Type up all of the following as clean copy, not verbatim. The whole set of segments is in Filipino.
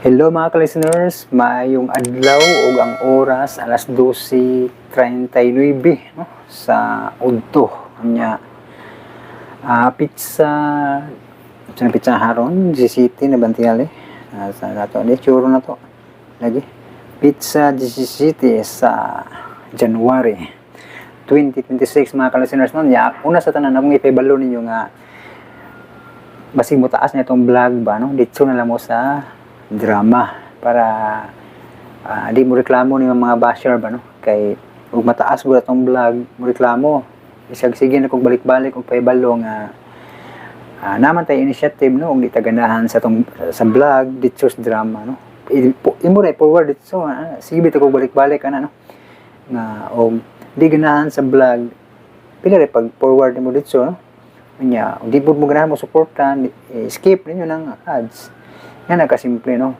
Hello mga ka-listeners, maayong adlaw ug ang oras alas 12:39 no? Sa udto nya pizza sa pizza haron GCT na bantingali sa nato ni churo na to lagi pizza GCT sa January 2026 mga ka-listeners no nya una sa tanan akong ipabalo ninyo nga basig mo taas na itong vlog ba no dito na lang mo sa drama para di mo reklamo ni mga basher ba no kay ug mataas gud atong vlog mo reklamo isag sige na kog balik-balik og paibalo nga naman tay initiative no og di ta ganahan sa tong sa vlog dito sa drama no imo ra forward dito sige bitaw kog balik-balik ana no nga og di ganahan sa vlog pila ra pag forward mo dito no nya di pud mo ganahan mo suportan skip ninyo nang ads nga nakasimple no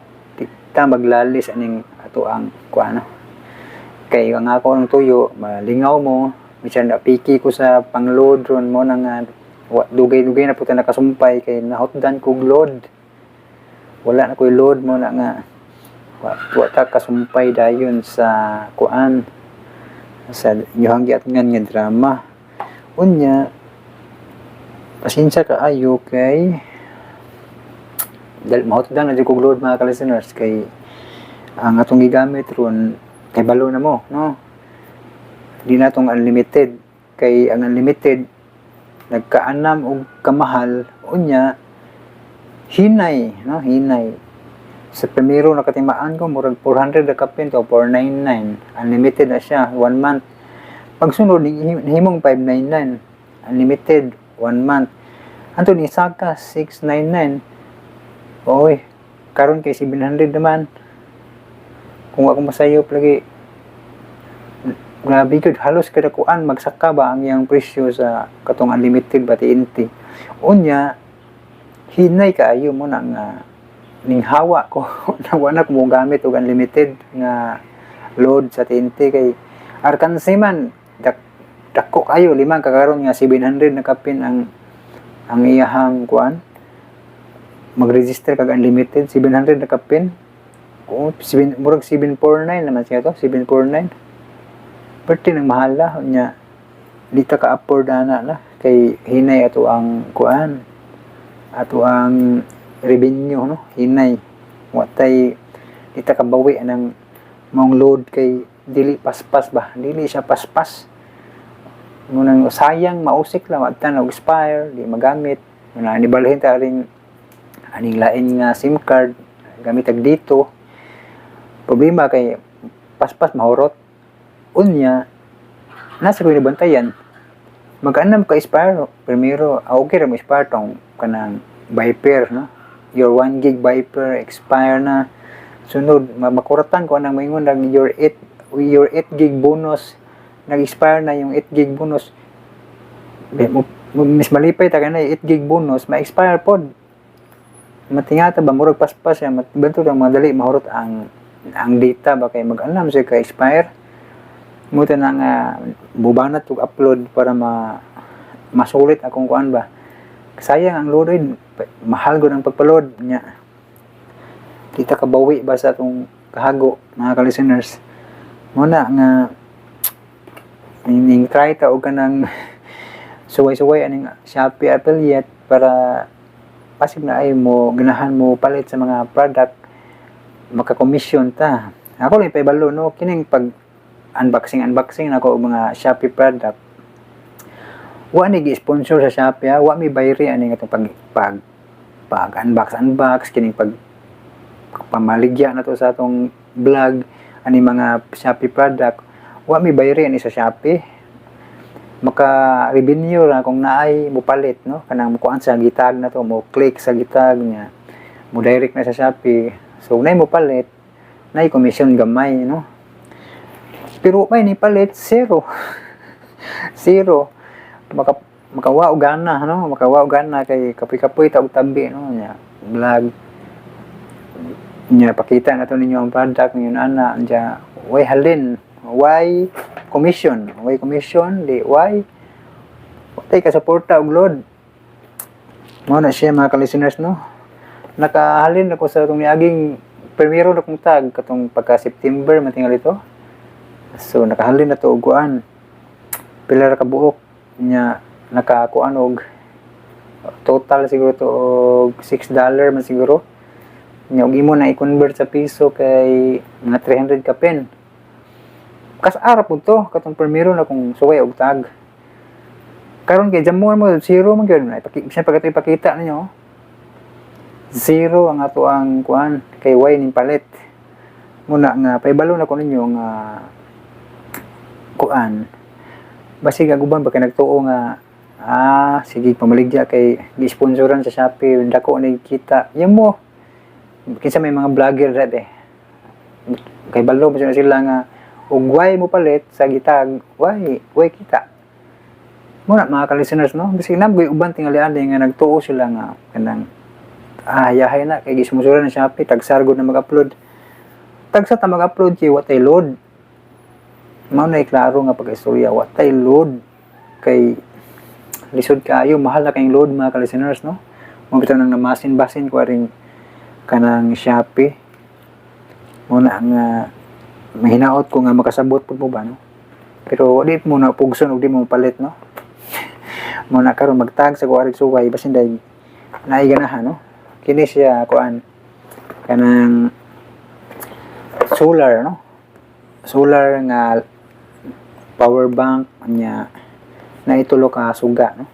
ta maglalis aning ato ang kuano kay ang ako ng tuyo malingaw mo bisan na piki ko sa pangload ron mo nang dugay-dugay na puta nakasumpay kay nahotdan kog load wala na koy load mo na nga wa ta kasumpay dayon sa kuan sa yohang giatngan nga drama unya pasensya ka ayo kay dahil mahotdan na di kog load mga ka-listeners kay ang atong gigamit ron kay balo na mo no di na tong unlimited kay ang unlimited nagkaanam og kamahal unya hinay no hinay sa primero nakatimaan ko murag 400 na kapin to 499 unlimited na siya 1 month pag sunod himong 599 unlimited 1 month anto ni saka 699 oy karon kay 700 naman kung ako masayop lagi grabe gud halos kada kuan magsaka ba ang iyang presyo sa katong unlimited ba TNT unya hinay kaayo mo nang ning hawa ko wala ko mo gamit og unlimited nga load sa TNT kay arkanse man dako kayo limang kakaron nga 700 na kapin ang iyahang kuan mag-register kag unlimited 700 na kapin murag 749 naman siya to 749 perti nang mahala nya di ta ka afford na kay hinay ato ang kuan ato ang revenue no hinay watay di ta kabawi anang mong load kay dili paspas ba dili siya paspas ngunang sayang mausik lang wag ta og expire di magamit na nibalhin ta ring aning lain nga SIM card gamit ag dito problema kay paspas mahurot unya nasa ko ni bantayan mag-anam ka expire primero okay ra mo expire tong kanang Viper no your 1 gig Viper expire na sunod makuratan ko nang maingon dag your 8 gig bonus nag-expire na yung 8 gig bonus mis malipay ta kanay 8 gig bonus ma-expire pod matingata ba murag paspas ya matbanto lang madali mahurot ang data ba kay mag-alam siya ka expire mo ta nang bubanat og upload para masulit akong kuan ba sayang ang load mahal gud ang pagpa-load nya kita kabawi ba sa atong kahago mga ka-listeners mo na nga ning try ta og kanang suway-suway aning Shopee affiliate para pasig na ay mo ganahan mo palit sa mga product maka-commission ta ako lang paibalo no kining pag unboxing nako og mga Shopee product wa ni gi-sponsor sa Shopee wa mi bayri ani nga pag unbox kining pag pamaligya na to sa atong vlog ani mga Shopee product wa mi bayri ani sa Shopee maka revenue ra kung naay mo palit no kanang mo kuan sa gitag na to mo click sa gitag niya mo direct na sa Shopee so nay mo palit nay commission gamay no pero may ni palit zero zero makawa og gana no makawa og gana kay kapoy-kapoy ta og tabi no nya vlog nya pakita na to ninyo ang product niyo ana anja way halin why commission di why patay ka suporta og load mo na siya mga ka-listeners no nakahalin ako sa itong niaging primero na kong tag katong pagka September matingal ito. So nakahalin na to og kuan. Pila ra ka buok nya nakakuan og total siguro to og $6 man siguro. Nya og imo na i-convert sa piso kay mga 300 ka pen. Kas ara pud to katong primero na kong suway og tag. Karon kay jamuan mo zero man gyud na bisan pag ipakita ninyo. Zero ang ato ang kuan kay way ning palit. Muna nga paibalo na ko ninyo nga kuan. Basig aguban ba kay nagtuo nga sige pamaligya kay gi-sponsoran sa Shopee dako ni kita. Yan mo. Kinsa may mga vlogger dati. Kay balo mo sila nga ug way mo palit sa gitag, way kita. Muna mga ka-listeners no, bisig namgoy uban tingali-ali nga nagtuo sila nga kanang yahay na kay gismusura na Shopee tagsargod na mag-upload. Tagsa ta mag-upload kay watay load. Mao na klaro nga pag-istorya watay load kay lisod kaayo mahal na kayong load mga ka-listeners no. Mo bitaw nang namasin-basin ko ring kanang Shopee. Muna nga mahinaot ko nga makasabot pud mo ba no. Pero di mo na pugson ug di mo palit no. Muna karon magtag sa kuwarig suway basin day naay ganahan no. Kini siya kuan kanang solar no. Solar nga power bank nya na itulo ka suga no.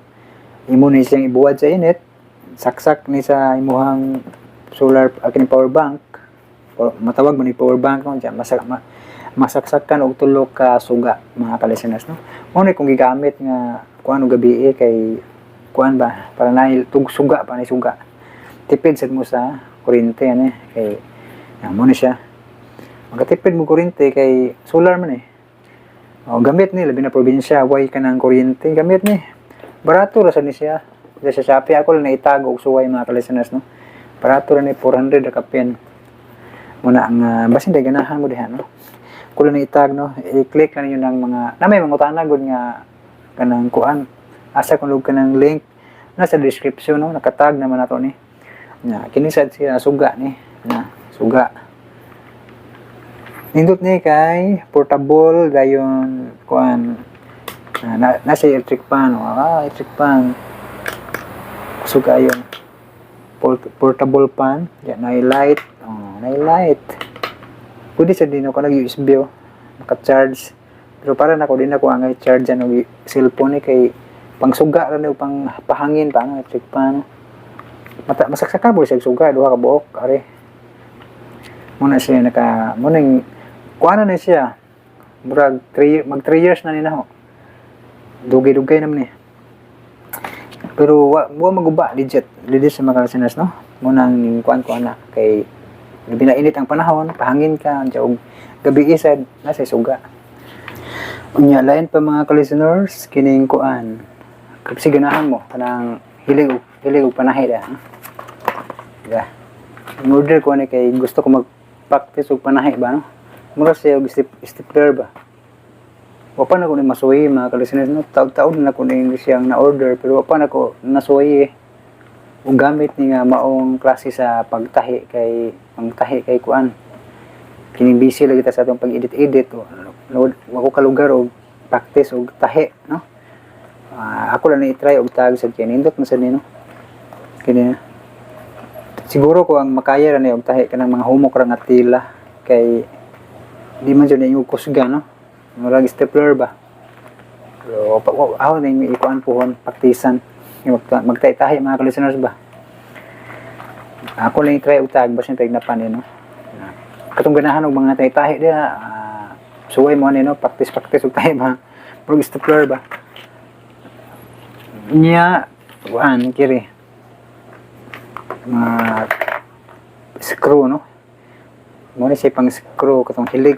Imo ni siyang ibuwad sa init, saksak ni sa imuhang solar kini power bank. Matawag man ni power bank no diyan masaksakan og tulo ka suga mga ka-listeners no. Mo ni kung gigamit nga kuan og gabi kay kuan ba para nail tug suga pa ni suga. Tipid sad mo sa kuryente ani kay mo ni siya. Magatipid mo kuryente kay solar man eh. O gamit ni labi na probinsya way kanang kuryente gamit ni. Barato ra sad ni siya. Sa Shopee ako lang naitago og suway mga ka-listeners no. Barato ra ni 400 ka pen. Muna ang basin day ganahan mo diha no. Kulo na itag no, i-click na niyo ng mga na may mga utana gud nga kanang kuan. Asa kun log kanang link nasa description no, nakatag naman nato ni. Nya kini sad siya suga ni, na suga. Nindot ni kay portable gayon kuan. Nasa electric pan, electric pan. Suga yon. Portable pan, ya na light, na light. Pwede sa din ako nag-USB naka-charge. Pero para na ko din ako ang i-charge ang cellphone ni kay pangsuga ra ni pang pahangin pa ang electric pan. Masaksakan mo siya suga duha ka buok are. Muna siya munang kuana na siya. Murag mag 3 years na ni na ho. Dugay-dugay naman ni. Pero wa maguba legit sa mga listeners no. Munang kuan ko ana kay labi na init ang panahon, pahangin ka, og gabi isad, nasa suga. Unya, lain pa mga ka-listeners, kining kuan. Kasi ganahan mo, kanang hilig og panahe da. Diba? In order ko ni kay gusto ko mag-practice og panahe ba, no? Mura siya og stapler ba? Wapa na ko ni masuwi mga ka-listeners, no? Taon-taon na ko ni siyang na-order, pero wapa na ko nasuwi ug gamit ni nga maong klase sa pagtahi kay kuan kining busy lagi ta sa atong pag-edit wa ko kalugar og practice og tahi no. Ako lang i-try og tag sa kini indot man sad ni no kini siguro ko ang makaya ra ni og tahi kanang mga humok ra nga tila kay di man jud yung kusga no murag stapler ba pero aw ning ikuan pohon paktisan magtay-tahi mga ka-listeners ba. Ako lang i-try og tag basin pag napan no. Katong ganahan og mga tay-tahi dia suway mo ni no practice og tahi ba. Pro stapler ba. Nya kuan kiri. Screw no. Mo ni siya pang screw katong hilig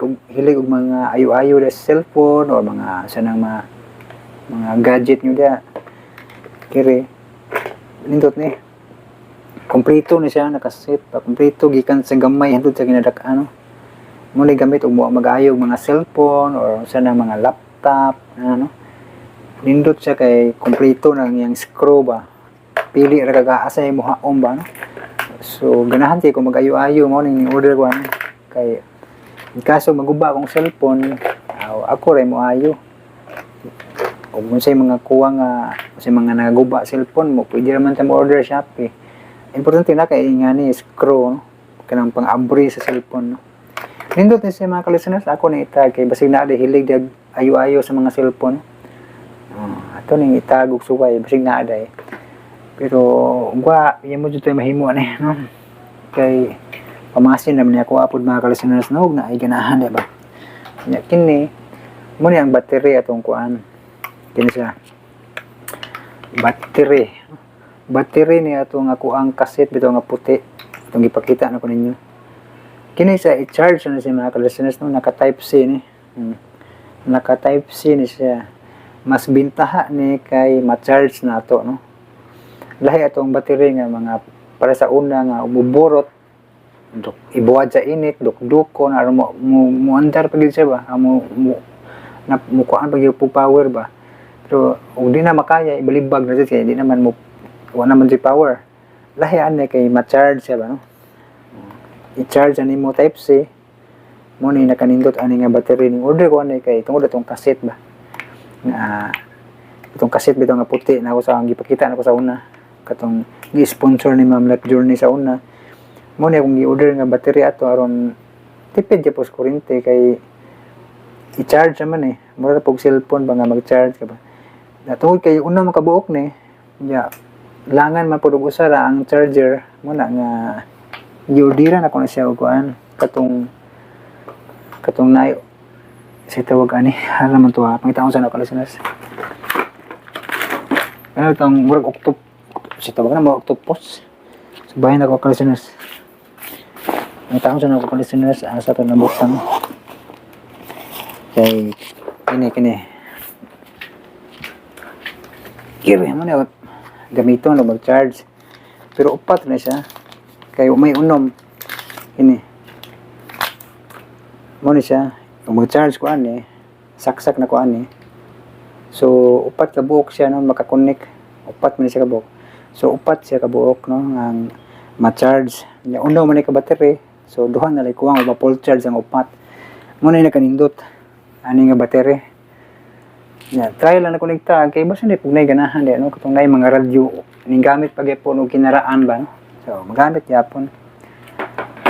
og mga ayo-ayo sa cellphone o mga sanang mga gadget nyo dia. Kiri nindot ni kompleto ni siya nakaset kompleto gikan sa gamay hangtod sa ginadak ano mo ni gamit og mag-ayog mga cellphone or sa mga laptop ano nindot siya kay kompleto nang yang screw ba pili ra kaga asa mo haom ba no So ganahan kay ko mag-ayo-ayo mo ning order ko ani. Kay kaso maguba akong cellphone, ako ray mo ayo. Kung unsay mga kuha nga unsay mga nagaguba cellphone mo, pwede ra man ta mo order Shopee. Importante na kay nga ni screw no? Kanang pang-abri sa cellphone no. Nindot ni sa mga ka-listeners, ako na itag kay basig na hilig dag ayo-ayo sa mga cellphone. Ato ning itag og suway basig na aday. Pero ugwa iya mo jud tay mahimo ani no. Kay pamasin naman niya ako apod mga ka-listeners na og na ay ganahan di ba. Nya kini mo ni ang battery atong kuan. Kini siya. Battery ni atong ako ang cassette bitaw nga puti. Itong ipakita na ko ninyo. Kini sa i-charge na siya mga ka-listeners no, naka type C ni. Naka type C ni siya. Mas bintaha ni kay ma-charge na to no. Lahi atong battery nga mga para sa una nga umuborot ibuhat sa init dukdukon aron mo andar pagid siya ba mo kuan pagid po power ba pero ug di na makaya ibalibag na siya di naman mo wala naman si power lahi ani kay ma-charge siya ba no i-charge ani mo type C mo ni nakanindot ani nga battery ning order ko ani kay tungod atong cassette ba na itong cassette bitaw nga puti na ako sa gipakita nako sa una katong gi-sponsor ni Ma'am Life Journey sa una mo ni akong gi-order nga battery ato aron tipid ja pos kuryente kay i-charge naman mura pog cellphone ba nga mag-charge ka ba natungod kay una makabuok ni ya langan man pud og usara ang charger mo na nga gi-orderan ako na siya og kuan katong naay sa tawag ani hala man to pangitaon sa nakalisteners ano tong murag si tawag na mo octopus sa bahay na ko ka-listeners ang taong sa na ko ka-listeners asa ito nabuksan kay kini kiri mo na gamiton na mag-charge pero upat na siya kay may unom ini mo ni siya mag-charge ko ani saksak na ko ani so upat ka buok siya no makakonek upat man siya ka buok so upat siya kabuok no ang ma-charge nya uno man ka battery so duha na lay kuwang full charge ang upat mo na nakanindot ani nga battery nya try lang na konekta kay basta ni pugnay ganahan di no katong nay mga radyo ning gamit pagyapon og kinaraan ba no so magamit yapon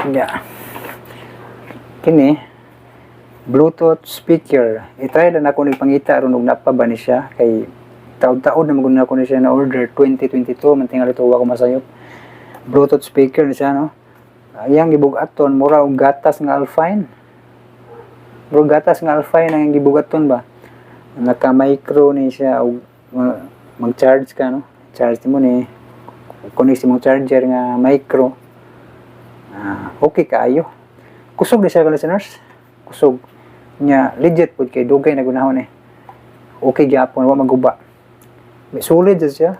nya kini Bluetooth speaker i-try lang ako ni pangita aron og napa ba ni siya kay taod-taod na maguna ko na siya na order 2022 mantingal ito wa ko masayop Bluetooth speaker ni siya no ayang gibugaton mura og gatas nga Alpine bro gatas nga Alpine ang gibugaton ba naka micro ni siya og mag-charge ka no charge mo ni connect mo charger nga micro okay kaayo kusog di siya ka listeners kusog nya legit pud kay dugay na gunahon okay gyapon wa maguba may solid siya.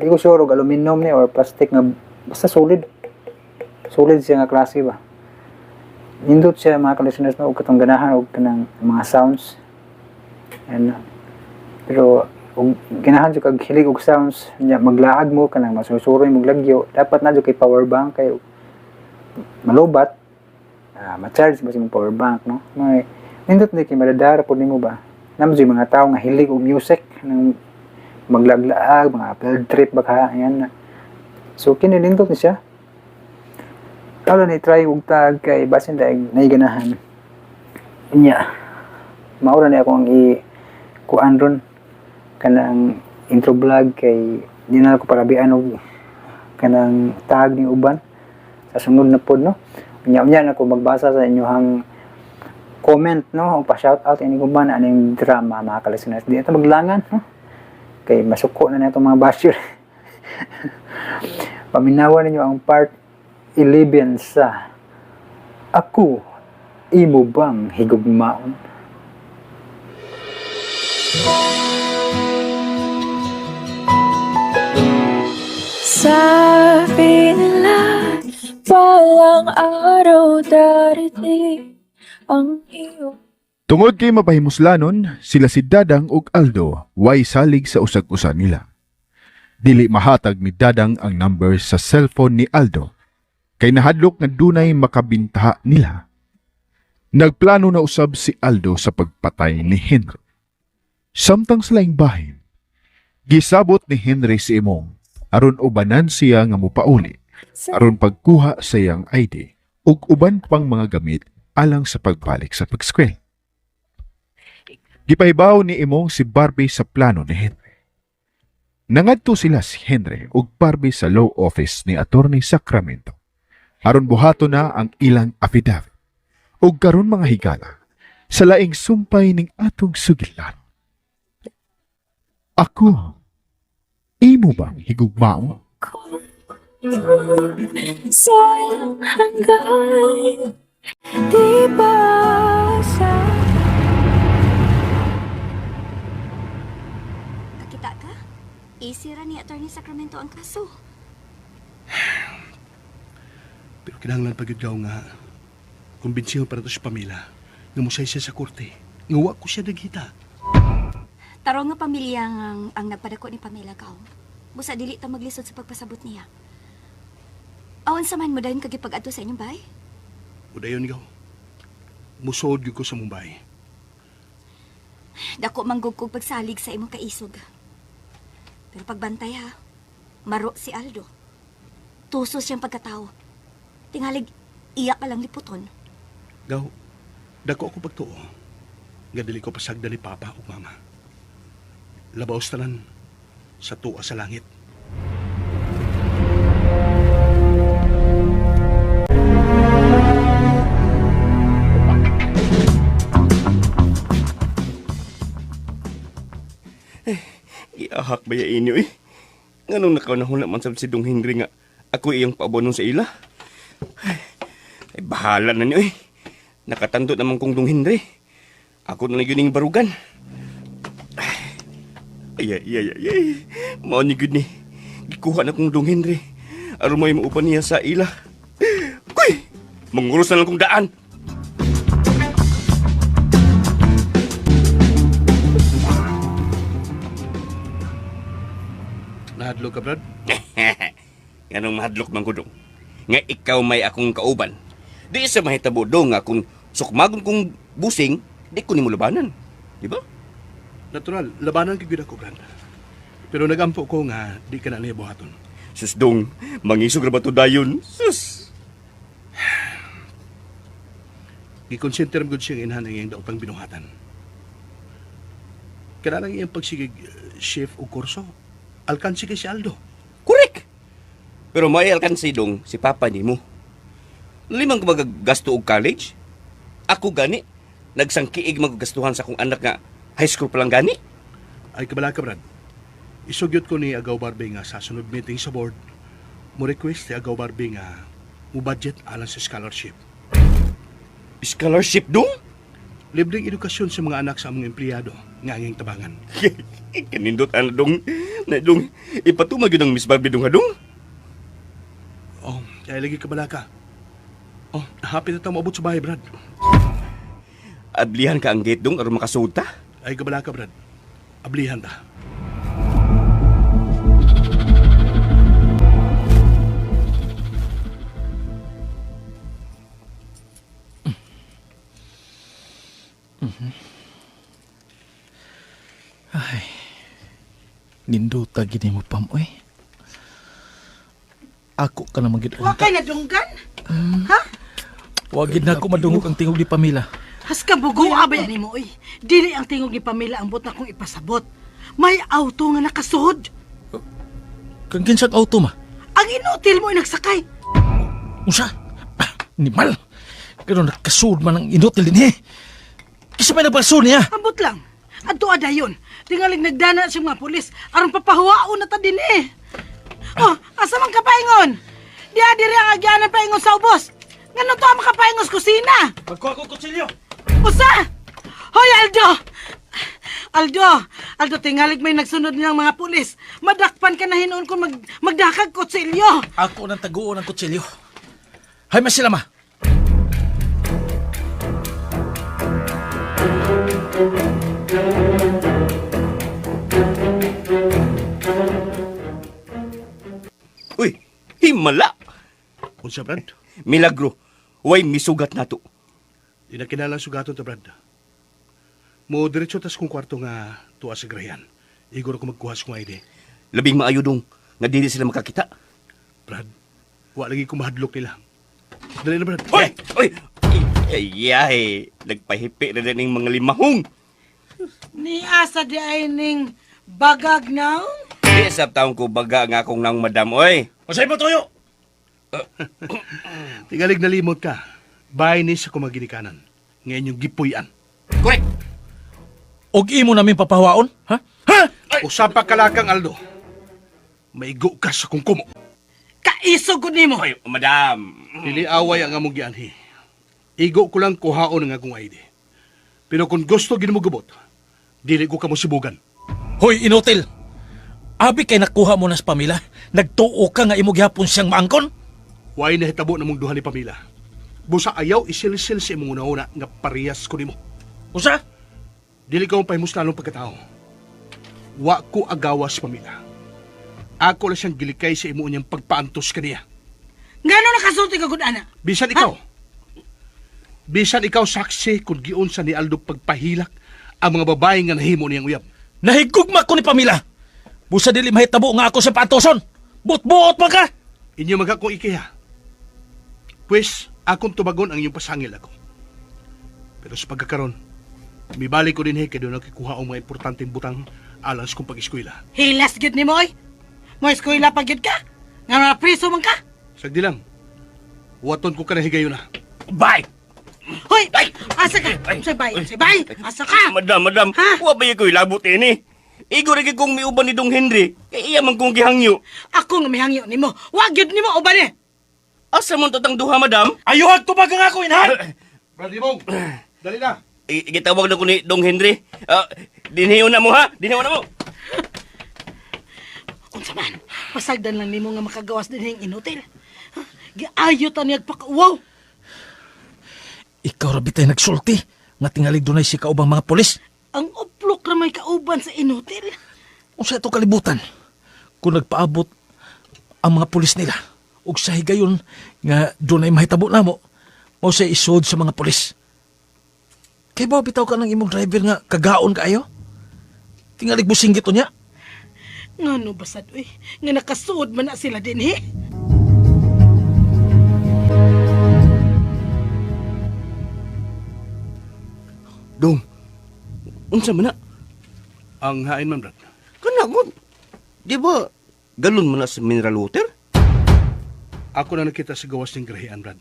Hindi ko sure aluminum ni or plastic nga basta solid. Solid siya nga klase ba. Nindot siya mga ka-listeners na og katong ganahan og kanang mga sounds. And pero og ganahan jud kag hilig og sounds nya maglaag mo kanang masusuroy mo lagyo dapat na jud kay power bank kay malubat ma-charge ba si mong power bank no. May nindot ni kay madadara pud nimo ba. Namo jud mga tawo nga hilig og music nang maglaglaag, mga field trip baka yan na. So kinilindot ni siya. Kala ni try og tag kay basin daig naiganahan. Nya. Maura ni ako ang kuan ron kanang intro vlog kay di na ako parabian og kanang tag ni uban sa sunod na pod no. Nya na ako magbasa sa inyohang comment no, pa shout out ini uban aning drama mga ka-listeners. Di ito maglangan no. Kay masuko na itong mga basher. Paminawan ninyo ang part 11 sa Ako, Imo Bang Higugmaon? Sabi nila, walang araw darating ang iyong Tungod kay mapahimuslanon, sila si Dadang ug Aldo way salig sa usag-usa nila. Dili mahatag ni Dadang ang number sa cellphone ni Aldo. kay nahadlok nga dunay makabintaha nila. Nagplano na usab si Aldo sa pagpatay ni Henry. Samtang sa laing bahin, gisabot ni Henry si Imong aron ubanan siya nga mupauli aron pagkuha sa iyang ID ug uban pang mga gamit alang sa pagbalik sa pag-eskwela. Gipahibaw ni Imong si Barbie sa plano ni Henry. Nangadto sila si Henry ug Barbie sa law office ni Attorney Sacramento aron buhaton na ang ilang affidavit ug karon mga higala sa laing sumpay ning atong sugilan. Ako, imo bang higugmao? Sayang hanggang di ba sa Kakita ka? Isira ni Attorney Sacramento ang kaso. Pero kinahanglan pagigdaw nga kumbinsiyon para to si Pamela nga musay siya sa korte. Nga wa ko siya nagita. Taro nga pamilya ang nagpadako ni Pamela Kao. Busa dili ta maglisod sa pagpasabot niya. Awan samahan mo dayon kagipag-adto sa inyong bahay? Udayon ikaw. Musod ko sa Mumbai. Dako manggugkog pagsalig sa imong kaisog. Pero pagbantay ha, maro si Aldo. Tuso siyang pagkatao. Tingalig, iyak ka lang liputon. Gaw, dako ako pagtuo. Nga dili ko pasagda ni Papa o Mama. Labaos tanan sa tuwa sa langit. Iahak ba ya inyo eh? Nganong nakaunahon naman sa si Dong Henry nga ako iyang paabonon sa ila? Ay, bahala na niyo eh. Nakatando naman kong Dong Henry. Ako na lang yun yung barugan. Ay. Mao ni gud ni. Gikuha na kong Dong Henry. Aron may maupan niya sa ila. Kuy! Manguros na lang kong daan. Nahadlo ka, Brad? Ganong mahadlok man ko dong. Nga ikaw may akong kauban. Di sa mahitabo dong nga kung sukmagon kong busing, di ko ni mo labanan. Di ba? Natural, labanan kagid ako, Brad. Pero nagampo ko nga di ka na niya buhaton. Sus dong, mangisog ra ba to dayon? Sus! Gikonsentir mo siyang inhan ang iyang daotang binuhatan. Kailangan iyang pagsigig chef o kurso. Alkansi kay si Aldo. Correct! Pero may alkansi dong si Papa ni mo. Limang ka magagasto og college? Ako gani, nagsangkiig magagastuhan sa akong anak nga high school pa lang gani. Ay kabala ka, Brad. Isugyot ko ni Agaw Barbie nga sa sunod meeting sa board. Mo request ni Agaw Barbie nga mo budget alang sa scholarship. Scholarship dong? Libreng edukasyon sa mga anak sa among empleyado nga anging tabangan. Kanindot ano dong? Na dong, ipatumag yun ang Miss Barbie dong ha dong? Oh, kaya lagi kabala ka. Oh, happy na tayo maabot sa bahay, Brad. Ablihan ka ang gate dong aron makasuta? Ay kabala ka, Brad. Ablihan ta. Ninduta gini mo pam, oy. Ako ka na magid Wa kay nadunggan? Ha? Wagid na ako madungog ang tingog ni Pamela. Has ka bugo abay ni mo, oy. Dili ang tingog ni Pamela ang bot na kong ipasabot. May auto nga nakasud. Kang kinsang auto ma. Ang inutil mo ay nagsakay. Unsa? Nimal. Pero nakasud man ang inutil din eh. Kisa may nagpasud niya. Ambot lang. Adto adayon. Tingalig nagdana sa mga pulis. Aron papahuwaon na ta din eh. Oh, asa man kapaingon? Di adiri ang agyanan paingon sa ubos. Ngano to ang makapaingos kusina? Magkuha ko kutsilyo. Usa! Hoy, Aldo! Aldo, tingalig may nagsunod niyang mga pulis. Madakpan ka na hinoon kung magdakag kutsilyo. Ako nang taguon ng kutsilyo. Hay mas sila ma. Uy, himala! Unsa, Brad? Milagro, way misugat nato. Di na kinalang sugaton ta, Brad. Mo diretso tas kong kwarto nga tuwa sa grayan. Igor ko magkuha sa kong ID. Labing maayo dong, nga dili sila makakita. Brad, wa lagi ko mahadlok nila. Dali na, Brad. Hoy! Hoy! Ay, nagpahipi na din mga limahong. Ni asa di ay ning bagag now? Di sa taong ko baga nga akong nang madam, oy. Masay mo toyo! Tingalig na limot ka. Bahay ni sa kumaginikanan. Ngayon yung gipuyan. Correct! Og imo namin papahawaon, ha? Ha? Usapa ka lakang, Aldo. Maigo ka sa kungkumo. Kaisog ko nimo. Oy, madam. Dili away ang among gianhi. Igo ko lang kuhaon ang akong ID. Pero kung gusto ginumugubot, dili ko kamo sibugan. Hoy, inutil! Abi kay nakuha mo na sa pamila, nagtuo ka nga imo gihapon siyang maangkon? Way na hitabo na mong duha ni pamila. Busa ayaw isil-sil sa imong una nga parehas ko nimo. Usa? Dili ka mong pahimuslanong pagkatao. Wa ko agawas sa pamila. Ako lang siyang gilikay sa imo niyang pagpaantos kaniya. Ngano nakasulti ka gud ana? Bisan ikaw. Bisan ikaw saksi kung giunsa ni Aldo pagpahilak ang mga babae nga nahimo niyang uyab. Nahigugma ko ni pamila. Busa dili mahitabo nga ako sa paantoson. Buot-buot man ka! Inyo magakong ikiha. Pues, akong tubagon ang iyong pasangil ako. Pero sa pagkakaroon, mibalik ko din kay doon nakikuha ang mga importanteng butang alang sa kong pag-eskwela. Hilas gid nimo oy. Mo eskwela pa gid ka? Nga na priso man ka? Sagdi lang, waton ko ka na higayon na. Bye! Hoy! Asa ka? Sabay! Asa ka? Madam, Ha? wa ba ko'y labot ini? Igor lagi kong miuban ni Dong Henry, kay iya man kong gihangyo. Ako nga mihangyo nimo. Wa gyud nimo uban eh. Asa man tatang duha, madam? Ayuhag tubag ang ako, inhay! Brady Mong, dali na. Gitawag na ko ni Dong Henry. Dinhiyo na mo, ha? Dinhiyo na mo. Unsa man? Pasagdan lang nimo nga makagawas din ang inutil. Giayo ta niyag pakauwaw. Ikaw rabitay nagsulti, nga tingalig dunay si kaubang mga polis. Ang uplok na may kauban sa inutil. Unsa ito kalibutan? Kung nagpaabot ang mga pulis nila, ug sa higayon nga dunay mahitabo namo, o sa isod sa mga pulis. Kay ba bitaw ka ng imong driver nga kagaon kaayo? Tingalig businggit niya. Ngano basad uy, nga nakasuod man na sila din eh. Dong, unsa man na? Ang hain man, Brad. Kanagon. Di ba, galon man na sa mineral water? Ako na nakita sa gawas ng grahian, Brad.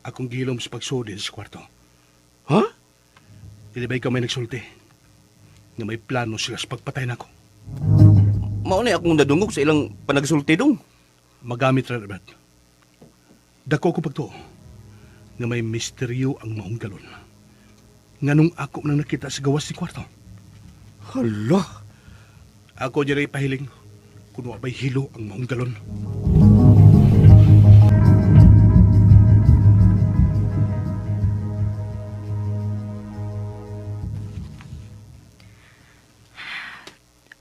Akong gilom sa pagsudin sa kwarto. Ha? Dili ba ikaw may nagsulti? Nga may plano sila sa pagpatay na ako. Maunay akong nadungog sa ilang panagsulti, Dong. Magamit ra, Brad. Dako ko pagtuo nga may misteryo ang maong galon. Nganong ako nang nakita sa gawas ni kwarto. Hala. Ako diray pahiling kung wa ba'y hilo ang maong galon.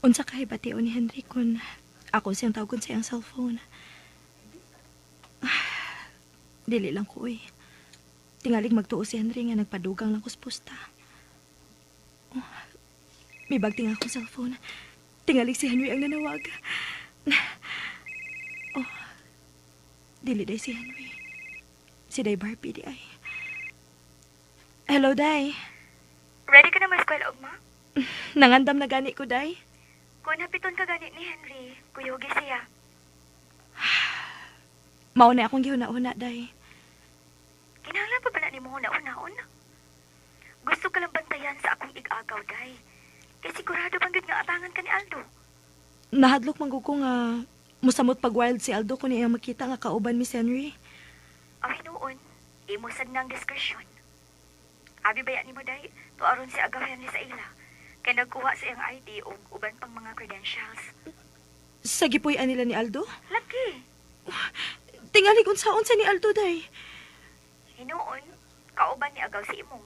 Unsa kay batiw ni Henry kun ako siyang tawgon sa iyang cellphone. Dili lang ko eh. Tingalig magtuo si Henry nga nagpadugang lang kuspusta. May bagting akong cellphone. Tingalig si Henry ang nanawag. Oh, dili day si Henry. Si Day Barbie di ay. Hello, Day. Ready ka na ma-eskwela, Ugma? Nangandam na gani ko, Day. Kung napiton ka ganit ni Henry, kuyugi siya. Mauna akong gihuna-una, Day. Kinahanglan pa ba na ni mo una-unaon? Gusto ka lang bantayan sa akong ig-agaw, Day. Kaya sigurado banggit nga atangan ka ni Aldo. Nahadlok mangguko nga musamot pag wild si Aldo kung iyang makita nga kauban Miss Henry. Ay noon, imusad ng diskresyon. Abi baya ni mo, Day, tuaron si agawan ni sa ila. Kaya nagkuha sa iyang ID o uban pang mga credentials. Sa gipuy-an nila ni Aldo? Laki! Tingali kung sa ni Aldo, Day. Hinoon, kauban ni agaw si imong.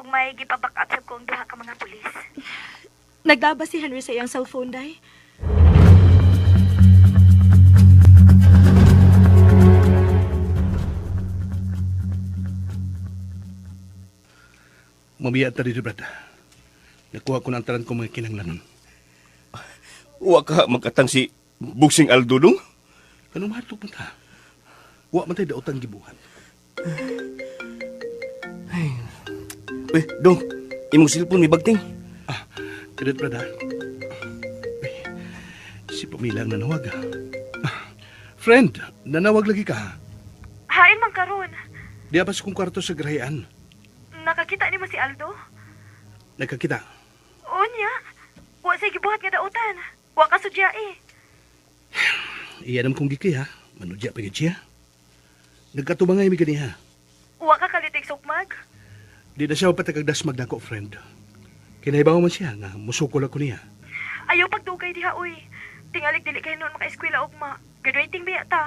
Ug may gipaback up sa kong duha ka mga pulis. Nagdaba si Henry sa iyang cellphone, Day. Mamaya ta dito, Brad. Nakuha ko ng taran ko mga kinanglanon. Wa ka makatang si Bugsing Aldo dong? Anong mahatok man ta? Wa man tayo daotang gibuhan. Dong, imong cellphone may bagting. Kadit, Brad, ha? Si Pamela ang nanawag, ha? Friend, nanawag lagi ka, ha? Hain man karon. Di abas kong kwarto sa grahian. Nakakita ni mo si Aldo? Nagkakita. Unya. Wa say gibuhat nga dautan. Wa ka sudya eh. Iyanam kong giki, ha? Manudya pa siya. Nagkatubangay mi gani, ha? Wa ka kalitig sukmag. Di na siya patagagdas magdako, friend. Kinaibaw man siya nga musukol ako niya. Ayaw pagdugay diha uy. Tingalig dili kay noon maka-eskwela ugma. Graduating ba ta?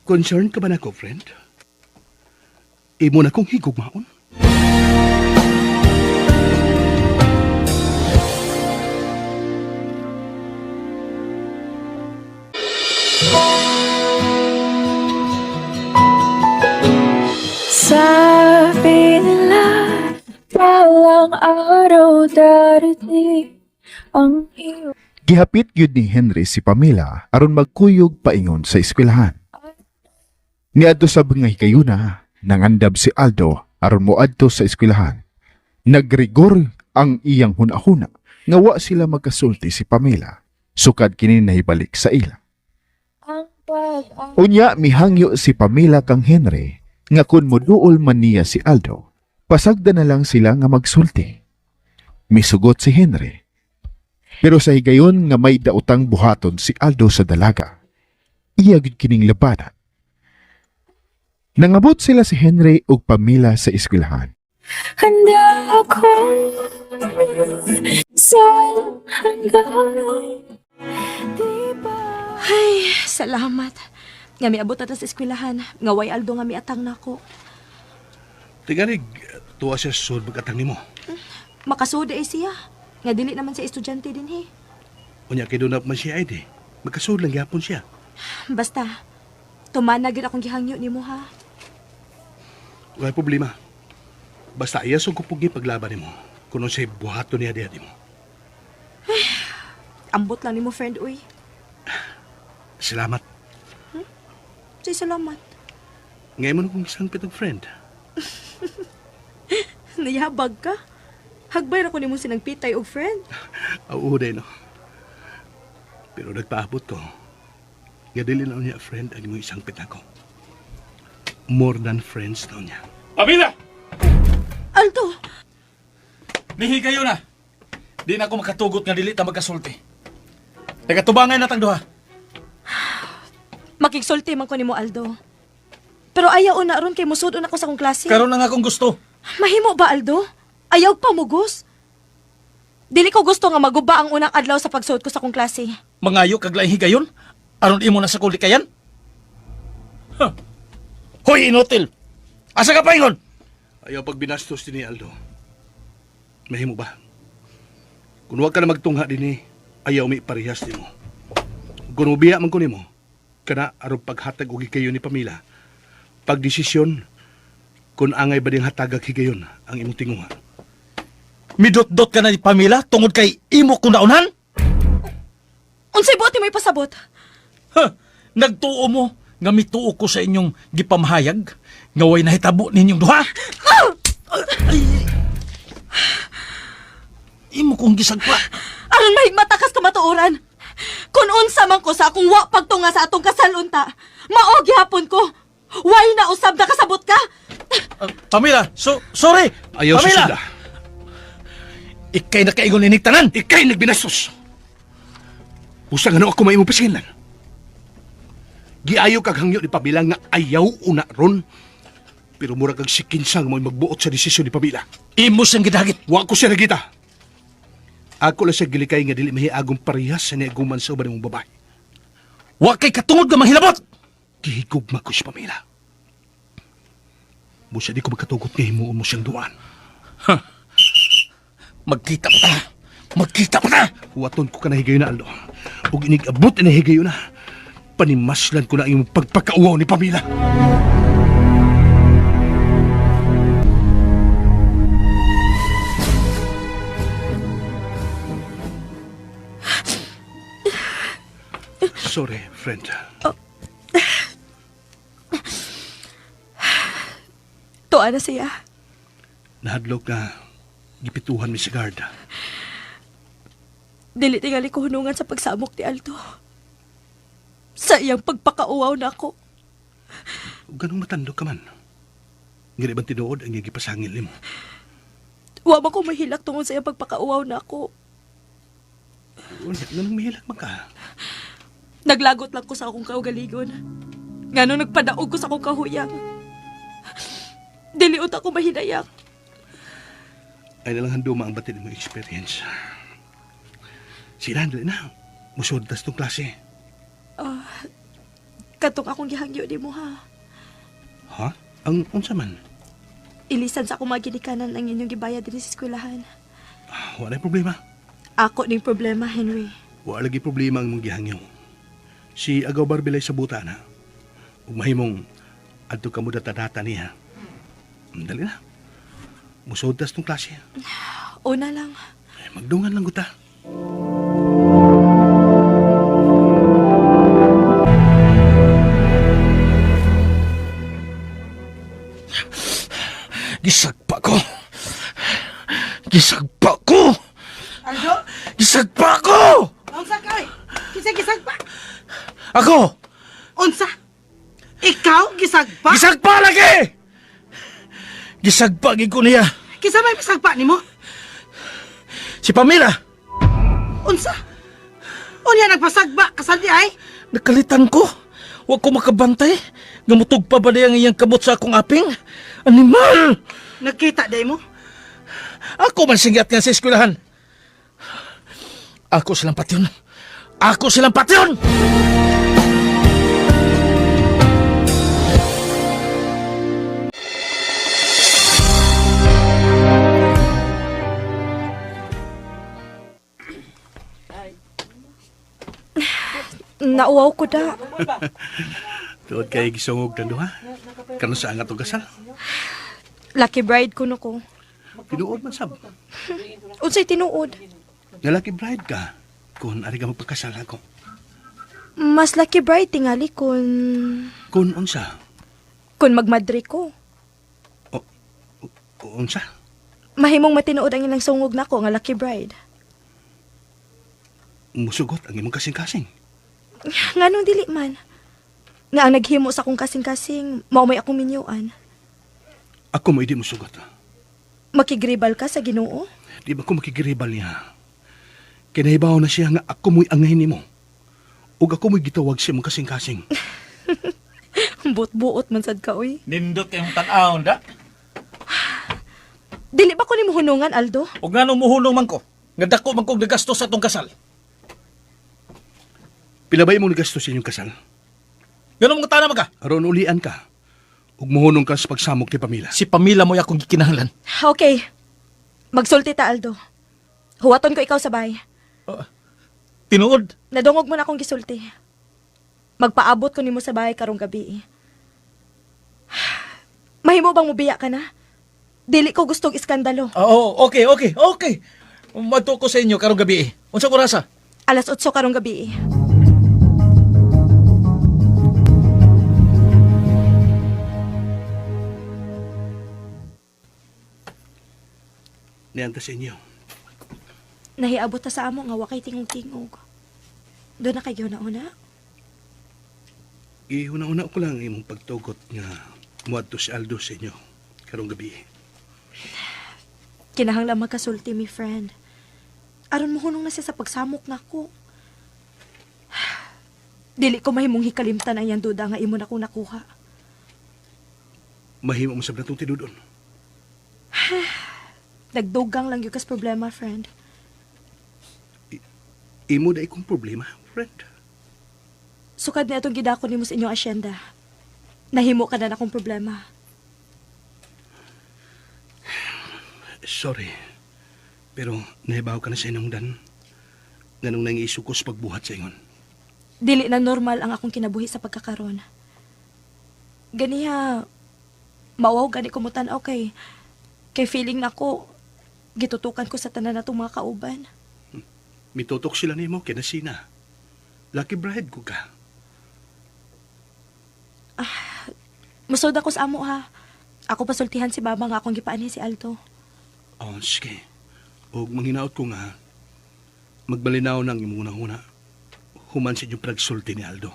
Concerned ka ba na ako, friend? Imo na kong higugmaon? Sabi nila, walang araw darating ang iyong Gihapit gyud ni Henry si Pamela aron magkuyog paingon sa eskwelahan. Niadto sa mga higayuna, nangandab si Aldo aron moadto sa eskwelahan. Nagrigor ang iyang hunahuna nga wa sila magkasulti si Pamela sukad kini nahibalik sa ila. ang pag-asa. Unya mihangyo si Pamela kang Henry nga kun moduol man niya si Aldo, pasagda na lang sila nga magsulti. Misugot si Henry. Pero sa higayon nga may daotang buhaton si Aldo sa dalaga, iya gid kining labanan. Nangabot sila si Henry ug Pamela sa eskwelahan. Handa ako sa hanggang di ba? Ay, salamat. Nga miabot na ta sa eskwelahan. Nga way Aldo nga miatang nako. Tingalig, tuwa siya sa sud magkatang nimo. Makasuda eh siya. Nga dili naman sa estudyante din he. Unya kay doon man siya ay di. Magkasud lang gyapon siya. Basta, tumanagin akong gihangyo ni mo ha. Wala problema. Basta iyasog ko pugi paglaban nimo. Kuno say buhaton niya diha mo. Ambot lang ni mo friend uy. Salamat. Say salamat. Ngayon mo na kong isang pitong friend. Nayabag ka. Hagbay ra ko nimo sinagpitay og friend. Auuday, no? Pero nagpaabot ko. Nga dili na niya friend ang mo isang pit ako. More than friends na niya. Pamela! Aldo! Nihigayo na. Di na ako makatugot nga dili ta magkasulti. Tagatubangay na tang duha. Makigsulti man ko nimo Aldo. Pero ayaw na aron kay musudon ako sa akong klase. Karon na nga akong gusto. Mahimo ba Aldo? Ayaw pa mugos. Dili ko gusto nga maguba ang unang adlaw sa pagsuot ko sa akong klase. Mangayo kag laing higayon aron imo na sa kulikayan. Huh. Hoy inutil. Asa ka paingon? Ayaw pag binastos din ni Aldo. Mahimo ba? Kung huwag ka na magtungha din ayaw may parehas din mo. Kung ubiya man ko ni mo, kana aron paghatag og kayo ni Pamela. Pagdesisyon, kung angay ba ding hatagag higayon ang imong tinguha. Midot-dot ka na ni Pamela tungod kay imo kung naunhan? Unsay buot ni may pasabot? Huh. Nagtuo mo nga mituo ko sa inyong gipamahayag nga way nahitabo ninyong duha. Ay. Imo kong gisagpa. Aron mahigmata kas kamatuoran. Kung unsa man ko sa akong wa pagtunga sa atong kasalunta, mao gyapon ko. Way na usab na kasabot ka. Pamela, sorry. Ayaw Pamela. susunda. Ikay na kaigon inig tanan. Ikay nagbinastos. Usang ano ako may mo pasilan. Giayo kag hangyo ni Pamela nga ayaw una ron. Pero mura kag sikinsang mo magbuot sa desisyon ni Pamela. Imo siyang gidagit. Wa ko siya nagita. Ako lang siya gilikay nga dili mahiagong parehas sa niaguman sa uban mong babae. Wa kay katungod nga mahilabot. Gihigugma ko si Pamela. Busa di ko magkatugot nga himuon mo siyang duan. Magkita pa ta. Magkita pa ta. Huwaton ko ka na higayon na, Aldo. Huwag inigabot na higayon na. Panimaslan ko na yung pagpakauwaw ni Pamela. Sorry, friend. Tuwa na siya. Nahadlok na gipituhan mi si guard. Dili tingali ko hunungan sa pagsamok ni Aldo. Sa iyang pagpakauaw na ako. Ug ganong matandog ka man. Ngani bang tinuod ang gipasangil nimo? Wa man ko mahilak tungod sa iyang pagpakauaw na ako. Unya, ganong mahilak man ka. Naglagot lang ko sa akong kaugalingon. Ngano nagpadaog ko sa akong kahuyang. Diliot ako mahinayak. Ay nalang handuma ang batid mo experience. Sila, dali na. Musod tas tong klase. Katong akong gihangyo ni mo ha. Ha? Ang unsa man? Ilisan sa akong mga ginikanan ang inyong gibayad din sa eskwelahan. Wala problema. Ako ning problema, Henry. Wala lagi problema ang mong gihangyo. Si Agaw Barbilay sa buta na. Ug mahimong adto ka mo data niya. Dali na. Musod tas tong klase. Una lang. Ay, magdungan lang guta. Gisagpa ko! Gisagpa ko! Aldo, Gisagpa ko! unsa kay? Gisag-gisagpa. Ako! Unsa? Ikaw gisagpa? Gisagpa lagi! Gisagpa gid ko niya. Kisa may bisagpa nimo? Si Pamela! Unsa? Unya nagpasagba kasal di ay? Nakalitan ko. Huwag ko makabantay. Gamutog pa ba ang iyang kamot sa akong aping? Animal! Nagkita day mo? Ako man singat nga sa eskwelahan. Ako silang patyon. Ako silang patyon! Nauwaw ko da. Tuod kay gisungog tando ha. Kano sa angat og kasal? Lucky bride ko no ko. Tinuod man sab. Unsay tinuod? Nga lucky bride ka. Kung ari ka magpakasal ako. Mas lucky bride tingali kun Kung unsa? magmadre ko. Unsa? Mahimong matinuod ang ilang sungog nako nga lucky bride. Musugot ang imong kasing-kasing. Nganong dili man? Nga ang naghimo sa akong kasing-kasing, mao may akong minyuan. Ako mo hindi musugot. Makigribal ka sa Ginoo? Di ba ko makigiribal niya? Kinahibaw na siya nga ako mo'y angahin nimo. Ug ako mo'y gitawag siya mong kasing-kasing. Buot-buot man sad ka, uy. Nindot kayong tanaw, da? Dili ba ko ni hunungan, Aldo? O nga nung muhulong man ko. Nga dako man kong nagastos sa tong kasal. Pila ba imong nagastos sa inyong kasal? Ganun mga tanama ka. Aron ulian ka. Ug mohunong ka sa pagsamok ni Pamela. Si Pamela mo akong gikinahanglan. Okay. Magsulti ta, Aldo. Huwaton ko ikaw sa bahay. Tinuod. Nadungog mo na akong gisulti. Magpaabot ko nimo sa bahay karong gabi. Mahimo bang mubiya ka na? Dili ko gustong iskandalo. Oo, okay. Madto ko sa inyo karong gabi. Unsa ko rasa? Alas 8 karong gabi. Nianta sa inyo. Nahiabot ta sa amo nga wakay tingog-tingog. Doon na kayo na una. Ihuna-una ko lang imong pagtugot nga muadto si Aldo sa inyo karong gabi. Kinahanglan magkasulti, mi friend. Aron mo hunong na siya sa pagsamok nako. Dili ko mahimong hikalimtan ang yan duda nga imo na ko nakuha. Mahimo mo sa natong tinudon. Nagdugang lang yung kas problema, friend. Imo da ikong problema, friend. Sukad na itong gidako nimo sa inyong asyenda. Nahimo ka na akong problema. Sorry. Pero nahibaw ka na sa inungdan. Ganong nangisukos pagbuhat sa ingon. Dili na normal ang akong kinabuhi sa pagkakaroon. Ganiha, mawaw gani kumutan okay. Kay feeling nako, gitutukan ko sa tanan natong mga kauban. Mitutok sila nimo kinasina. Lucky bride ko ka. Musod ako sa amo ha. Ako pasultihan si Baba nga akong gipaan niya si Aldo. Oh, sige. O manghinaot ko nga, magbalinaw ng imong una-una. Human sa inyong pagsulti ni Aldo.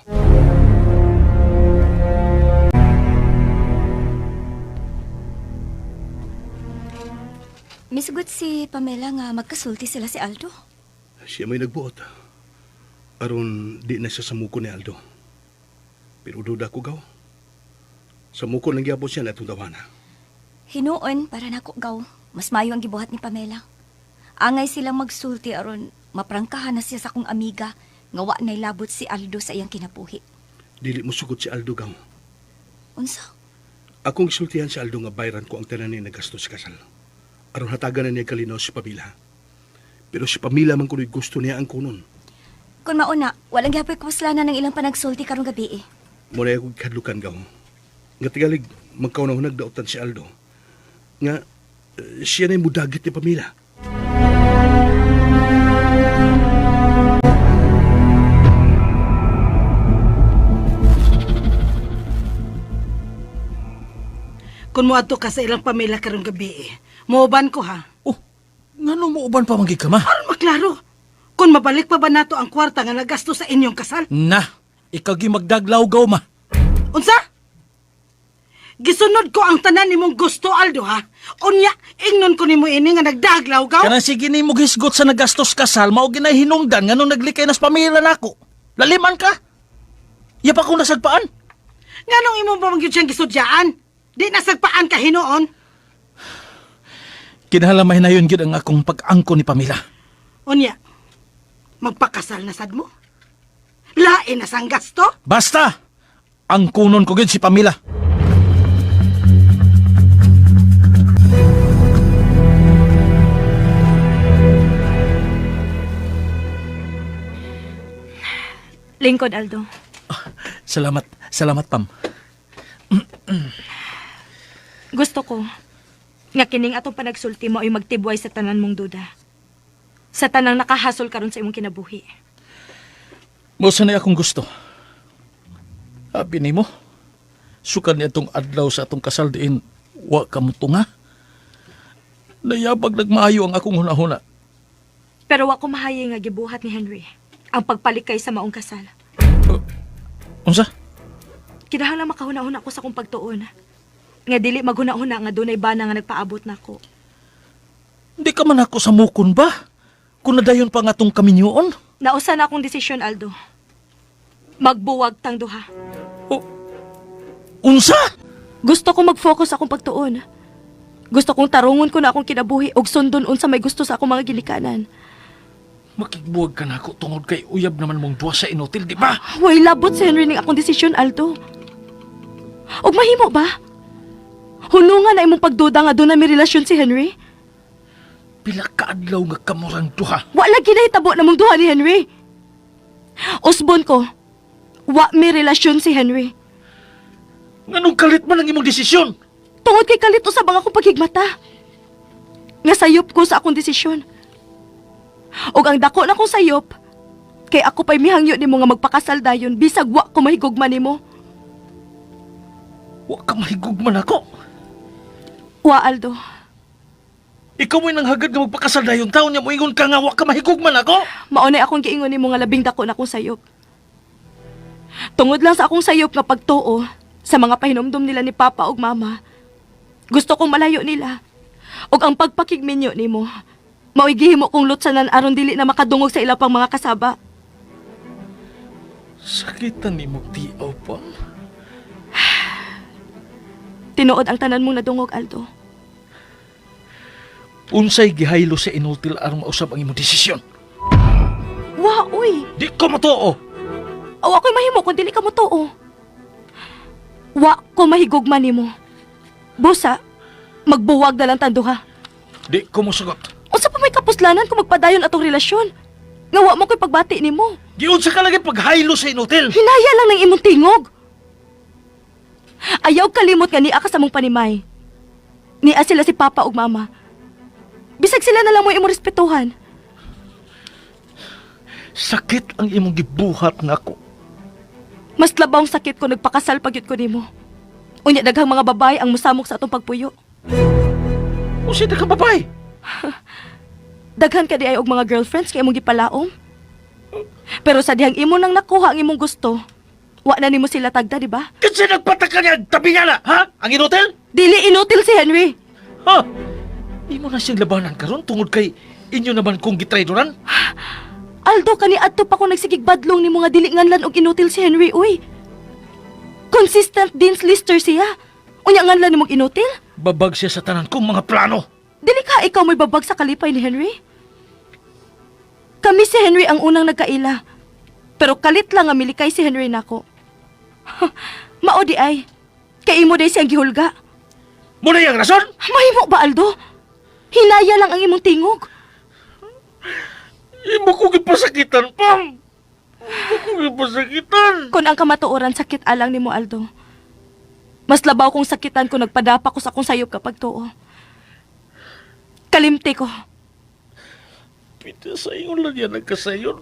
Misugot si Pamela nga magkasulti sila si Aldo. Siya may nagbuot. Aron di na siya samuko ni Aldo. Pero duda ko gaw. Samuko lang gyapon siya na itong dawana. Hinuon para nako gaw. Mas mayo ang gibuhat ni Pamela. Angay silang magsulti aron maprangkahan na siya sa akong amiga nga wa nay labot si Aldo sa iyang kinabuhi. Dili mo sugot si Aldo gaw. Unsa? Akong isultihan si Aldo nga bayran ko ang tanan ni nagastos sa kasal. Aron hatagan na niya kalinaw si Pamela. Pero si Pamela man kuno'y gusto niya ang kunon. Kung mauna, walang gyapon kapuslanan ng ilang panagsulti karong gabi eh. Muna akong kadlukan gaw. Nga tigalig, magkaunahunag daotan si Aldo. Nga, siya na yung mudagit ni Pamela. Kung mo ato ka sa ilang Pamela karong gabi eh. Muuban ko ha. Oh, ngano mo uban pa manggig ka ma? Aron maklaro. Kung mabalik pa ba nato ang kwarta nga nagasto sa inyong kasal? Na, ikaw gi magdaglaw-gaw ma. Unsa? Gisunod ko ang tanan nimong gusto, Aldo, ha? Unya, ingnon ko nimo ini nga nagdaglaw gaw. Kanang sige ni mo gisgot sa nagastos kasal, mao ginay hinungdan nganong naglikay nas pamilya nako. Laliman ka? Ya pa ko nasagpaan? Nganong imo ba magyud siyang gisudyaan? Di nasagpaan ka hinoon? Kinahalamay na yun gyud ang akong pag-angko ni Pamela. Unya, magpakasal na sad mo? Lain na sang gasto? Basta! Ang kunon ko gyud si Pamela. Lingkod, Aldo. Salamat Pam. Gusto ko nga kining atong panagsulti mo ay magtibuay sa tanan mong duda. Sa tanang nakahasol karon sa imong kinabuhi. Mo sanay akong gusto. Abi nimo. Sukan niya itong adlaw sa atong kasal diin wa ka mo tunga. Nayabag nagmaayo ang akong hunahuna. Pero wa ko mahayi nga gibuhat ni Henry ang pagpalikay sa maong kasal. Unsa? Kinahanglan makahuna-huna ko sa akong pagtuon. Nga dili maghuna-huna nga dunay bana nga nagpaabot nako. Di ka man ako sa mukon ba? Kung nadayon pa nga tong kaminyoon? Nausa na akong desisyon, Aldo. Magbuwag tang duha. Unsa? Gusto kong mag-focus akong pagtuon. Gusto kong tarungon ko na akong kinabuhi og sundon unsa may gusto sa akong mga gilikanan. Makigbuwag ka na ako tungod kay uyab naman mong duwa sa inutil, di ba? Way labot si Henry ning akong desisyon, Aldo. Og mahimo ba? Hunungan na imong pagduda nga doon na may relasyon si Henry? Pila ka adlaw nga kamurang duha. Wala ginahitabo na mong duha ni Henry. Usbon ko, wa may relasyon si Henry. Nganong kalit man ang imong desisyon? Tungod kay kalit usab ang akong paghigmata. Nga sayop ko sa akong desisyon. Og ang dako na kong sayop, kay ako pa'y mihangyo nimo nga magpakasal dayon bisag wa ko mahigugman nimo. Wa ka mahigugman ako. Wa, Aldo. Ikaw mo'y nanghagad nga magpakasal dayon taon niya moingon ka nga wa ka mahigugman ako. Maunay akong giingon nimo nga labing dako na akong sayop. Tungod lang sa akong sayop nga pagtuo sa mga pahinomdom nila ni Papa ug Mama. Gusto kong malayo nila. Og ang pagpakigminyo nimo, mao'y gihimo kong lutsanan aron dili na makadungog sa ila pang mga kasaba. Sakitan ni mo tiaw pa. Tinuod ang tanan mong nadungog, Aldo. Unsay gihaylo sa inutil aron mausab ang imong desisyon. Wa, uy! Di ko matuo. Aw ako'y mahimo kung dili ka mo tuo. Wa ko mahigugman nimo. Busa, magbuwag na lang tanduha. Di ko mo sagot. Unsa pa may kapuslanan kung magpadayon atong relasyon? Nga wa mo ko'y pagbati nimo. Giun sa kalagay paghaylo sa inutil. Hinaya lang ng imong tingog. Ayaw kalimot nga niya ka sa mong panimay. Niya sila si Papa ug Mama. Bisag sila na lang mo imong respetuhan. Sakit ang imong gibuhat nga ako. Mas labawng sakit ko nagpakasal pagyud ko nimo. Unya daghang mga babae ang musamok sa atong pagpuyo. O siya ka babay? Daghan ka di ay og mga girlfriends kay imong gipalaom. Pero sa dihang imo nang nakuha ang imong gusto, wa na nimo sila tagda, di ba? Kasi nagpataka niya, tabi nga na, ha? Ang inutil? Dili inutil si Henry. Ha? Imo na siyang labanan karon tungod kay inyo naman kong gitraydoran? Aldo, kani adto pa ko nagsigig badlong ni mga dili nganlan og inutil si Henry, uy. Consistent Dean's Lister siya. Unya nganlan nimong inutil? Babag siya sa tanan kong mga plano. Dili ka ikaw may babag sa kalipay ni Henry? Kami si Henry ang unang nagkaila. Pero kalit lang nga milikay si Henry nako. Mao di ay. Kay imo day siyang gihulga. Muna yung rason? Mahimo ba, Aldo? Hinaya lang ang imong tingog. Imo ko gipasakitan, Pam. Imo ko gipasakitan. Kung ang kamatuoran sakit alang nimo, Aldo. Mas labaw kong sakitan kung nagpadapa ko sa akong sayop kapag tuo. Kalimti ko. Pita sa ingon lang yan nagkasayon.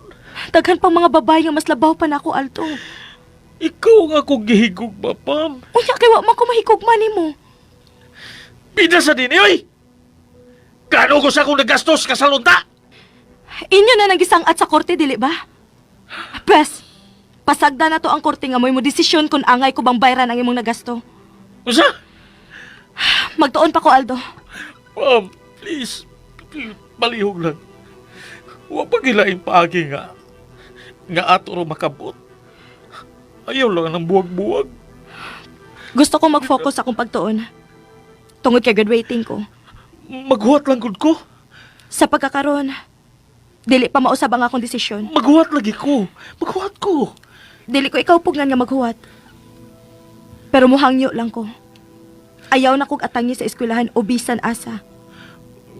Daghan pang mga babae nga mas labaw pa na ako, Aldo. Ikaw nga kong gihigog ba, Pam? Unya kay wa man ko mahigugma nimo. Pita sa din, oy! Kano ko sa akong nagastos kasalunta? Inyo na nagisangat sa korte, dili ba? Pes, pasagda na to ang korte nga mo desisyon kung angay ko bang bayran ang imong nagasto. Usa? Magtuon pa ko, Aldo. Pam, please. Balihog lang. Huwag pagilaing paagi nga. Nga ato ro makabot. Ayaw lang ng buwag-buwag. Gusto ko mag-focus akong pagtuon. Tungod kay graduating ko. Maghuwat lang gud ko. Sa pagkakaroon, dili pa mausab ang akong desisyon. Maghuwat lagi ko. Maghuwat ko. Dili ko ikaw pugnan nga maghuwat. Pero muhangyo lang ko. Ayaw na kog atangi sa eskwelahan o bisan asa.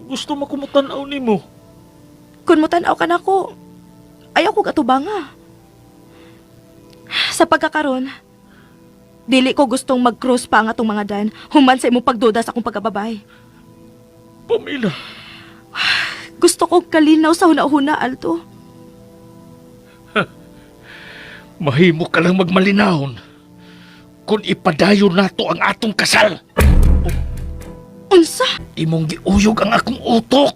Gusto mo kumutanaw ni mo. Kung mutanaw ka na ko, ayaw kog atubanga. Sa pagkakaroon, dili ko gustong mag-cross pa ang atong mga dan human sa imong pagduda sa akong pagkababay. Pamila. Gusto ko kalinaw sa huna-huna, Aldo. Mahimo ka lang magmalinahon kung ipadayon nato ang atong kasal. Unsa? Imong giuyog ang akong utok.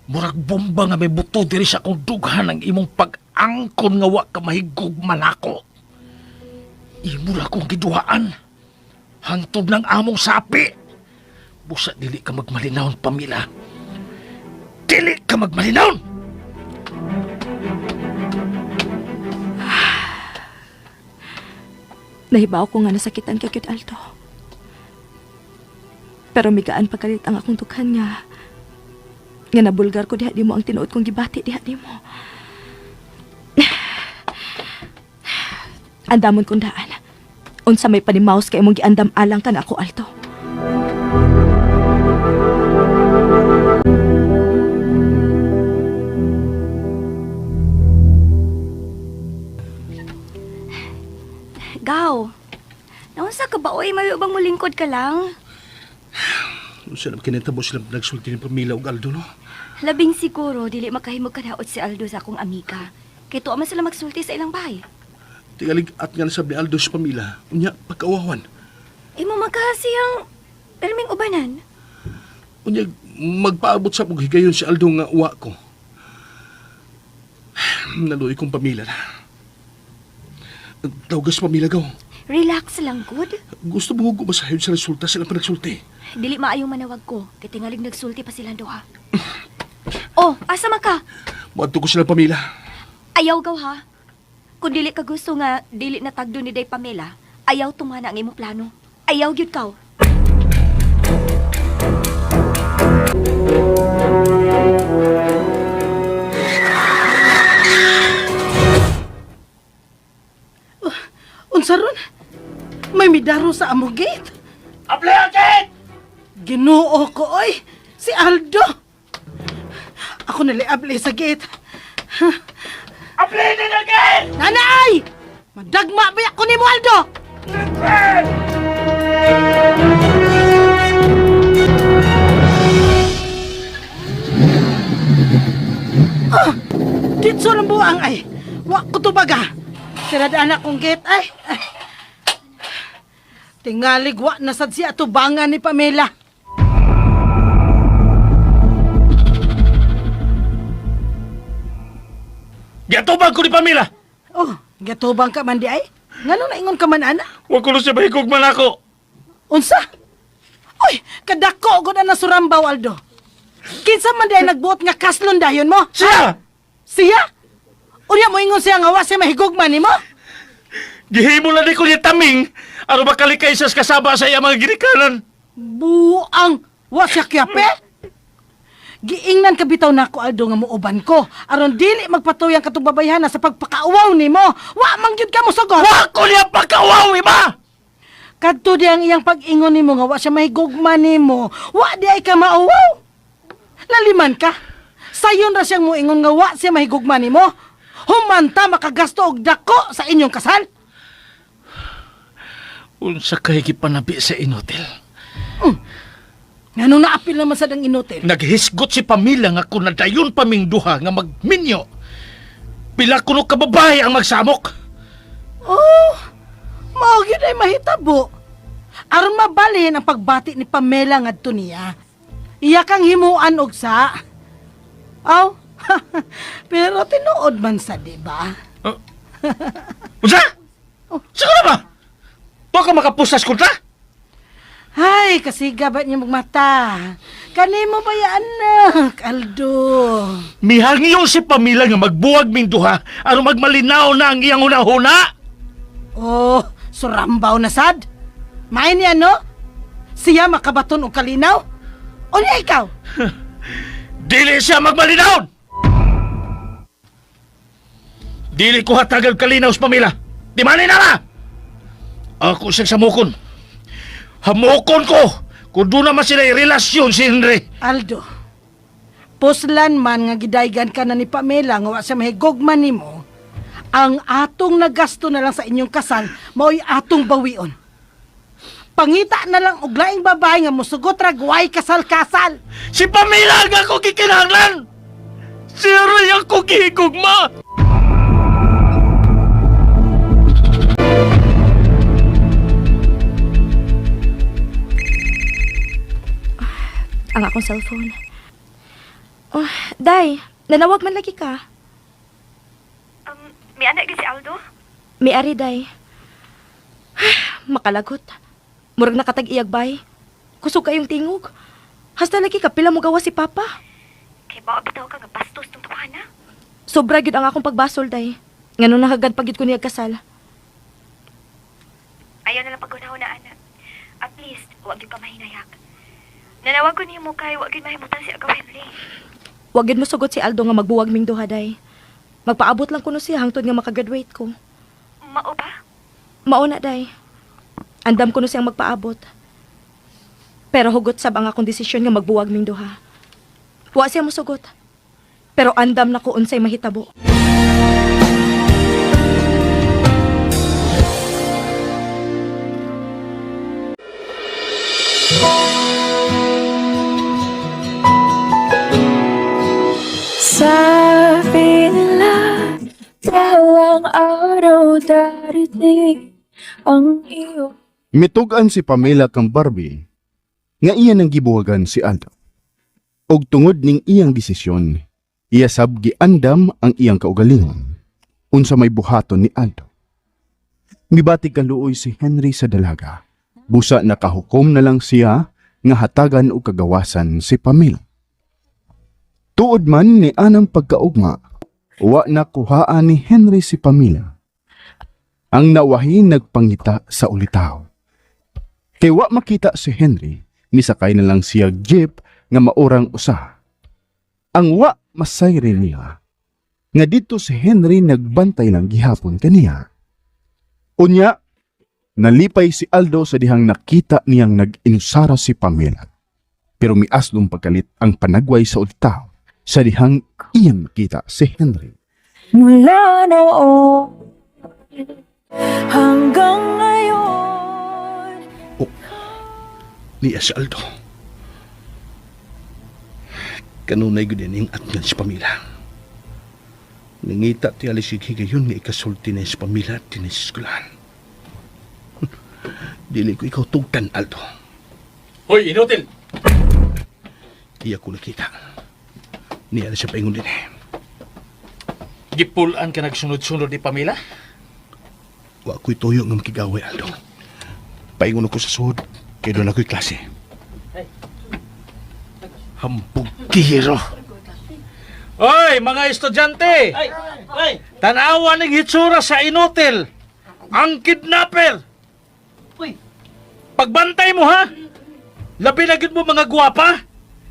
Murag bomba nga may buto diri sa akong dughan ang imong pag-angkon nga wa ka mahigugman ako. Imo ra akong giduhaan. Hangtod ng among sapi. Busa dili ka magmalinahon, Pamila. Dili ka magmalinahon! Nahibaw ko nga nasakitan kay Cute Aldo. Pero migaan pagkalit ang akong dughan nga. Nga nabulgar ko diha di mo ang tinuod kong gibati diha di mo. Andamon kong daan. Unsa may panimaos kay imong giandam alang ka na ako, Aldo. Gaw, naunsa ka ba, oy? May ubang mulingkod ka lang. Sila kinitabo sila nagsulti ni Pamila ug Aldo, no? Labing siguro, dili makahimog kadaot si Aldo sa akong amiga. Kaya tuwa man sila magsulti sa ilang bahay. Tingalig at nga nasab ni Aldo sa Pamila. Unya, pagkaawawan. Imo magkasiyang perming ubanan. Unya, magpaabot sa paghigayon si Aldo nga uwa ko. Naluoy kong Pamila na. Tawgas Pamila gaw. Relax lang, good. Gusto mo ko masahid sa resulta sila pa nagsulti. Dili maayong manawag ko. Kaya tingalig nagsulti pa silang duha. Oh, asa man ka? Muadto ko sila Pamila. Ayaw gaw ha. Kung dili ka gusto nga, dili na tagdo ni Day Pamela, ayaw tumana ang imong plano. Ayaw gyud kaw. Unsa ron? May midaro sa among gate. Aple ang gate! Ginoo ko, oy! Si Aldo! Ako naliabli sa gate. Aple din ang gate! Nanay! Madagma ba ako ni mo, Aldo? Di Diretso lang buang ay. Wa ko tubaga. Tiradaan akong gate ay. Tingalig wa nasad siya tubangan ni Pamela. Gatubang ko ni Pamela! Oh, gatubang ka man di ay. Ngano na ingon ka man ana? Huwag ko na siya mahigog man ako. Unsa? Uy, kadako gud na surambaw Aldo. Kinsa man di ay nagbuot nga kaslon dayon mo? Siya! Siya? Unya mo ingon siya nga wa siya mahigugman nimo? Gihimo na di ko niya taming. Ano ba kalikay sa kasaba sa iya mga ginikanan? Buang wa siya kyape? Giingnan ka bitaw nako Aldo nga muuban ko. Aron dili magpatuyang katong babayhana sa pagpakauwaw nimo. Wa man gyud ka mo sugod. Wa ko niya pagkawaw, iba! Kadto di ang iyang pag-ingon nimo nga wa siya mahigugman nimo. Wa di ay ka mauwaw. Laliman ka. Sayon ra siyang moingon nga wa siya mahigugman nimo. Humanta makagasto og dako sa inyong kasal. Unsa kay gipanabi sa inotel? Nganong naapil naman sa dang inotel? Naghisgot si Pamela nga kung nadayon paming duha nga magminyo. Pila kuno ka babae ang magsamok. Oh, mao gyud ay mahitabo. Aron mabalhin ang pagbati ni Pamela ngadto niya. Iya kang himuan og sa. Aw, pero tinuod man sa, di ba? Unsa? Siguro ba? Baka makapusas ko ta? Ay, kasigabat niya magmata. Kanimo ba ya anak, Aldo? Mihangyo si Pamela nga magbuwag ming duha aron magmalinaw na ang iyang hunahuna. Oh, surambaw na sad. May niya, no? Siya makabaton og kalinaw? O niya ikaw? Dili siya magmalinaw! Dili ko hatagal kalinaw sa Pamela. Di mani na ba? Ako siyang samukon. Hamukon ko kung doon naman sila relasyon si Henry. Aldo, puslan man nga gidaygan ka na ni Pamela nga wa siya mahigugman nimo, ang atong nagasto na lang sa inyong kasal mao'y atong bawion. Pangita na lang og laing babae nga musugot ra guway kasal-kasal. Si Pamela nga ko kikinahanglan! Si Henry ang ko gihigugma! Ang akong cellphone. Oh, Day, nanawag man lagi ka. May anak ka si Aldo? May ari, Day. Makalagot. Murag nakatag-iyag, bay. Kusog kayong tingog. Hasta lagi ka, pila mo gawa si Papa. Kay bawa bitaw ka nga bastos tong tuwana. Sobra gyud ang akong pagbasol, Day. Ngano nahagad pagyud ko niya kasal. Ayaw na lang pag-unaw na, anak. At least, huwag yung pamahinayak. Nanawag ko niyo mo kay huwag yung mahimutan si Agaw Henry. Wag gyud mo sugot si Aldo nga magbuwag ming duha, Day. Magpaabot lang kuno siya hangtod nga makagraduate ko. Mao ba? Mao na, Day. Andam kuno siyang magpaabot. Pero hugot sab ang akong desisyon nga magbuwag ming duha. Wa siya mosugot. Pero andam na ko unsay mahitabo. Sabi nila, walang araw darating ang iyong Mitugan si Pamela kang Barbie nga iya nang gibuwagan si Aldo. Og tungod ning iyang desisyon, iya sab giandam ang iyang kaugalingon unsa may buhaton ni Aldo. Mibatig kaluoy si Henry sa dalaga. Busa nakahukom na lang siya nga hatagan og kagawasan si Pamela. Tuod man ni anang pagkaugma, wa nakuhaan ni Henry si Pamela. Ang nawahi nagpangita sa ulitaw. Kay wa makita si Henry, nisakay na lang siya jeep nga maurang usa. Ang wa masayri niya, nga dito si Henry nagbantay ng gihapon kaniya. Unya, nalipay si Aldo sa dihang nakita niyang nag-inusara si Pamela. Pero miaslong pagkalit ang panagway sa ulitaw sa dihang iyang makita si Henry. mula noon hanggang ngayon. Niya si Aldo. Kanunay gud yung atnan si Pamela. Nangita ti alisig higayon nga ikasulti na sa pamilya at sa eskulahan. Dili ko ikaw tugtan, Aldo. Hoy, inutil! Iya ko nakita. Niya na siya paingon din eh. Gipulaan ka nagsunod-sunod ni Pamela? Wa ko'y tuyo ng makigaway, Aldo. Paingon ako sa suod, kaya doon ako'y klase. Hambog kihiro. Hoy, mga estudyante! Tanawa ng hitsura sa inutil! Ang kidnapper! Pagbantay mo, ha? Labi na gid mo mga guwapa!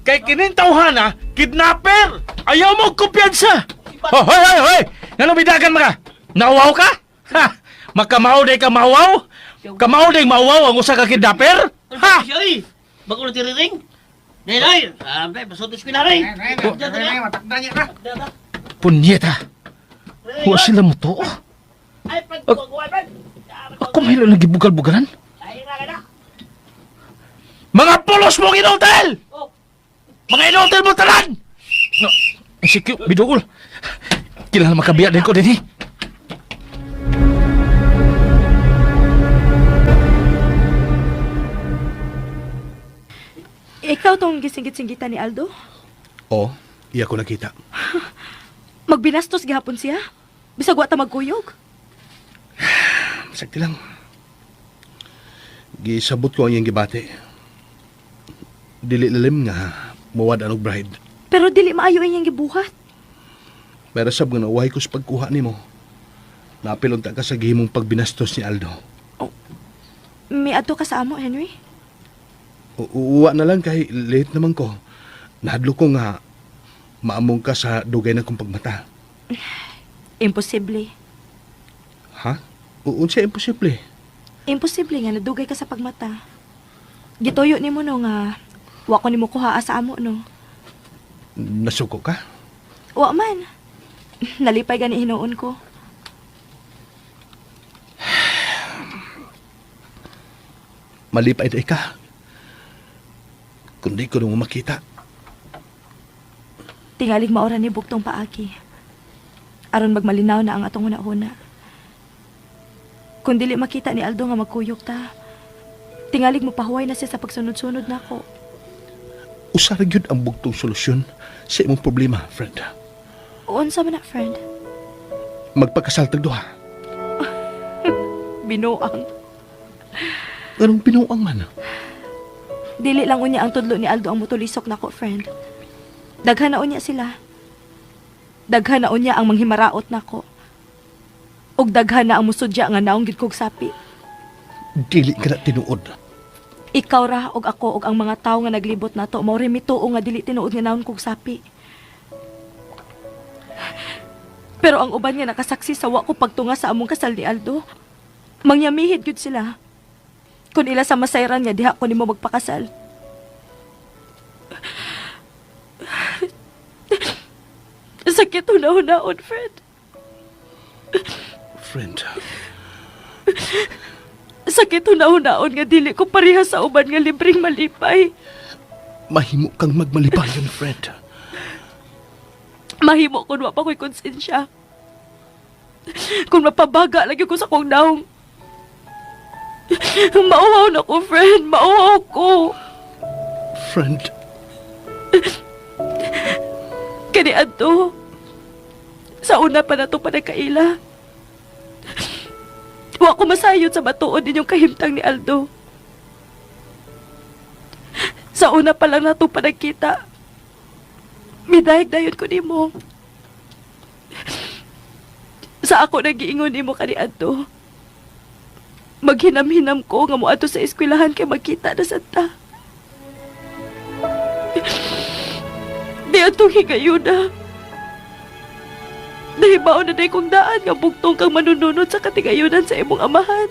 Kay kinintawhan, ha? Kidnapper! Ayaw mo kumpiyansa! Hoy! Ngano bidagan mga? Nauwaw ka? Ha? Makamaw day ka mawaw? Kamaw day mawaw ang usa ka kidnapper? Ha? Ay, bago na tiriring. Nenay, pasotos ko na rin. Punyeta! Huwag sila mo to. Ako mahilo na gibugal-bugalan? Mga pulos mong inhotel! Mga inhotel mo talan! No, sikyo, bidugol. Kailangan makabiya din ko din eh. Ikaw tong gisingit-singgitan ni Aldo? Oo, iya ko nakita. Magbinastos gihapon siya? Bisag wa ta magkuyog? Sakti lang. Gisabot ko ang iyang gibate. Dili lalim nga, mawad anog bride. Pero dili maayo iyang gibuhat. Pero sab nga nauwahay ko sa pagkuha ni mo. Napilon ta ka sa gihimong pagbinastos ni Aldo. May ato ka sa amo, Henry? Uwa na lang kay late naman ko. Nahadlo ko nga maamong ka sa dugay na kong pagmata. Imposible. Ha? Siya imposible. Imposible nga nadugay ka sa pagmata. Gituyo ni mo no nga wa ko nimo kuhaa sa amo no. Nasuko ka? Wa man. Nalipay gani hinuon ko. Malipay na ka. Kundi ko nung makita. Tingalig maora ni buktong paagi. Aron magmalinaw na ang atong una-una. Kung dili makita ni Aldo nga magkuyok ta, tingalig mo pahuway na siya sa pagsunod-sunod na ako. Usara gyud ang bugtong solusyon sa imong problema, friend. Unsa man na, friend? Magpakasal tag duha. Binuang. Anong binuang man? Dili lang unya ang tudlo ni Aldo ang mutulisok nako, friend. Daghan na unya sila. Daghan na unya ang manghimaraot nako. Ug daghan na ang musudya nga naong gid kog sapi. Dili ka na tinuod. Ikaw ra og ako og ang mga tawo nga naglibot nato mao rin mituo nga dili tinuod nga naon kog sapi. Pero ang uban nga nakasaksi sa wa ko pagtunga sa among kasal ni Aldo, mangyamihid gyud sila. Kung ila sa masayran nga diha ko nimo magpakasal. Sakit hunahon, friend. Friend. Sakit hunahon nga dili ko pareha sa uban nga libreng malipay. Mahimo kang magmalipayon, friend. Mahimo kung wa pa ko'y konsensya. Kung mapabaga lagi ko sa kong naong. Mauwaw na ko, friend. Mauwaw ko. Friend. Kani adto. Sa una pa na ito pa nagkaila. Wa ko masayod sa batuon ninyong kahimtang ni Aldo. Sa una pa lang na ito pa nagkita. Midayag-dayon ko nimo. Sa ako nagiingon nimo kani adto. Maghinam-hinam ko nga mo ato sa eskwelahan kay magkita na santa. Di atong higayuna. Nahibaw na day kong daan nga bugtong kang manununod sa katigayunan sa imong amahan.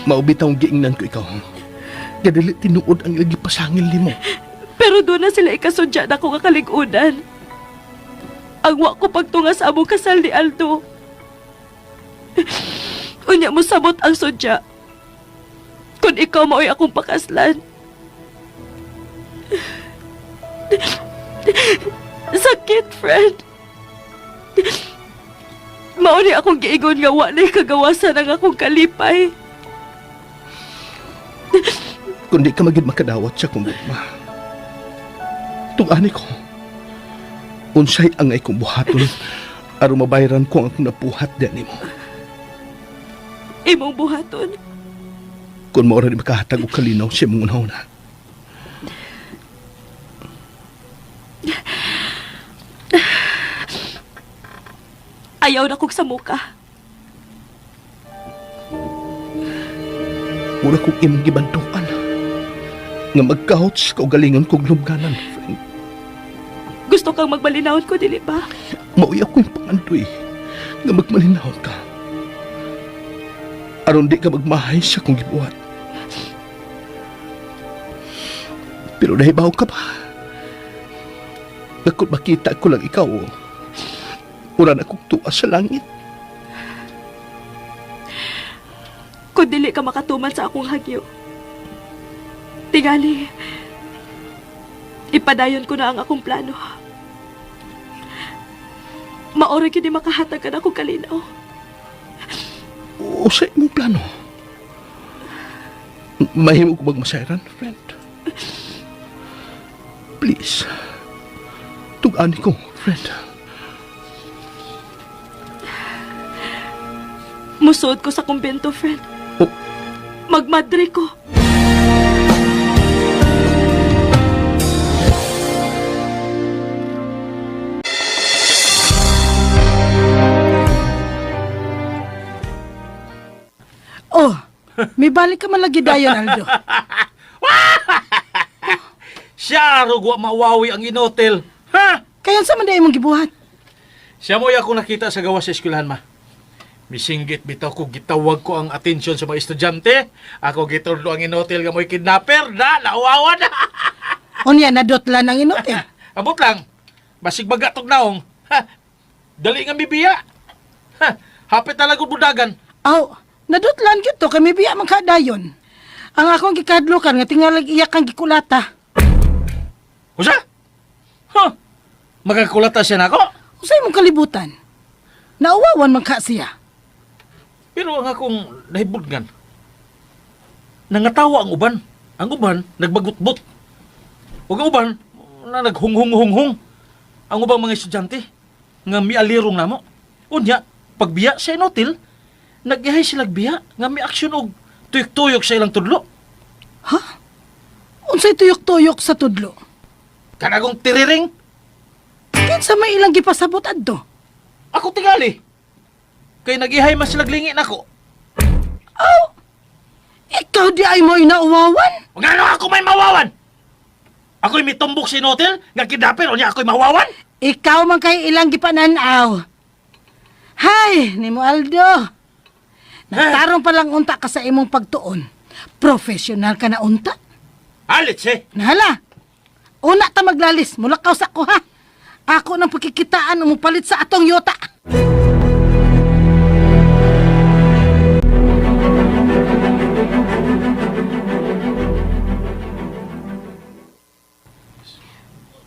Maubitaw ang giingnan ko ikaw. Kadali tinuod ang ilagi pasangil ni mo. Pero doon na sila ikasudya na ko kakaligunan. Ang wa ko pagtunga sa among kasal ni Aldo. Unya mo sabot ang sudya. Kung ikaw mao'y akong pakaslan. Sakit, friend. Mauni akong giingon nga wa na'y kagawasan ang akong kalipay. Kung di ka magid makadawat siya kung gugma. Tungani ko. Unsay angay kong buhaton aron mabayaran ko ang akong napuhat din mo. Imong buhaton. Kung maura di makahatag og kalinaw siya mong unahuna. Ayaw na kong sa muka. Mura kong imong gibantuan nga magkahot sa kaugalingon kong lumganan, friend. Gusto kang magmalinawon ko, dili ba? Mauya ko yung pangandoy nga magmalinahon ka. Aron di ka magmahay sa kong gibuhat. Pero nahibaw ka pa. Nga kung makita ko lang ikaw, wala na kong tuwa sa langit. Kung dili ka makatuman sa akong hagyo, tingali, ipadayon ko na ang akong plano. Maora gyud di makahatag ka na akong kalinaw. O sa imong plano? Mahimo ko magmasayran, friend? Please. Tug-ani ko, friend. Musuod ko sa kumbento, friend. Oh. Magmadre ko. Oh, may balik ka malagi dayon, Aldo. Siya rog wa mawawi ang inotel. Ha? Kayan sa manday mong gibuhat. Siya mo ako nakita sa gawas sa eskwelahan, ma. Misinggit bitaw ko gitawag ko ang atensyon sa mga estudyante. Ako giturdo ang inotel nga mo'y kidnapper na lauwawan. Unya, nadotlan ang inote. Abot lang. Basig bagatog naong. Ha? Dali nga bibiya. Ha? Hapit talaga budagan. Aw, nadotlan gyud to kay may biya man kadayon. Ang akong gikadlokan nga tingalag iyak kang gikulata. Usa? Ha? Magkakulata siya na ako? Usay mong kalibutan. Nauwawan man ka siya. Pero ang akong nahibudgan, nangatawa ang uban. Ang uban, nagbagutbot. O ang uban, na naghunghung-hunghung. Ang ubang mga estudyante, nga mialirong namo. Unya, pagbiya sa inotil, nag-ihay sila biya, nga may aksyon og tuyok-tuyok sa ilang tudlo. Ha? Unsay tuyok-tuyok sa tudlo? Kanagong tiriring, Kinsa may ilang gipasabot adto? ako tingali. Kay nag-ihay mas laglingi nako. Aw! Ikaw di ay mo inauwawan? Nga ano ako may mawawan? Ako'y mitumbok sa inotil, nga kidnapper, o niya ako'y mawawan? Ikaw man kay ilang gipananaw. Hay, ni mo Aldo. Nagtarong pa lang unta ka sa imong pagtuon. Professional ka na unta. Alit si. Nahala. Una ta maglalis, mulakaw sa ko ha. Ako nang pagkikitaan mo palit sa atong yota.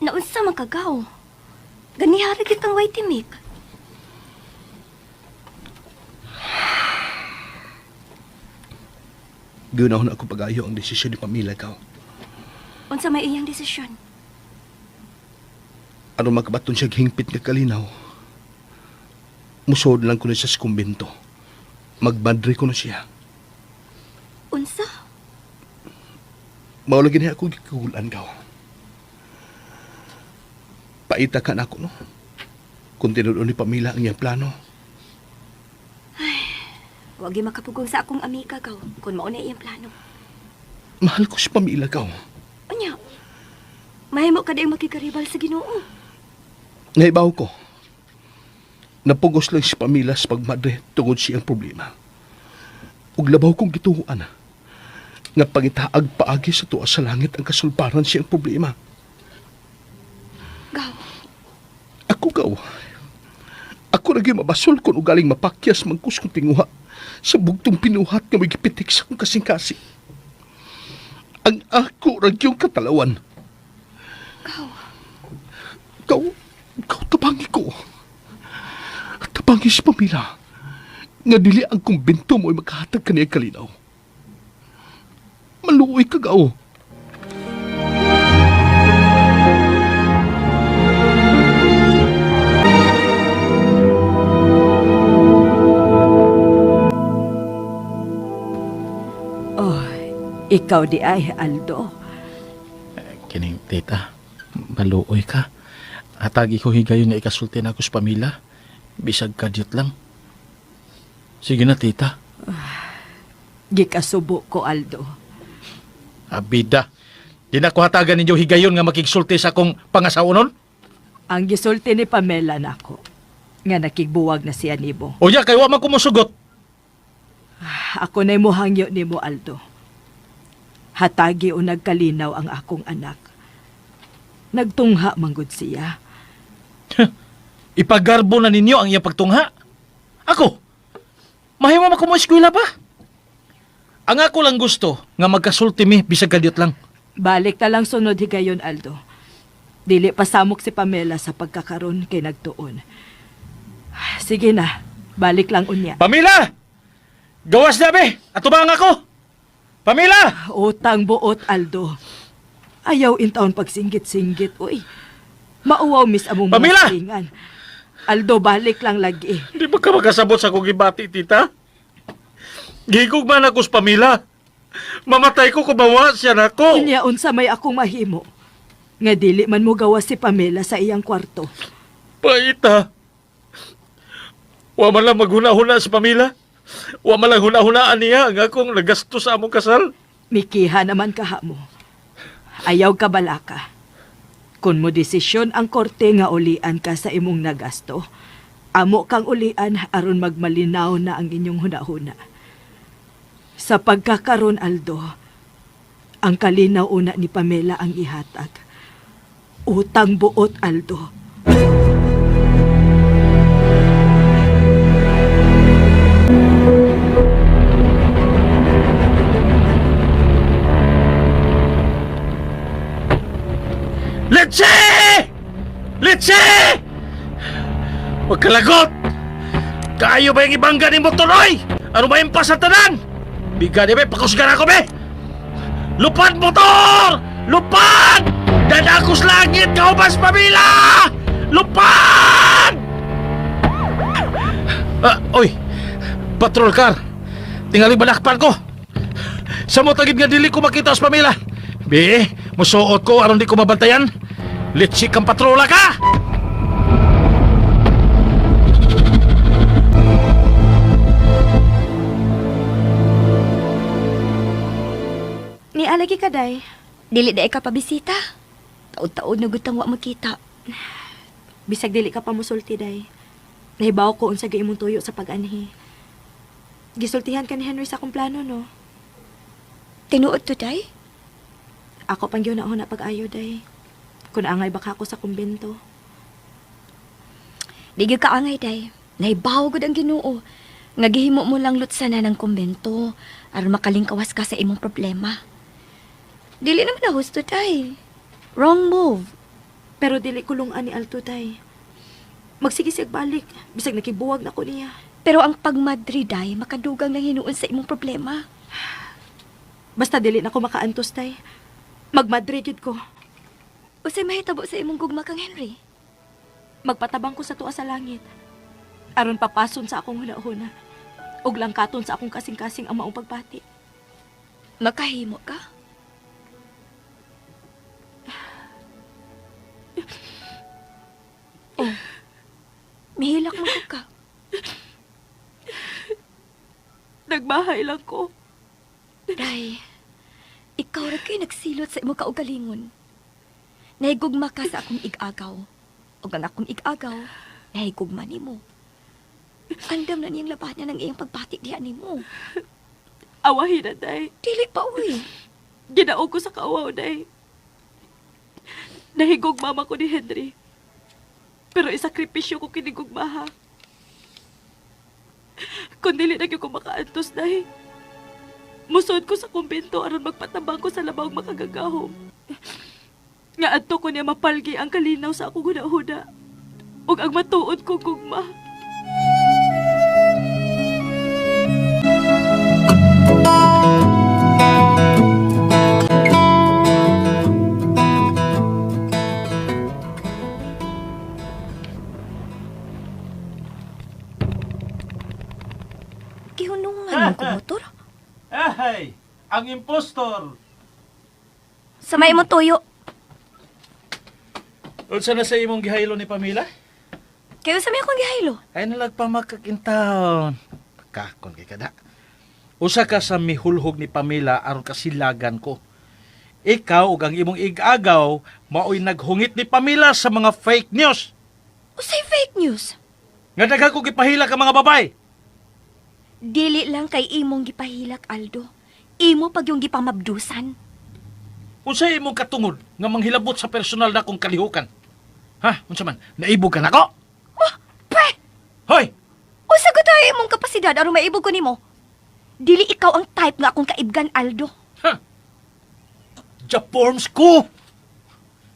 Naunsa man kagaw. Ganihari kitang white timik. Gunahon ako pag-ayo ang desisyon ni pamilya ka. Unsa may iyang desisyon? Ano makabaton siya hingpit nga kalinaw. Musod lang ko na siya sa kumbento. Magmadre ko na siya. Unsa? Maulagin niya ako gikugulan ka. Paita ka na ako, no? Kung tinuloy ni pamilya ang iyang plano. Huwag yung makapugong sa akong amiga gaw kung mauna iyang plano. Mahal ko si pamilya ka. Unya, mahimo ka dayang makikaribal sa Ginoo. Naibaw ko. Napugos lang si pamilya sa pagmadre tungod siyang problema. Ug labaw kong gituhuan nga pangitaag paagi sa tuwa sa langit ang kasulbaran siyang problema. Gaw, Ako gaw. Ako lagi mabasol kung ugaling mapakyas magkus kong tinguha sa bugtong pinuhat nga may gipitik sa kong kasing-kasi. Ang ako ragyong katalawan. gaw. Ikaw tabangi ko. Pangis Pamela, nga dili ang kumbento mo ay makahatag ka niya kalinaw. Maluoy ka gao. Oh, ikaw di ay, Aldo. Kining tita, maluoy ka. Atagi ko higayon nga ikasulti na ako sa pamilya. Bisag kadyot lang. Sige na, tita. Gikasubo ko, Aldo. Abida, di na ko hatagan ninyo higayon nga makigsulti sa akong pangasawunon? Ang gisulti ni Pamela nako nga nakigbuwag na siya nimo. O ya, kayo man kumusugot. Ako na'y muhangyo nimo, Aldo. Hatagi o nagkalinaw ang akong anak. Nagtungha manggod siya. Ipagarbo na ninyo ang iyang pagtungha. Ako, mahimo man ko mo eskwela ba? Ang ako lang gusto nga magkasulti mi bisag kadyot lang. Balik ta lang sunod higayon, Aldo. Dili pasamok si Pamela sa pagkakaroon kay nagtuon. Sige na, balik lang unya. Pamila! Gawas na be! Atubang ako! Pamila! Utang buot, Aldo. Ayaw intaon pagsinggit-singgit, uy. Mauwaw mis among Pamela! mga singan. Aldo, balik lang lagi. Di ba ka makasabot sa kong gibati, tita? Gigog man ako sa Pamila. Mamatay ko kumawa siya na ko. Unya unsa may akong mahimo. Nga dili man mo gawas si Pamela sa iyang kwarto. Paita. Wa man lang maghuna-huna sa Pamila. Wa man lang huna-hunaan niya ang akong nagasto sa among kasal. Mikiha naman kaha mo. Ayaw ka balaka. Kung mo desisyon ang korte nga ulian ka sa imong nagasto, amo kang ulian aron magmalinaw na ang inyong hunahuna. Sa pagkakaroon, Aldo, ang kalinaw una ni Pamela ang ihatag. Utang buot, Aldo. Letche! Letche! Huwag ka lagot! Kaayo ba yung ibangga ni Motoroy? Ano ba yung pasatanan? Biga di ba, pakusgan ako be! Lupad motor! Lupad! Dadakos langit, kaubas Pamila! Lupad! Oy! Patrol car! Tingali balakpan ko! Sa mo tagid nga dili ko makita sa Pamila! Be, musuot ko aron di ko mabantayan. Litsik kang patrola ka! Ni alagi ka, day. Dili day ka pabisita. Taod-taod na gutang wa makita. Bisag dili ka pa musulti, day. Nahibaw ko unsa gay imong tuyo sa pag-anhi. Gisultihan ka ni Henry sa akong plano, no? Tinuod to, day? Ako pang yun na pag-ayo, day. Kung angay baka ako sa kumbento. Di gyud ka angay, day. Nahibaw gud ang Ginoo. Nga gihimo mo lang lutsa na ng kumbento aron makalingkawas ka sa imong problema. Dili naman na husto, day. Wrong move. Pero dili kulungan ni Alto, day. Magsigisig balik. Bisag nakibuwag na ko niya. Pero ang pagmadri, day, makadugang na hinuon sa imong problema. Basta dili na ko makaantos, day. Magmadrigid ko. Usay mahitabo sa imong gugma kang Henry. Magpatabang ko sa tuwa sa langit. Aron papason sa akong hunahuna. Og langkaton sa akong kasing-kasing ang maong pagpati. Makahimo ka? Oh, mihilak mo ka. Nagbahay lang ko. Day, ikaw ra kay nagsilot sa imong kaugalingon. Nahigugma ka sa akong ig-agaw. O ang akong ig-agaw, nahigugma nimo. Andam na niyang labahan niya ng iyang pagpati diha nimo. Awahin na, day. Dili pa, uy. Ginaog ko sa kaawaw, day. Nahigog mama ko ni Henry. Pero isakripisyo ko kinigugmaha. Kung dili na ko makaantos, day. Musod ko sa kumbento aron magpatabang ko sa labawang makagagahom. Nga adto ko niya mapalgi ang kalinaw sa akong huda-huda. Ug ang matuod ko gugma. ang impostor. Sa may mo tuyo. Unsa na sa imong gihaylo ni Pamela? Kayo sa may akong gihaylo. Ay nalagpamakakintawon. Kakon kay kada. Usa ka sa mihulhog ni Pamela aron kasilagan ko. Ikaw ug ang imong ig-agaw mao'y naghungit ni Pamela sa mga fake news. Usay fake news. Nga daghan ko gipahila ka mga babay. Dili lang kay imong gipahilak, Aldo. Imo pag yung gipamabdusan. Unsay imong katungod nga manghilabot sa personal na kong kalihukan? Ha? Unsa man? Naibog ka nako? Oh, pre! Hoy! Usa ko tayo imong kapasidad aron maibog ko nimo. Dili ikaw ang type nga akong kaibgan, Aldo. Ha? Japorms ko!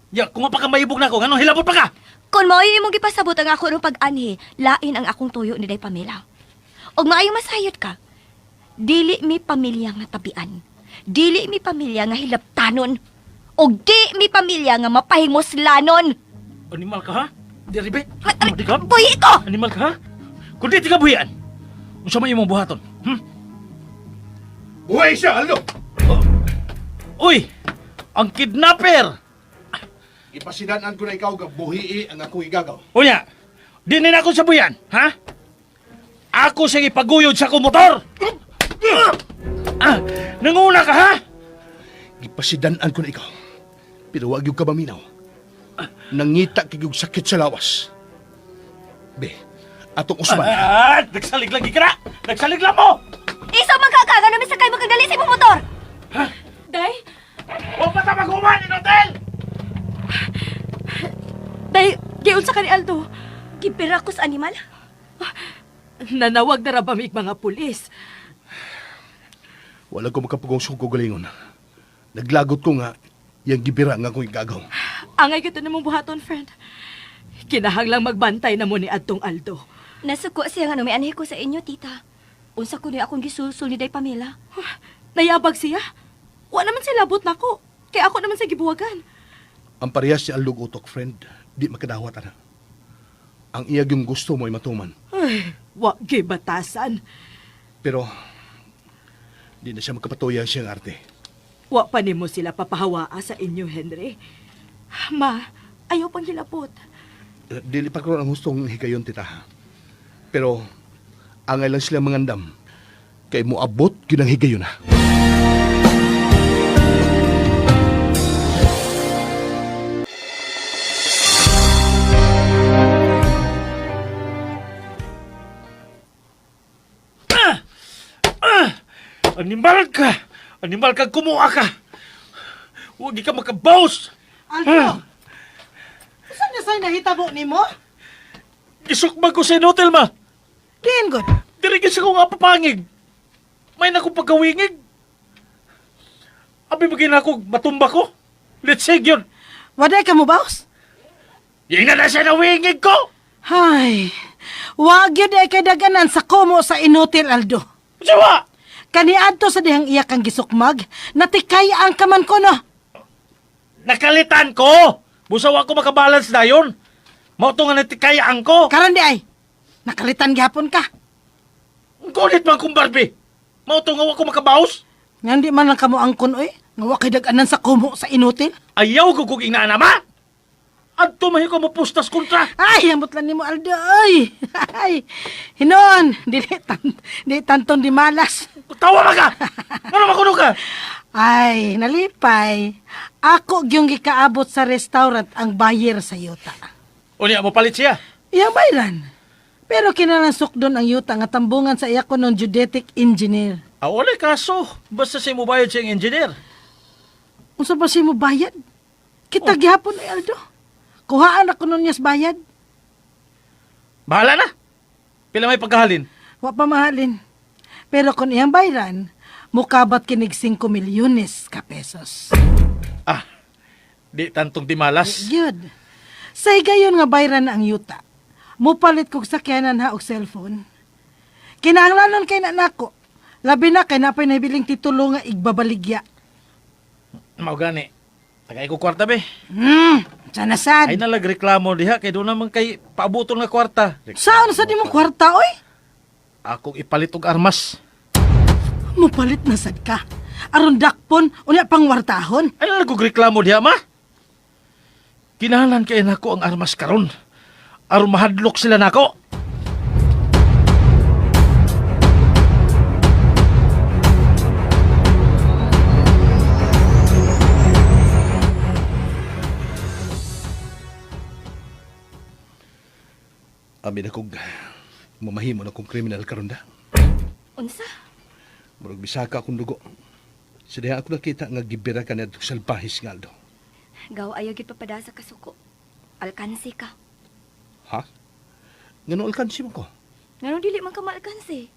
Ya, kung pa ka maibog na ako, anong hilabot pa ka? Kung mao'y imong gipasabot ang ako ng pag-anhi, lain ang akong tuyo ni Day Pamela. Og maayong masayot ka, dili mi pamilya nga tabian. Dili mi pamilya nga hilabtanon. Og di mi pamilya nga mapahingoslanon. Animal ka ha? Di ribe? Ay, Di ka? buhi ko! Animal ka ha? Kung di ka buhian, unsa man imong buhaton? Buhay siya, Aldo! Uy! Ang kidnapper! Ipasidanan ko na ikaw nga buhii ang akong igagaw. Unya, di na ako sa buyan, ha? Ako siyang ipaguyod sa akong motor! Nanguna ka, ha? Ipasidanan ko na ikaw. Pero wag yung ka maminaw. Nangita kigog sakit sa lawas. Be, atong usman. Nagsalig lagi ka na! Nagsalig lang mo! Isa magkakaga namin sa kayo magkagali sa imong motor! Day, Huwag pa ta maghuman in hotel! day, giun sa kani Aldo. Gipirakos animal? Nanawag na rabamig mga pulis. Wala ko makapugong suko galingon. Naglagot ko nga, yung gibira nga akong igagaw. Angay kita namang buhaton, friend. Kinahanglang magbantay na mo ni Adtong Aldo. Nasuko siya nga may anhi ko sa inyo, tita. Unsa ko na akong gisulsul ni Day Pamela. Nayabag siya. Wa naman sila labot na ko. Kaya ako naman sa gibuwagan. Ang parehas si Aldo utok, friend. Di makadawat na. Ang iyag yung gusto mo ay matuman. Ay, wa gibatasan. Pero, di na siya makapatuya siyang arte. Wa pa nimo sila papahawaa sa inyo, Henry. Ma, ayaw pang hilapot. Dili pa ko ang gustong higayon, tita. Pero, angay lang sila mangandam. Kay mo abot, ginang higayon na. Animal ka! Animal ka, kumuha ka! Huwag ka makabaws! Aldo! Saan na sa'yo nahitabo ni mo? Gisukbag ko sa hotel, ma! Diin, God. Dirigis ako nga papangig! May naku pagkawingig! Abi magin ako, matumba ko! Let's say yun! Waday ka mo, boss? Yung na siya na wingig ko! Hay, wag yun ay kay daganan sa komo sa inutil, Aldo. Sawa! Kaniadto sa dihang iya kang gisukmag, natikay ang kaman ko, no? Nakalitan ko! Busaw ako makabalance na yun! Mauto nga natikayaan ko! Karan di ay, nakalitan gihapon ka. Kulit man kong Barbie! Mauto nga ako makabaos! Nga di man lang kamo angkon, oy. Nga wa kay daganan sa komo sa inutil. Ayaw ko kong inaanama! At tumahi ko mapustas kontra! Ay, ambot lang ni mo, Aldo, ay. Ay, hinon, di tanton di malas. Tawa ba ka? Ano makuno ka? Ay, nalipay. Ako gyung gikaabot sa restaurant ang buyer sa yuta. O niya, mapalit siya. Iyang bayran. Pero kinalansok doon ang yuta nga tambungan sa iya ko ng geodetic engineer. Wala kaso. Basta siya mo bayad siyang engineer. Unsa ba si mo bayad? Kita gihapon ay Aldo. Kuhaan ako nun niyas bayad. Bahala na. Pila may pagkahalin. Wa pa mahalin. Pero kung iyang bayran, mukabat kinig 5 milyones ka pesos. Di tantong di malas. Yun. Sa higayon nga bayran na ang yuta, mupalit kog sakyanan ha og cellphone. Kinahanglanon kay na nako. Labi na kay napay nabiling titulo nga igbabaligya. Mau gani. Tagay ko kwarta be. Sana sad. Ay nalagreklamo diha kay doon naman kay paabuton nga kwarta. Saan sa di mo kwarta, oy? Akong ipalit og armas. Mupalit na sad ka. Aron dakpon, unya pangwartahon. Ay nagreklamo diha ma. Kinahanglan kay nako ang armas karon. Aron mahadlok sila nako. Amin akong mamahimo na kong kriminal karon da. Unsa? Murag bisaka akong dugo. Sa diha ako nakita nga gibira ka na itong salbahis nga Aldo. Gaw ayaw gid papadasa ka suko. Alkansi ka. Ha? Ngano alkansi mo ko? Ngano dili man ka maalkansi?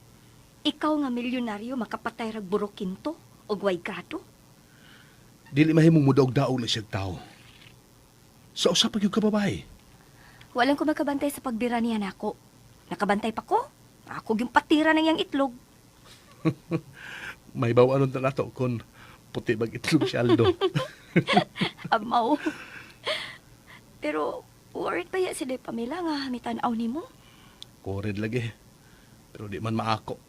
Ikaw nga milyonaryo makapatay rag burokinto o way grado? Dili mahimong mudaog-daog na siyang tao. Sa usapag yung kababae. Walang ko makabantay sa pagbira niya nako. Nakabantay pa ko? Ako yung patira ng iyang itlog. May bawanon na nato kung puti bag itlog si Aldo. Amaw. Pero, worried ba ya si De Pamela nga mitanaw ni mo? Kored lagi. Pero di man maako.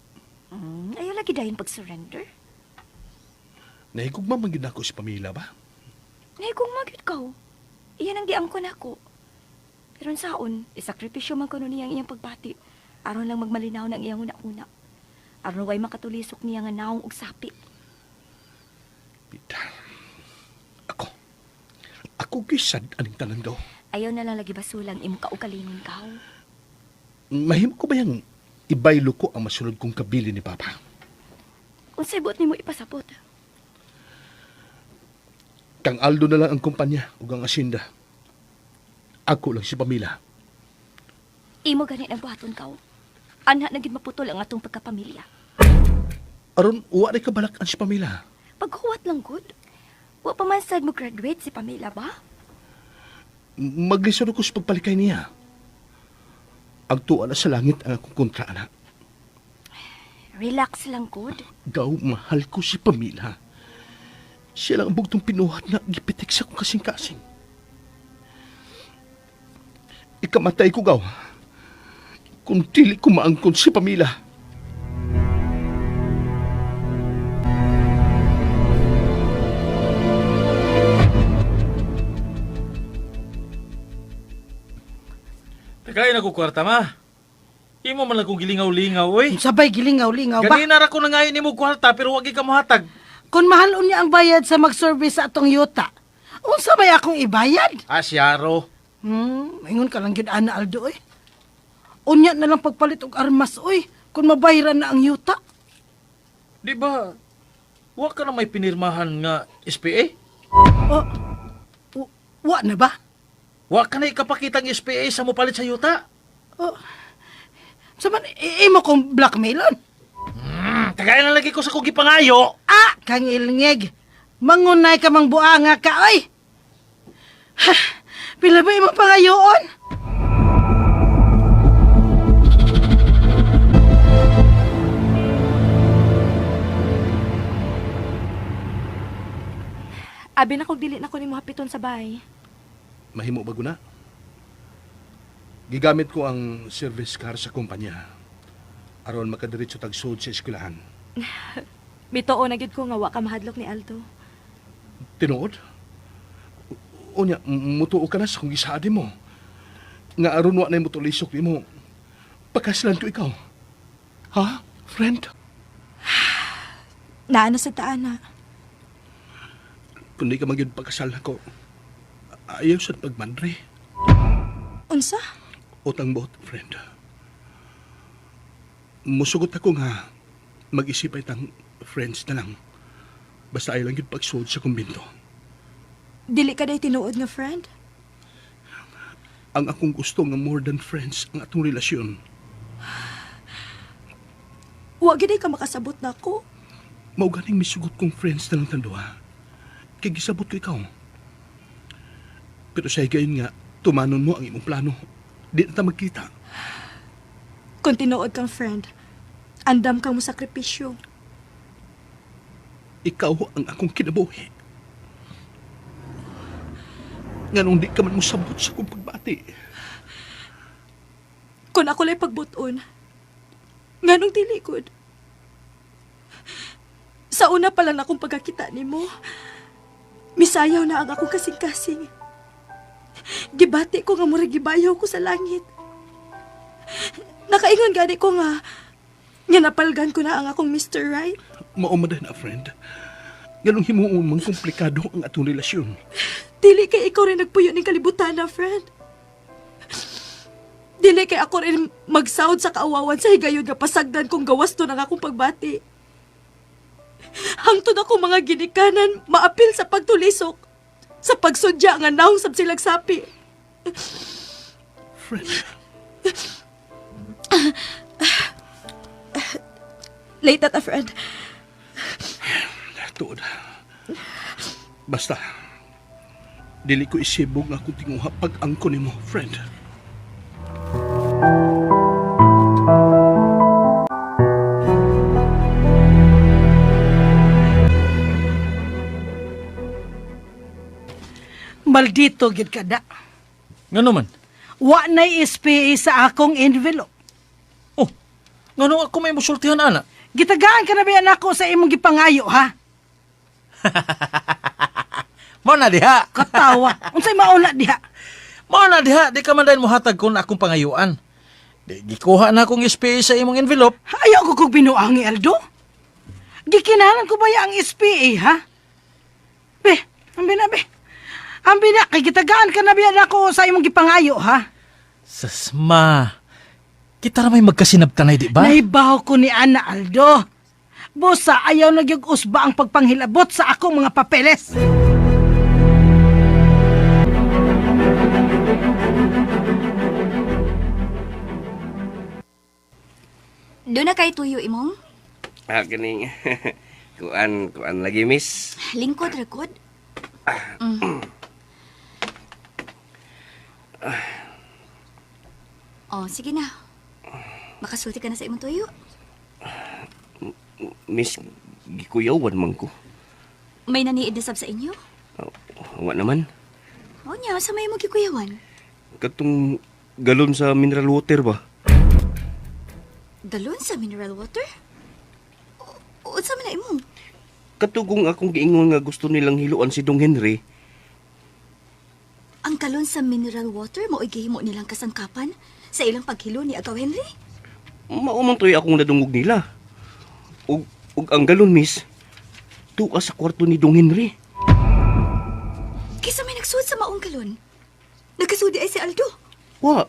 Ayaw lagi dayon pag-surrender. Nahigugma man gid ako si Pamela ba? Ngayon kung magit ka, iyan ang giangkon ako. Pero saon, isakripisyo man kuno niyang iyang pagbati. Aron lang magmalinaw ng iyang una-una. Aron way makatulisok niya nga naong og sapi. Pita. Ako gisad aning tanan daw. Ayaw na lang lagi basulang imo kaugalingon ka. Mahimo ko ba yung ibaylo ko ang masulod kong kabili ni Papa? Unsay buot nimo ipasabot? Kang Aldo na lang ang kumpanya ug ang asinda. Ako lang si Pamela. Imo ganit ang buhaton ka. Anak na gid maputol ang atong pagkapamilya. Aron uwa na kabalakan si Pamela. Paghuwat lang good. Wa pa man sad mo graduate si Pamela ba? Maglisod ako sa pagpalikay niya. Ang tuwa na sa langit ang akong kontra, anak. Relax lang good. Gaw, mahal ko si Pamela. Siya lang ang bugtong pinuhat na gipitik sa kong kasing-kasing. Ikamatay ko, Gaw. Kung dili ko maangkon si Pamela. Tagay na ko kwarta ma. Imo man lang kong gilingaw-lingaw oy. Sabay gilingaw-lingaw ba? Ganina ra ko na ngayon nimo kwarta pero wag ka mohatag. Kung mahal unya ang bayad sa mag-service sa atong yuta, unsa may akong ibayad? Asyaro. Ingon ka lang gyud ana Aldo oy. Unya na lang pagpalit og armas oy, kung mabayaran na ang yuta. Di ba? Wa ka na may pinirmahan nga SPA? Oh, wa na ba? Wa ka na ikapakitang SPA sa mopalit sa yuta? Oh. Saman, imo kong blackmailon. Tagay na lagi ko sa kugi pangayo. Ah, kang ilngeg. Mangunay ka mang buanga ka, oy. Ha, pila ba imo pangayoon? Abi na kog dili na ko ni hapiton sa bahay. Mahimo ba guna? Gigamit ko ang service car sa kumpanya. Aron makadiretso tagsud sa eskwelahan. Bitoo na gid ko nga wa ka mahadlok ni Aldo. Tinuod? Unya, mutuo ka na sa kung gisaadi mo. Nga aron wa na yung mutulisok ni mo. Pagkaslan ko ikaw. Ha, friend? Naano sa taana. Kung di ka magyud pagkasal ako, ayaw sa pagmandre. Unsa? Utang bot, friend. Musugot ako nga mag-isip ay tang friends na lang. Basta ayaw lang yun pagsuod sa kumbinto. Dili ka day tinuod nga friend? Ang akong gusto nga more than friends ang atong relasyon. Wa gid ka makasabot nako. Mao ganing misugot kong friends na lang tanduha. Kay gisabot ko ikaw. Pero sa gayon nga, tumanon mo ang imong plano. Di na ta magkita. Kung tinuod kang friend, andam kang musakripisyo. Ikaw ang akong kinabuhi. Nganong di ka man musabot sa kong pagbati. Kung ako lay pagbuton, nganong dili gud. Sa Sa una pa lang akong pagkakita nimo, misayaw na ang akong kasing-kasing. Gibati ko nga murag gibayaw ko sa langit. Nakaingon gani ko nga napalgan ko na ang akong Mr. Right. Maumaday na, friend. Ganong himuon mang komplikado ang atong relasyon. Dili kay ikaw rin nagpuyo ng kalibutan na, friend. Dili kay ako rin magsahod sa kaawawan sa higayon nga pasagdan kong gawas to ng akong pagbati. Hangtod ako mga ginikanan, maapil sa pagtulisok, sa pagsudya nga naong sab silang sapi. Friend, Late na ta, friend. tuod. Basta, dili ko isibog nga akong tinguha pag-angko nimo, friend. Maldito gid kada. Ngano man? Wa na'y SPA sa akong envelope. Oh, ngano ako may musultihan, ana? Gitagaan ka na ba yan ako sa imong gipangayo, ha? Mao na diha. Katawa. Unsay mauna diha? Mao na diha, di ka man dahil muhatag ko na akong pangayuan. Di gikuha na akong SPA sa imong envelope. Ayaw ko kong binuangi, Aldo. Gikinalan ko ba yung SPA, ha? Be, ambi na, be. Ambi na, kay gitagaan ka na ba yan ako sa imong gipangayo, ha? Sasma, kita na may magkasinabtanay, di ba? Naibaw ko ni Ana, Aldo. Busa, ayaw nagyag-usba ang pagpanghilabot sa akong mga papeles. Doon na kay tuyo imong? Ganing. kuan lagi, miss. Lingkod, rekod. Oh, sige na. Makasulti ka na sa imong tuyo. Miss, gikuyawan man ko. May naniid na sab sa inyo? Wa naman. O niya, sa may mo gikuyawan? Katong galon sa mineral water ba? Galon sa mineral water? O sa man na imo? Katugong akong giingon nga gusto nilang hiluan si Dong Henry. Ang galon sa mineral water mo gihimo nilang kasangkapan sa ilang paghilo ni Agaw Henry? Maumang to'y akong nadungog nila. Ug ang galon, miss, tuwa sa kwarto ni Dong Henry. Kisa may nagsuod sa maong galon. Nagkasudi ay si Aldo. Wa,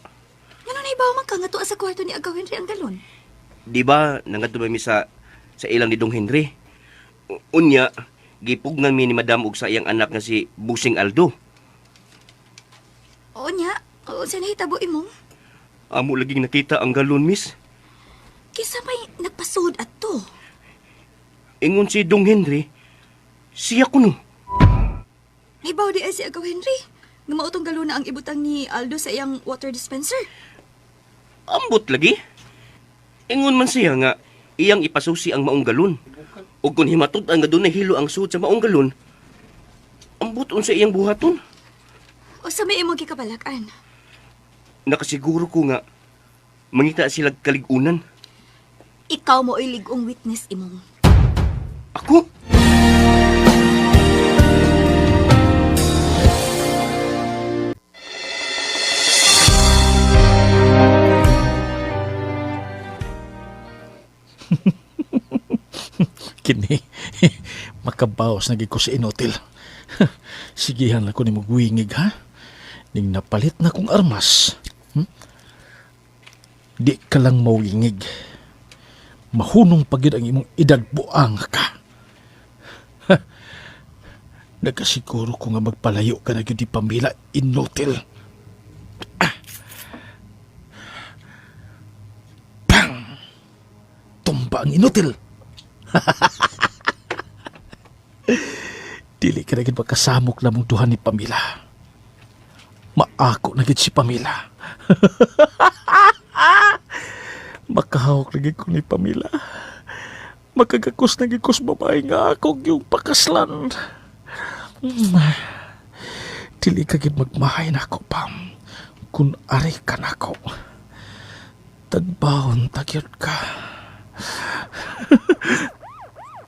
Ngano na ibaw man ka nga tuwa sa kwarto ni Agaw Henry ang galon? di ba nangadto ba mi sa ilang ni Dong Henry? Unya, gipugnan mi ni Madam ug sa iyang anak nga si Busing Aldo. O niya, o sa nahitabo imong? Amo laging nakita ang galon, miss. Kisa may nagpasuod at to. Ingon si Dong Henry, siya kuno. Naibaw di ay si Agaw Henry. Nga mautong galon na ang ibutang ni Aldo sa iyang water dispenser. Ambot lagi. Ingon man siya nga iyang ipasusi ang maong galon. Ug kung himatud ang gadunay hilo ang suod sa maong galon, ambot unsa iyang buhaton. O sa may imong gikabalakan. Nakasiguro ko nga mangita sila kaligunan. Ikaw mo ay ligong witness imong. Ako? Kini, makabawas na gid ko sa inutil. Sigihan lang ko ni magwingig, ha? Ning napalit na kong armas. Di ka lang mawingig. Mahunong pagid ang imong edad buang ka. Nagkasiguro ko nga magpalayo ka na gyud di pamila, inutil. Bang! Tumba ang inutil. Dili ka na gid makasamok na mong duha ni Pamila. Maako na gid si Pamila. Makahawak na gid ko ni Pamila. Makagakos na gid ko sa babae nga ako yung pakaslan. Dili ka gid magmahay na ako, Pam. Kung ari ka na ako. Tagbawon tagyod ka.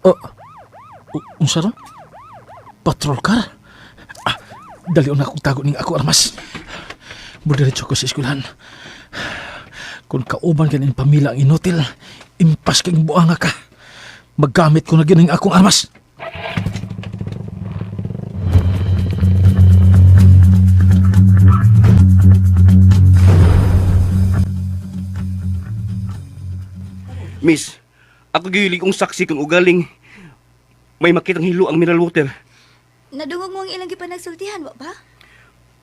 Oh, Unsa ron? Patrol car? Dali na akong tago ning ako armas. Mudiretso ko sa eskwelahan. Kung kauban ka ng pamila ang inutil, impas kang buanga ka. Maggamit ko na gining akong armas. Miss, ako gili kong saksi kung ugaling may makitang hilo ang mineral water. Nadungog mo ang ilang gipanagsultihan, wa ba?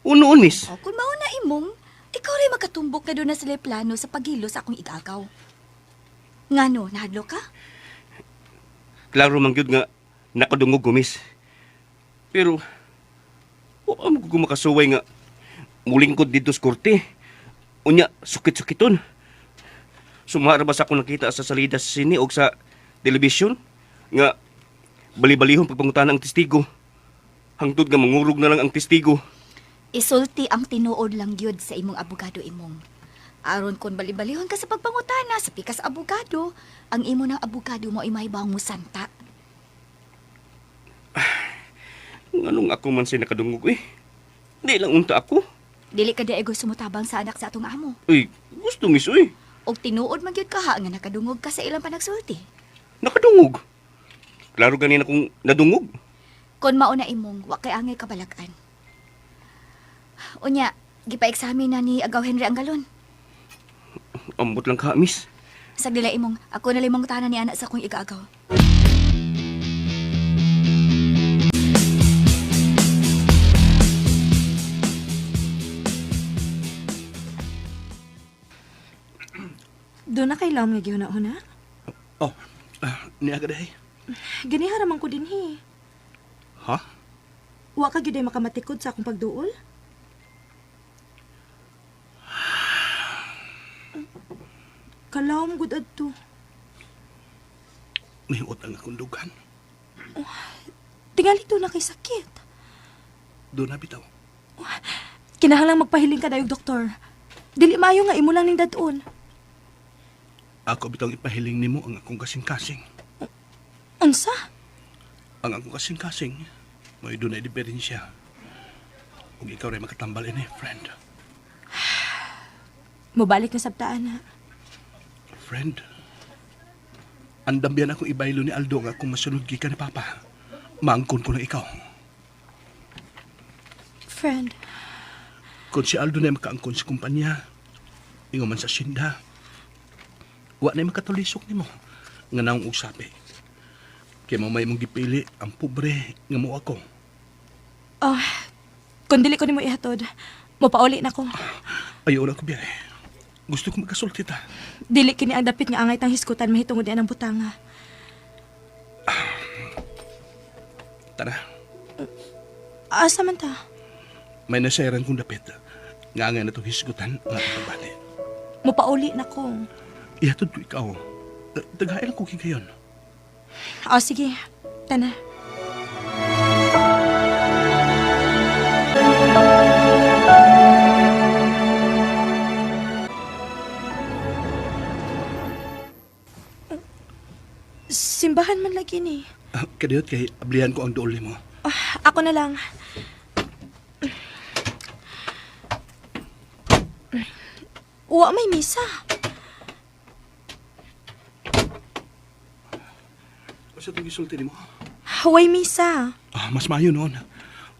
Unoon, miss. O, kung mauna imong, ikaw rin makatumbok na doon na sila plano sa paghilo sa akong igagaw. Ngano, nahadlo ka? Klaro man gyud nga nakadungog ko, miss. Pero, wala mo ko makasuway nga mulingkod dito sa korte. Unya, sukit-sukiton. Sumarabas ako nakita sa salida sa sine o sa telebisyon nga bali-balihon pagpangutan ang testigo. Hangtod nga mangurog na lang ang testigo. Isulti ang tinuod lang gyud sa imong abogado imong. Aron kon bali-balihon ka sa pagpangutana sa pikas abogado, ang imo ng abogado mo ay mahibawang mo santa. Nganong ako man siya nakadungog eh. Di lang unta ako. Dili ka daig sumutabang sa anak sa atong amo. Uy, gusto miss uy. Og tinuod man gyud ka ha nga nakadungog ka sa ilang panagsulti. Nakadungog. Klaro ganina kung nadungog. Kon mauna imong wa kay angay kabalakan. Unya, gipa-examine na ni Agaw Henry ang galon. Ambot lang ka, miss. Sagdila imong, ako na limang tanan ni anak sa akong igaagaw. Doon na kay Lam nga gihuna-huna? Oh, niya ka dahi. Ganiharaman ko din hi. Ha? Wa ka gyud ay makamatikod sa akong pagduol? Kalawom gud adto. Nihuot ang akong dugan. Tingali doon na kay sakit. Doon na bitaw. Kinahanglang magpahiling ka dayog doktor. Dili maayo nga imo lang ning dadon. Ako bitaw ipahiling nimo ang akong kasing-kasing. Unsa? Ang akong kasing-kasing, may doon ay diferensya. Kung ikaw rin makatambal ini, friend. Mobalik na sabtaan na. Friend, andam yan akong ibaylo ni Aldo nga kung masunod ka ni Papa. Maangkon ko na ikaw. Friend, Kung si Aldo na makaangkon sa kumpanya, ingo man sa sinda, wa na makatulisok ni mo nga naong usapi. Kaya mamay mong gipili ang pobre nga mo ako. kung dili ko nimo ihatod, mopauli na ko. Ayaw na ko biyahe. Gusto ko magkasulti ta. Dili kini ang dapit nga angay tang hiskutan mahitungod diyan ang butanga. Tara, Asa man ta? may nasayaran kong dapit. Nga nga na itong hisgutan nga pagbati. Mopauli na ko. Ihatod ko ikaw. Tagay lang cooking kayon. Sige. Tana. Simbahan man lagi ni. Kadiyot kay ablihan ko ang dool mo. Ako na lang. Wa may misa. Basta itong isulti ni mo. Way misa. Mas mayo noon.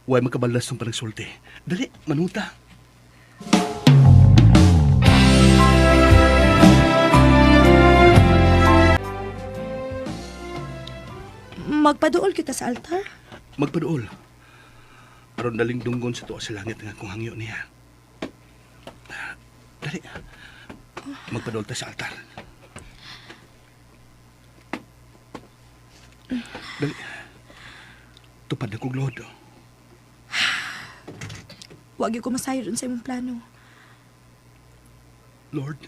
Huwag magkabalas ng panagsulti. Dali, manuta. Magpaduol kita sa altar. Magpadool. Aron daling dunggon sa tuwa sa langit nga kung hangyo niya. Dali. Magpadool ta sa altar. Dali. Tupad na kong lodo. Wag ko masayo dun sa imong plano. Lord,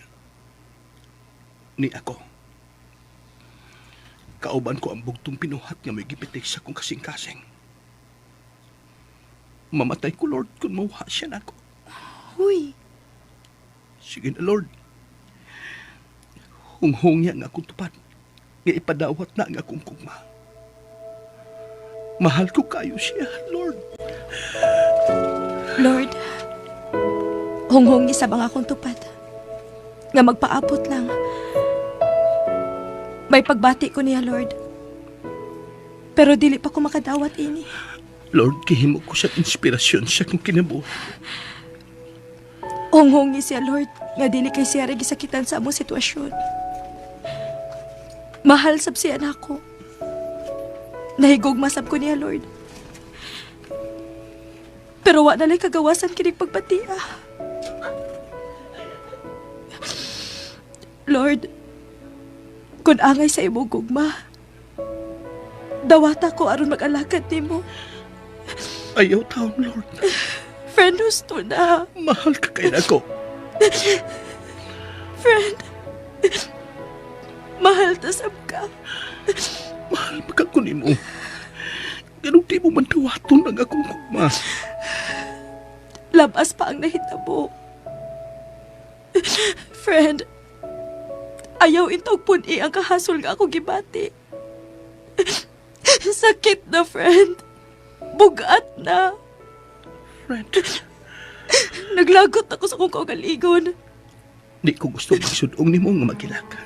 ni ako. Kauban ko ang bugtong pinuhat nga may gipitik sa kong kasing-kasing. Mamatay ko, Lord, kung mauha siya na ako. Huy. Sige na, Lord. Hunghong niya nga akong tupad. Nga ipadawat na ang akong kugma. Mahal ko kayo siya, Lord. Lord, hunghongi sa mga akong tupad. Nga magpaabot lang. May pagbati ko niya, Lord. Pero dili pa ko makadawat ini. Lord, gihimo ko sa inspirasyon sa kong kinabuhi. Hunghongi siya, Lord, nga dili kay siya rin gisakitan sa among sitwasyon. Mahal sab siya na ako. Nahigog masab ko niya, Lord. Pero wa na lang kagawasan kining pagbatia. Lord, kung angay sa imong gugma, dawata ko aron mag-alakad nimo. Ayaw taon, Lord. Friend, gusto na. Mahal ka kay ako. Friend, mahal ta sab ka. Mahal magkakunin mo. Ganun di mo man tawaton ang akong gugma. Labas pa ang nahitabo. Friend, ayaw intog puni ang kahasol nga ako gibati. Sakit na, friend. Bugat na. Friend, Naglagot ako sa kong kaugalingon. di ko gusto magsudong ni mo nga magilaka.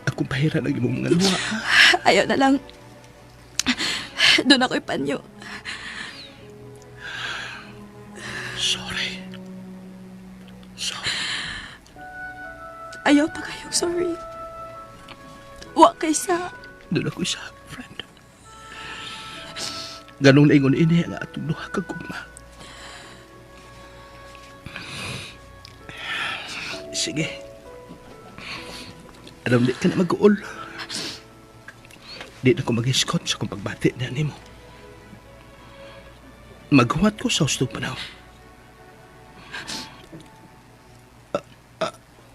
Akong pahira ng imong mga luha. Ayaw na lang. Doon ako'y panyo. Sorry. Sorry. Ayaw pa kayong sorry. Wa kaysa. Doon ako isa, friend. Ganong naingon ini ang atong luha ka gugma. Sige. Alam di ka na mag-uol. Di na ko mag-iskot sa kong pagbati na nimo. Maghuwat ko sa hustong panahon.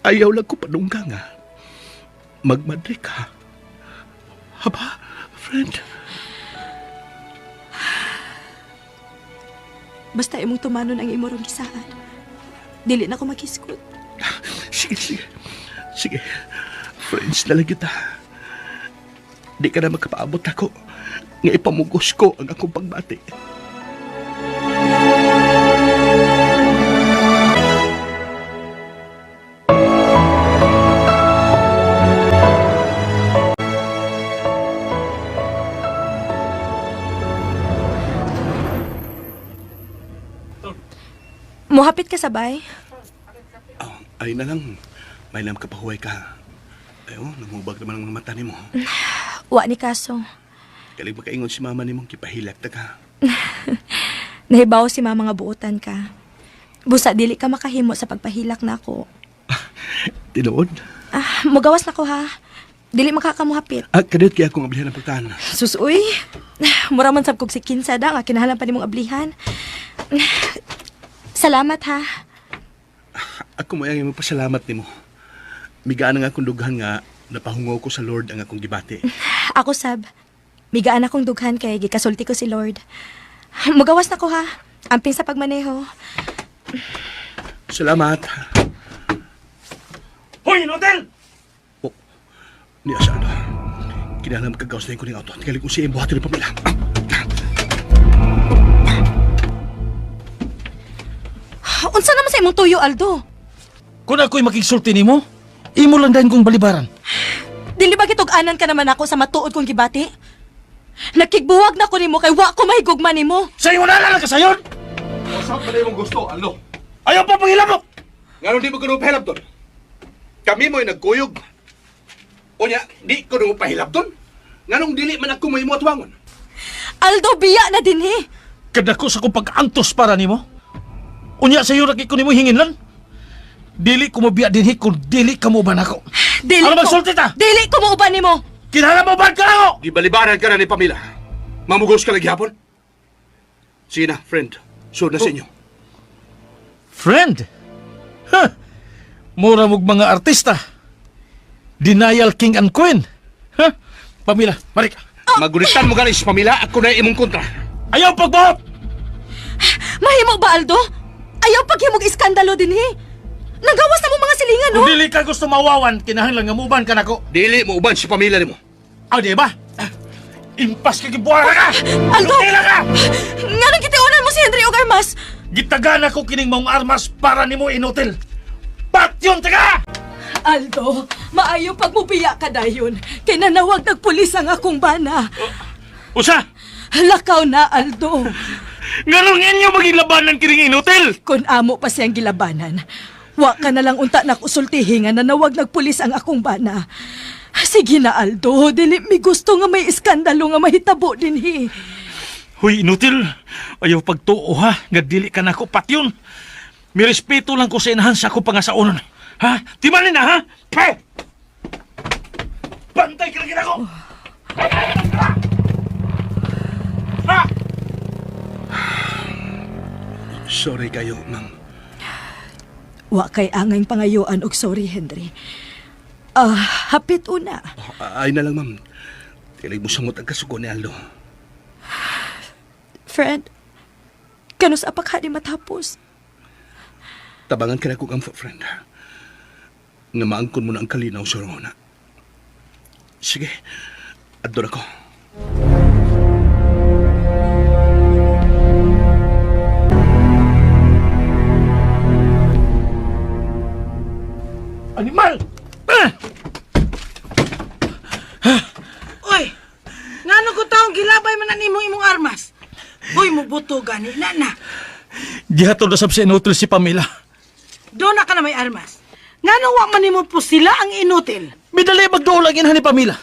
Ayaw lang ko panungga nga. Magmadri ka. Haba, friend. Basta imong tumanon ang imorong gisaan. Dili na ko mag-iskot. Sige, sige. Sige. Friends na lang kita. Di ka na magkapaabot ako. Nga ipamugos ko ang akong pagbati. Muhapit ka sabay. Oh, ay na lang. May lam kapahuway ka. Ayo, namubag naman ang mga mata ni mo. Wa ni kaso. Kalig makaingon si mama ni mong kipahilak ta ka. Nahibaw si mama nga buutan ka. Busa dili ka makahimo sa pagpahilak na ako. Tinuod? Mugawas na ko ha. Dili makakamuhapit. Kadit kaya akong ablihan ng pagtaan. Susuy. Mura man sab kog si Kinsada nga kinahanglan pa nimong ablihan. Salamat ha. Ako mo yung magpasalamat ni mo. Migaan nga akong dughan nga napahungaw ko sa Lord ang akong gibati. Ako sab. Migaan akong dughan kay gikasulti ko si Lord. Mugawas na ko ha. Amping sa pagmaneho. Salamat. Hoy, Notel! Oh, ni Asano. Kinalam kagawas na yung kuning auto. Tingalik kong siya yung buhatin ng pamilya. Unsa naman sa imong tuyo, Aldo? Kung ako'y makigsulti nimo, imo lang dahil kong balibaran. Dili ba gitug-anan ka naman ako sa matuod kong gibati? Nakigbuwag na ko nimo kay wa ko mahigugma nimo. Sa'yo na lang ka sayon! Saan pa na yung gusto, Aldo? Ayaw pa panghilamok! Nga di mo ganun pahilap doon? Kami mo'y nagkuyog. O niya, di ko nung pahilap doon? Nga nung dili man ako may mo atwangon. Aldo, biya na din eh. Kadako sa kong pag-antos para nimo. Unya sa'yo lagi ko nimo hinginlan. Dili ko mabiya dinhi kung dili ka mo uban ako. Dili Ano ko. magsulti ta? Dili ko mo uban nimo. Kinahanglan mo uban ka ako! Di balibaran ka na ni Pamela. Mamugos ka lagi hapon. Sige na, friend. Sure na sa inyo. Friend? Ha? Mura mong mga artista. Denial king and queen. Ha? Pamila, mari ka. Magunitan mo galis, Pamela. Ako na imong kontra. Ayaw pagbuhot! Mahimo ba, Aldo? Ayaw paghimog iskandalo din eh. Nagawas na mo mga silingan, no? Kung dili ka gusto mawawan, kinahanglan nga muban ka nako. Dili mo uban si Pamela ni mo. Ah, di ba? Impas ka gibuara ka! Aldo! Lutila ka! Nga nang kitiunan mo si Henry og armas! Gitagan ako kining mong armas para nimo inutil. Patyon taga! Aldo, maayo pagmubiya ka dayon. Kay nanawag nagpulis ang akong bana. Usa! Lakaw na, Aldo. Nganong inyo magilabanan kining inutil? Kung amo pa siyang gilabanan, wa ka na lang unta nakusultihi nga nanawag nagpulis ang akong bana. Sige na, Aldo. Dili mi gusto nga may iskandalo nga mahitabo dinhi. Huy, inutil. Ayaw pagtuo ha. Nga dili ka na ko patyon. May respeto lang ko sa inahan sa ako pangasaunon. Ha? Timanin na ha? Pe! Bantay ka lang ako! Ha? Sorry kayo, ma'am. Wa kay angay pangayuan og sorry, Henry. Hapit una. Ay na lang, ma'am. Tilay mo samot ang kasuko ni Aldo. Friend, kanus apak di matapos. Tabangan ka na kong amfa, friend. Nga maangkon mo na ang kalinaw sa Rona. Sige, ador ako. Animal! Oy, ngano ko taong gilabay man na nimo imong armas? Hoy, mubuto gani na. Gihatod na sab sa inutil si Pamela. Doon na ka na may armas. Ngano wa man nimo po sila ang inutil? Midali magdoon lang ni Pamela.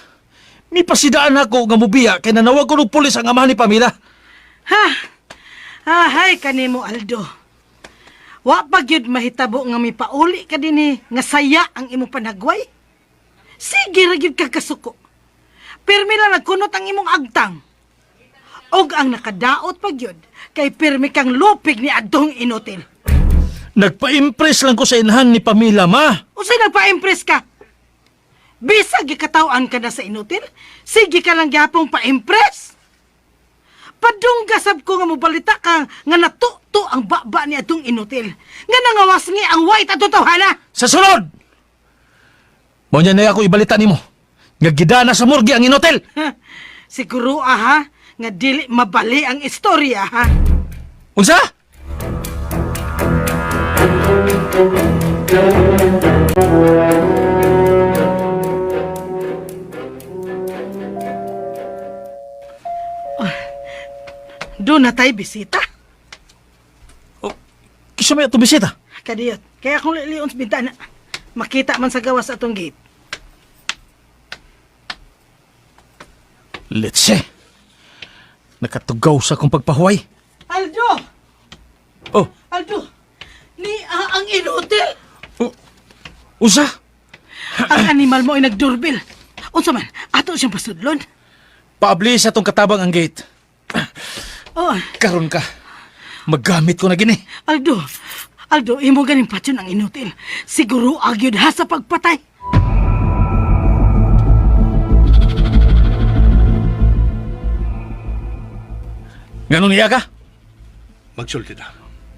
May pasidaan ako nga mubiya kay nanawag ko ng pulis ang amahan ni Pamela. Ha? Hay kanimo, Aldo. Wa pa gyud mahitabo nga may pauli ka dinhi nga saya ang imong panagway. Sige ra gyud ka kasuko. Pirmi lang nagkunot ang imong agtang. Og ang nakadaot pa gyud kay pirmi kang lupig ni adtong inutil. Nagpa-impress lang ko sa inahan ni Pamela, ma. Unsay nagpa-impress ka? Bisag gikatawan ka na sa inutil, sige ka lang gyapong pa-impress. Padunggasab ko nga mobalita ka nga natuto ang baba ni adtong inutil. Nga nangawas ngi ang white at totoo-hana. Sa sunod! Mo niya na ako ibalita nimo. Nga gidana sa morgue ang inutil. Siguro ha, nga dili mabali ang istorya ha. Unsa? Doon na tayo bisita. Kisa may ato bisita? Kadiyot, kaya kung liliyon sa bintana, makita man sa gawas atong gate. Let's see. Nakatugaw sa akong pagpahuway. Aldo! Oh, Aldo! Ni ang inutil! unsa? Ang animal mo ay nagdoorbell. Unsa man, ato siyang pasudlon. Paabli sa atong katabang ang gate. Oh, Karon ka. Maggamit ko na gini. Aldo, imo ganing patyon ang inutil. Siguro agyod ha sa pagpatay. Ganun niya ka? Magsulti na.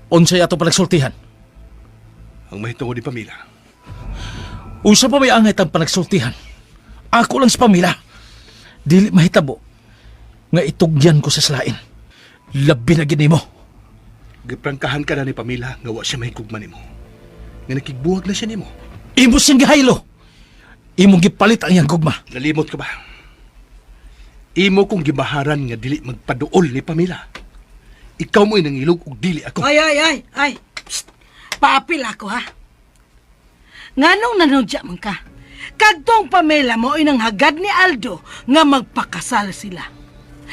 Unsay ato panagsultihan? Ang mahitungod ni Pamela. Unsa pa may angay ang panagsultihan? Ako lang sa Pamela. Dili mahitabo nga itugyan ko sa slain. Labi na gini mo. Giprangkahan ka na ni Pamela nga wa siya mahigugman nimo. Nga nakigbuwag na siya nimo. Imo sing gihaylo. Imong gipalit ang iyang gugma. Nalimot ka ba? Imo kong gibaharan nga dili magpaduol ni Pamela. Ikaw mo'y nangilog og dili ako. Ay. Psst. Paapil ako ha. Nganong nanudya man ka? Kadtong Pamela mo ay nang hagad ni Aldo nga magpakasal sila.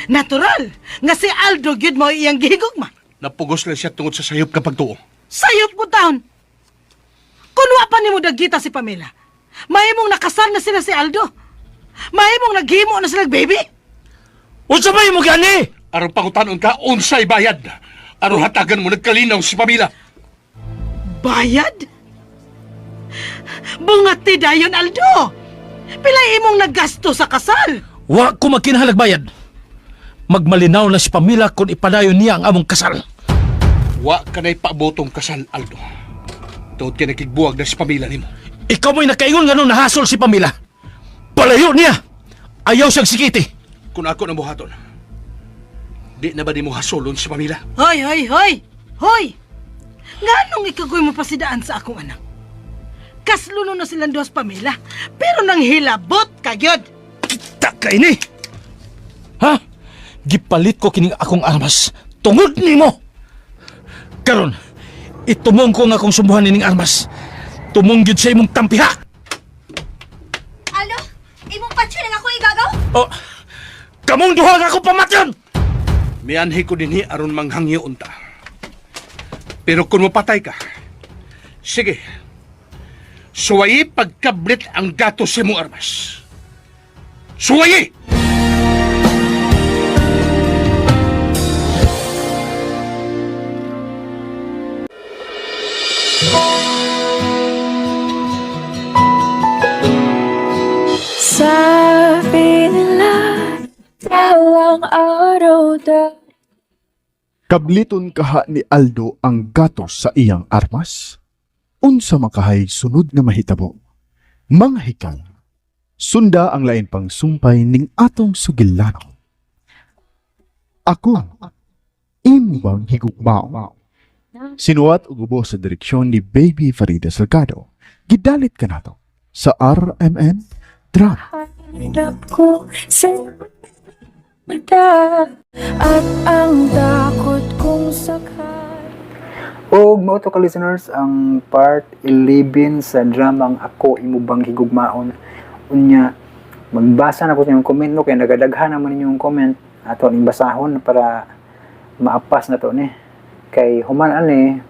Natural nga si Aldo gyud mo iyang gihigugma. Napugos lang siya tungod sa sayop kapag tuo. Sayop mo taon. Kunwa pa nimo dagita si Pamela. Mahimong nakasal na sila si Aldo. Mahimong naghimo na sila baby. Unsa ba imo gani? Aron pangutanon ka, unsay bayad. Aron hatagan mo nagkalinaw si Pamela. Bayad? Bungati dayon, Aldo. Pilay imong naggasto sa kasal. Wa ko magkinahalag bayad. Magmalinaw na si Pamela kung ipadayon niya ang among kasal. Wa ka na'y paabotong kasal, Aldo. Tuod ka nakigbuwag na si Pamela nimo. Ikaw mo'y nakaingon nga nung nahasol si Pamela. Palayo niya! Ayaw siyang sikiti. kung ako na buhaton, di na ba di mo hasulon si Pamela? Hoy, hoy, hoy! Hoy! Nganong ikagoy mo pasidaan sa akong anak? Kasluno na silang duwas Pamela, pero nang hilabot kagyod! Kita ka ini! Ha? Gipalit ko kining akong armas. Tungod nimo! Karon, itumong ko nga akong sumbuhan nining armas. Tumong gyud sa imong tampiha! Alo? Imong patsyo lang ako igagaw? Oh, kamong duha nga ako pamatyon! Mianhi ko dinhi aron manghangyo unta. Pero kung mapatay ka, sige, suwayi pagkablit ang gato sa mong armas. Suwayi! Sabi nila, tawang araw daw. Kabliton kaha ni Aldo ang gatos sa iyang armas. Unsa makahay sunod nga mahitabo. Mga hikal, sunda ang lain pang sumpay ning atong sugilano. Ako, imbang higugmao. Sinuwat ug ubos sa direksyon ni Baby Farida Salgado. Gidalit ka nato sa RMN Drama. Hanap ko sa mata at ang takot kong sakay. O mao to ka listeners ang part 11 sa dramang Ako Imubang Higugmaon. Unya magbasa na ko sa inyong comment no kay nagadaghan naman ninyong comment ato ning basahon para maapas na to ni. Kay human ani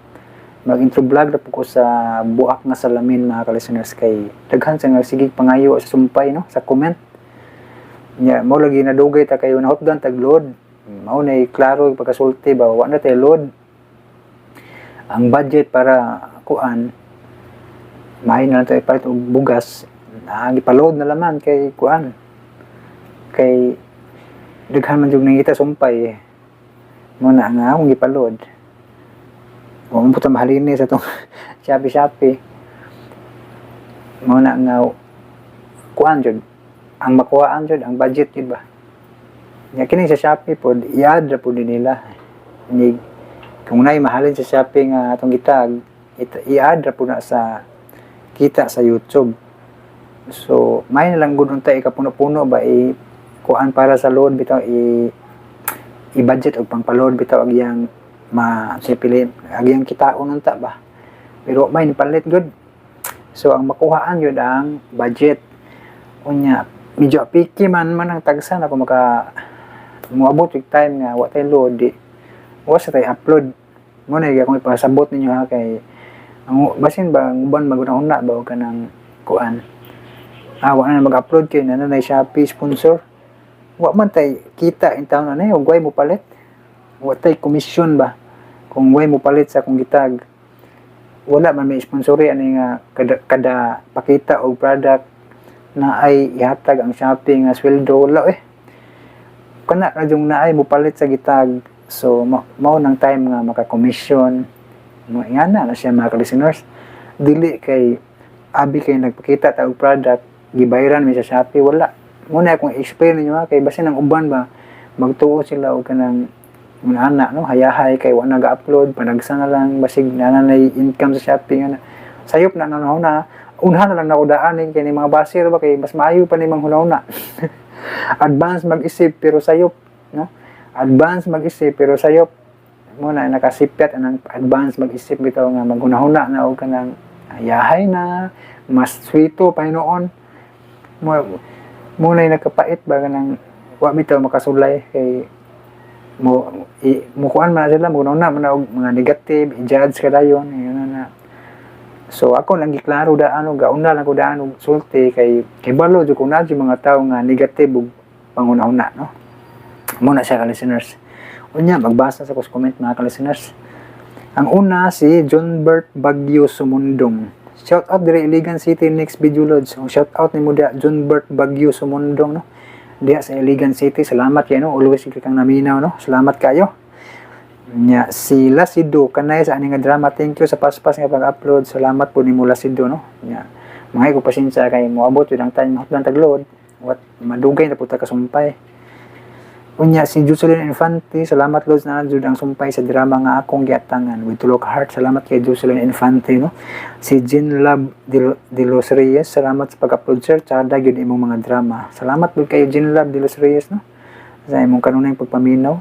mag-intro vlog na po ko sa buak nga salamin mga ka-listeners kay daghan sa nga sigig pangayo sa sumpay no sa comment. Nya mao lagi nadugay ta kayo na hotdan tag load. Mao nay klaro pagkasulti ba wa na tay load. Ang budget para kuan may na tayo palit og bugas gipaload na laman kay kuan kay daghan man jud nangita sumpay mo na nga akong gipaload o mo puta mahalin sa tong Shopee mo na nga kuan jud ang makuhaan jud ang budget jud ba nya kini sa Shopee pod i-add ra pod nila ni kung nay mahalin sa Shopee nga atong gitag i-add ra pod na sa kita sa YouTube. So may na lang gud unta ikapuno-puno ba kuan para sa load bitaw i-budget og pangpa-load bitaw agyang masipilin agyang kitaon unta ba. Pero may nipalit gud. So ang makuhaan yun ang budget. Unya medyo picky man ang tagsa na kung moabot yung time nga wa tay load di wa sa tay upload mo na kung ipasabot ninyo ha kay ang basin ba ang uban maguna-una ba o kanang kuan wa na mag-upload kay na Shopee sponsor wa man tay kita in town na ug way mo palit wa tay commission ba kung way mo palit sa kung gitag wala man may sponsori ani nga kada pakita og product na ay ihatag ang Shopee nga sweldo wala kana ra jung naay mo palit sa gitag so mao nang time nga maka-commission ingana na siya mga listeners dili kay abi kay nagpakita ta og product gibayaran mi sa Shopee wala muna akong explain ninyo ha kay basin ang uban ba magtuo sila og kanang ana no hayahay kay wa naga-upload panagsa na lang basig nanay income sa Shopee nga sayop na nanahuna unha na lang nakudaan kay ni mga basir ba kay mas maayo pa ni manghunahuna advance mag-isip pero sayop no advance mag-isip pero sayop muna nakasipyat anang advance mag-isip bitaw nga maghunahuna na og kanang hayahay na mas sweeto pa noon muna nakapait ba kanang wa bitaw makasulay kay mukuan man sila maghunahuna man og mga negative i-judge kadayon yun na. So ako lang giklaro daan og gauna lang ko daan og sulti kay balo jud ko na mga tawo nga negative og pangunahuna no. Muna siya ka listeners. Unya magbasa sa comment mga ka listeners. Ang una si John Bert Bagyo Sumundong. Shout out dire Iligan City next video load. So shout out ni mo dia John Bert Bagyo Sumundong no. Dia sa Iligan City. Salamat kayo no. Always kang naminaw no. Salamat kayo. Nya si Lasido kanay sa ani nga drama. Thank you sa paspas nga pag-upload. Salamat po nimo Lasido no. Nya mga ko pasensya kay moabot jud ang time hotdan tag-load. What madugay na puta kasumpay. Unya si Jocelyn Infante, salamat Lods na jud ang sumpay sa drama nga akong giatangan with tulo ka heart. Salamat kay Jocelyn Infante, no. Si Jean Love de Los Reyes, salamat sa pag-upload sir. Tsada gyud imong mga drama. Salamat gud kay Jean Love de Los Reyes, no. Sa imong kanunay pagpaminaw.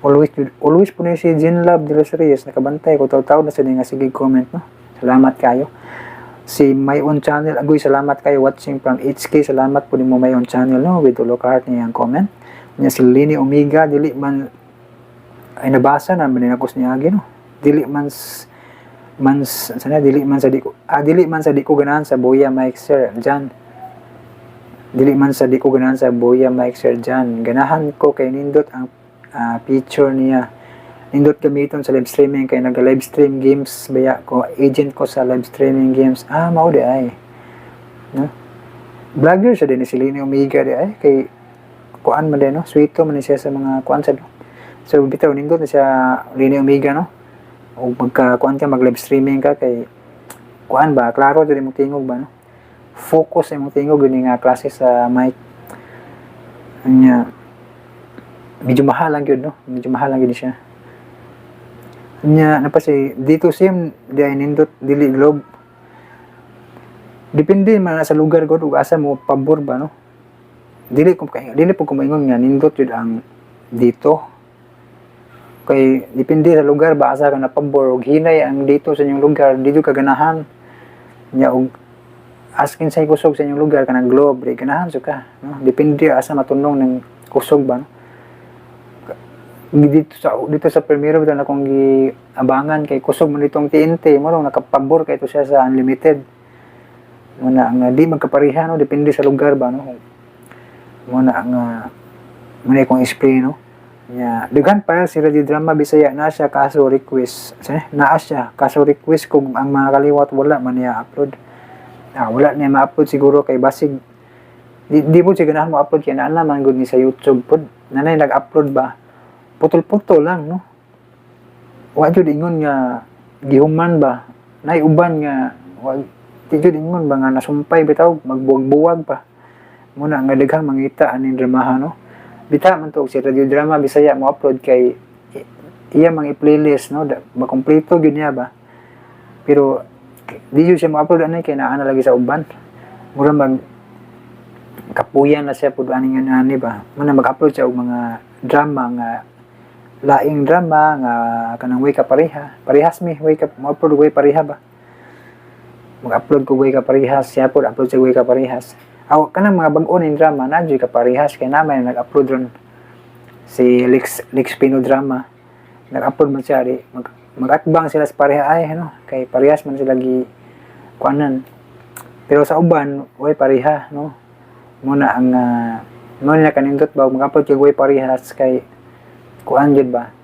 Always po si Jean Love de Los Reyes nakabantay ko taw-taw na sa nga sige comment, no. Salamat kayo. Si My Own Channel, agoy salamat kayo watching from HK. Salamat po nimo My Own Channel, no, with tulo ka heart niyang comment. Nya si Lini Omega, dili man ay nabasa na maninakos niya agi, no. Dili man dili man sa di ko ganahan sa Boya Mike Sir Jan. Dili man sa di ko ganahan sa Boya Mike Sir Jan. Ganahan ko kay nindot ang picture niya. Nindot gamiton sa live streaming kay nag-live stream games baya ko, agent ko sa live streaming games. Mao di ay. No? Vlogger siya din si Lini Omega di ay kay kuan man din, no? Sweeto man siya sa mga kuan sa, no? So bitaw nindot na siya Lini Omega, no? O magka kuan ka mag live streaming ka kay kuan ba klaro jud imong tingog ba, no? Focus imong tingog gani nga klase sa mic. Anya medyo mahal lang yun, no? Medyo mahal lang yun siya. Anya napasi dito sim di ay nindot dili globe. Depende man sa lugar gud ug asa mo pabor ba, no? Dili po ko maingon nga nindot yun ang dito kay depende sa lugar ba asa ka na pabor og hinay ang dito sa inyong lugar dito ka ganahan nya og askin sa kusog sa inyong lugar kanang globe di ganahan so ka, no? Depende asa matunong ng kusog ba, no? Dito sa primero bitaw na kong giabangan kay kusog man ditong TNT mo nakapabor kay to siya sa unlimited muna nga di magkapariha, no? Depende sa lugar ba, no? Muna kong explain, no? Daghan pa si Radio Drama Bisaya na siya kaso request. Naa siya kaso request kung ang mga kaliwat wala man niya upload. Wala niya ma-upload siguro kay basig di po siya ganahan mo upload kaya naan naman gud ni sa YouTube pod. Nanay nag-upload ba? Putol-putol lang, no? Wa jud ingon nga gihuman ba? Nay uban nga wa jud ingon ba nga nasumpay bitaw magbuwag-buwag pa. Muna nga daghang mangita aning dramaha, no? Bita man to si Radio Drama Bisaya mo upload kay iya mang i-playlist, no? Makompleto gyud niya ba? Pero di jud siya mo upload anay kay naa na lagi sa uban. Mura mag kapuyan na siya pud aning ani ba? Muna mag-upload siya og mga drama nga laing drama nga kanang way ka pareha. Parehas mi way ka mo upload way pareha ba? Mag-upload ko way ka parehas, siya pud upload siya way ka parehas. Kanang mga bag-o ning drama na ka parehas kay naman nag-upload ron si Lex Pino Drama. Nag-upload man siya mag-atbang sila sa pareha ay no kay parehas man sila gi kuanan. Pero sa uban way pareha, no. Muna ang na kanindot ba mag-upload kay way parehas kay kuan jud ba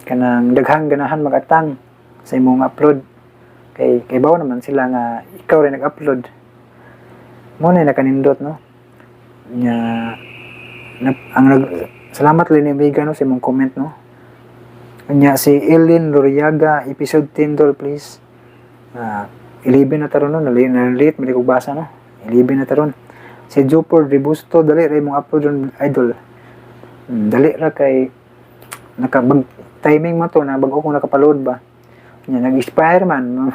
kanang daghang ganahan mag-atang sa imong upload kay bawo naman sila nga ikaw rin nag-upload. Muna nakanindot, no? Salamat Lini Omega, no, sa imong comment, no? Si Ellen Loriaga, episode 10 dol, please. 11 na taron, no? Nalit, mali kong basa, no? 11 na taron. Si Jopor Ribusto, dali rin mong upload ron, idol. Dali ra kay timing mo to, na bago kong nakapaload ba? Nag-expire man.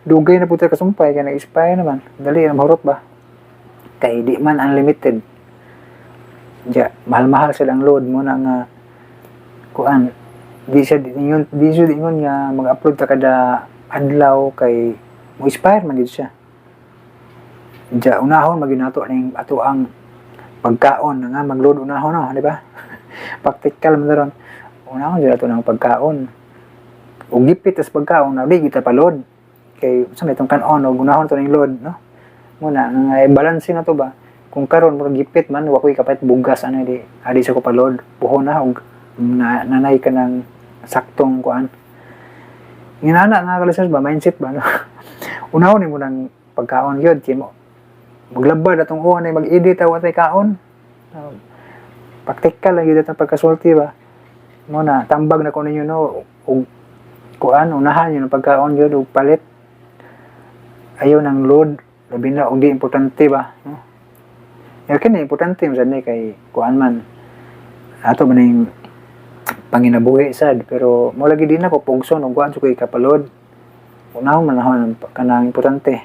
Dugay na po tayo kasumpay, kaya nag-expire naman. Dali, mahurot ba? Kay di man unlimited. Mahal-mahal silang load mo na nga kuan. Di siya ingon nga mag-upload ta kada adlaw kay mo expire man dito siya. Unahon maginato ning ato ang pagkaon nga mag-load unahon, no, di ba? Practical man ron. Unahon jud ato ng pagkaon. Ug gipit tas pagkaon na di kita pa-load. Kay sa may tong kanon og unahon to ning load, no? Muna nga balance na to ba kung karon mo gipit man wa koy kapait bugas ano di adi sa ko palod puhon na og nanay ka ng saktong kuan inana nga kalisas ba mindset ba, no? Unahon ni mo nang pagkaon gyud kay mo maglabad atong uwan ay mag-edit aw tay kaon. Practical lang gyud atong pagkasulti ba. Muna tambag na ko ninyo, no, og kuan unahan yun ang pagkaon gyud og palit ayaw nang load labi na og di importante ba, no? Kaya kini importante man ni kay kuan man ato man yung panginabuhi sad, pero mo lagi din ako pugson ug kuan ko kapalod. Unahon manahon kanang importante.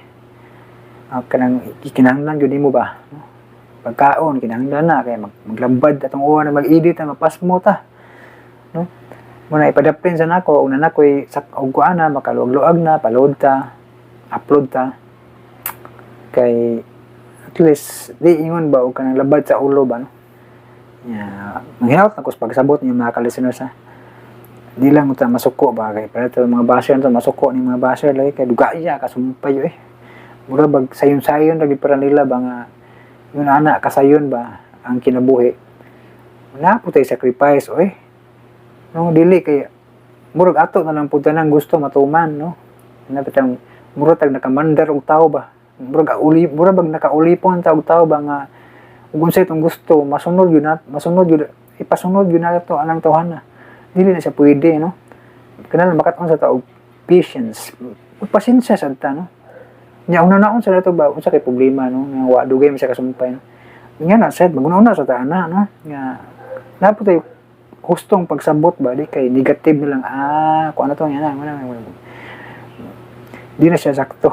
Kanang kinahanglan gyud nimo ba? No? Pagkaon kinahanglan na kay maglambad atong uwan na mag-edit na mapasmo ta. No? Muna ipadapin sa nako una na ko'y og kuan na makaluwag-luwag na palod ta, upload ta. Kay at least di ingon ba og kanang labad sa ulo ba no? Manghinaot na ko sa pagsabot niyo mga ka-listeners ha. Di lang ta masuko ba kay para to mga basher to masuko ni mga basher lagi kay dugaya kasumpay yo mura bag sayon-sayon lagi para nila ba nga yun ana kasayon ba ang kinabuhi. Naputay sacrifice oy. No dili kay murag ato na lang pud tanang gusto matuman no. Napitang mura tag nakamandar og tao ba. Mura bag nakaulipon ta og tao ba nga ug unsay tong gusto masunod yun ipasunod yun nato anang tawhana. Dili na siya pwede no. Kanang makaton sa tao patience. Ug pasensya sad ta no. Nya una naon sa nato ba unsa kay problema no nga wa dugay man siya kasumpay no. Nya na sad maguna sa taana no nga naputay gustong pagsabot ba di kay negative nilang kung ano to yan di na siya sakto.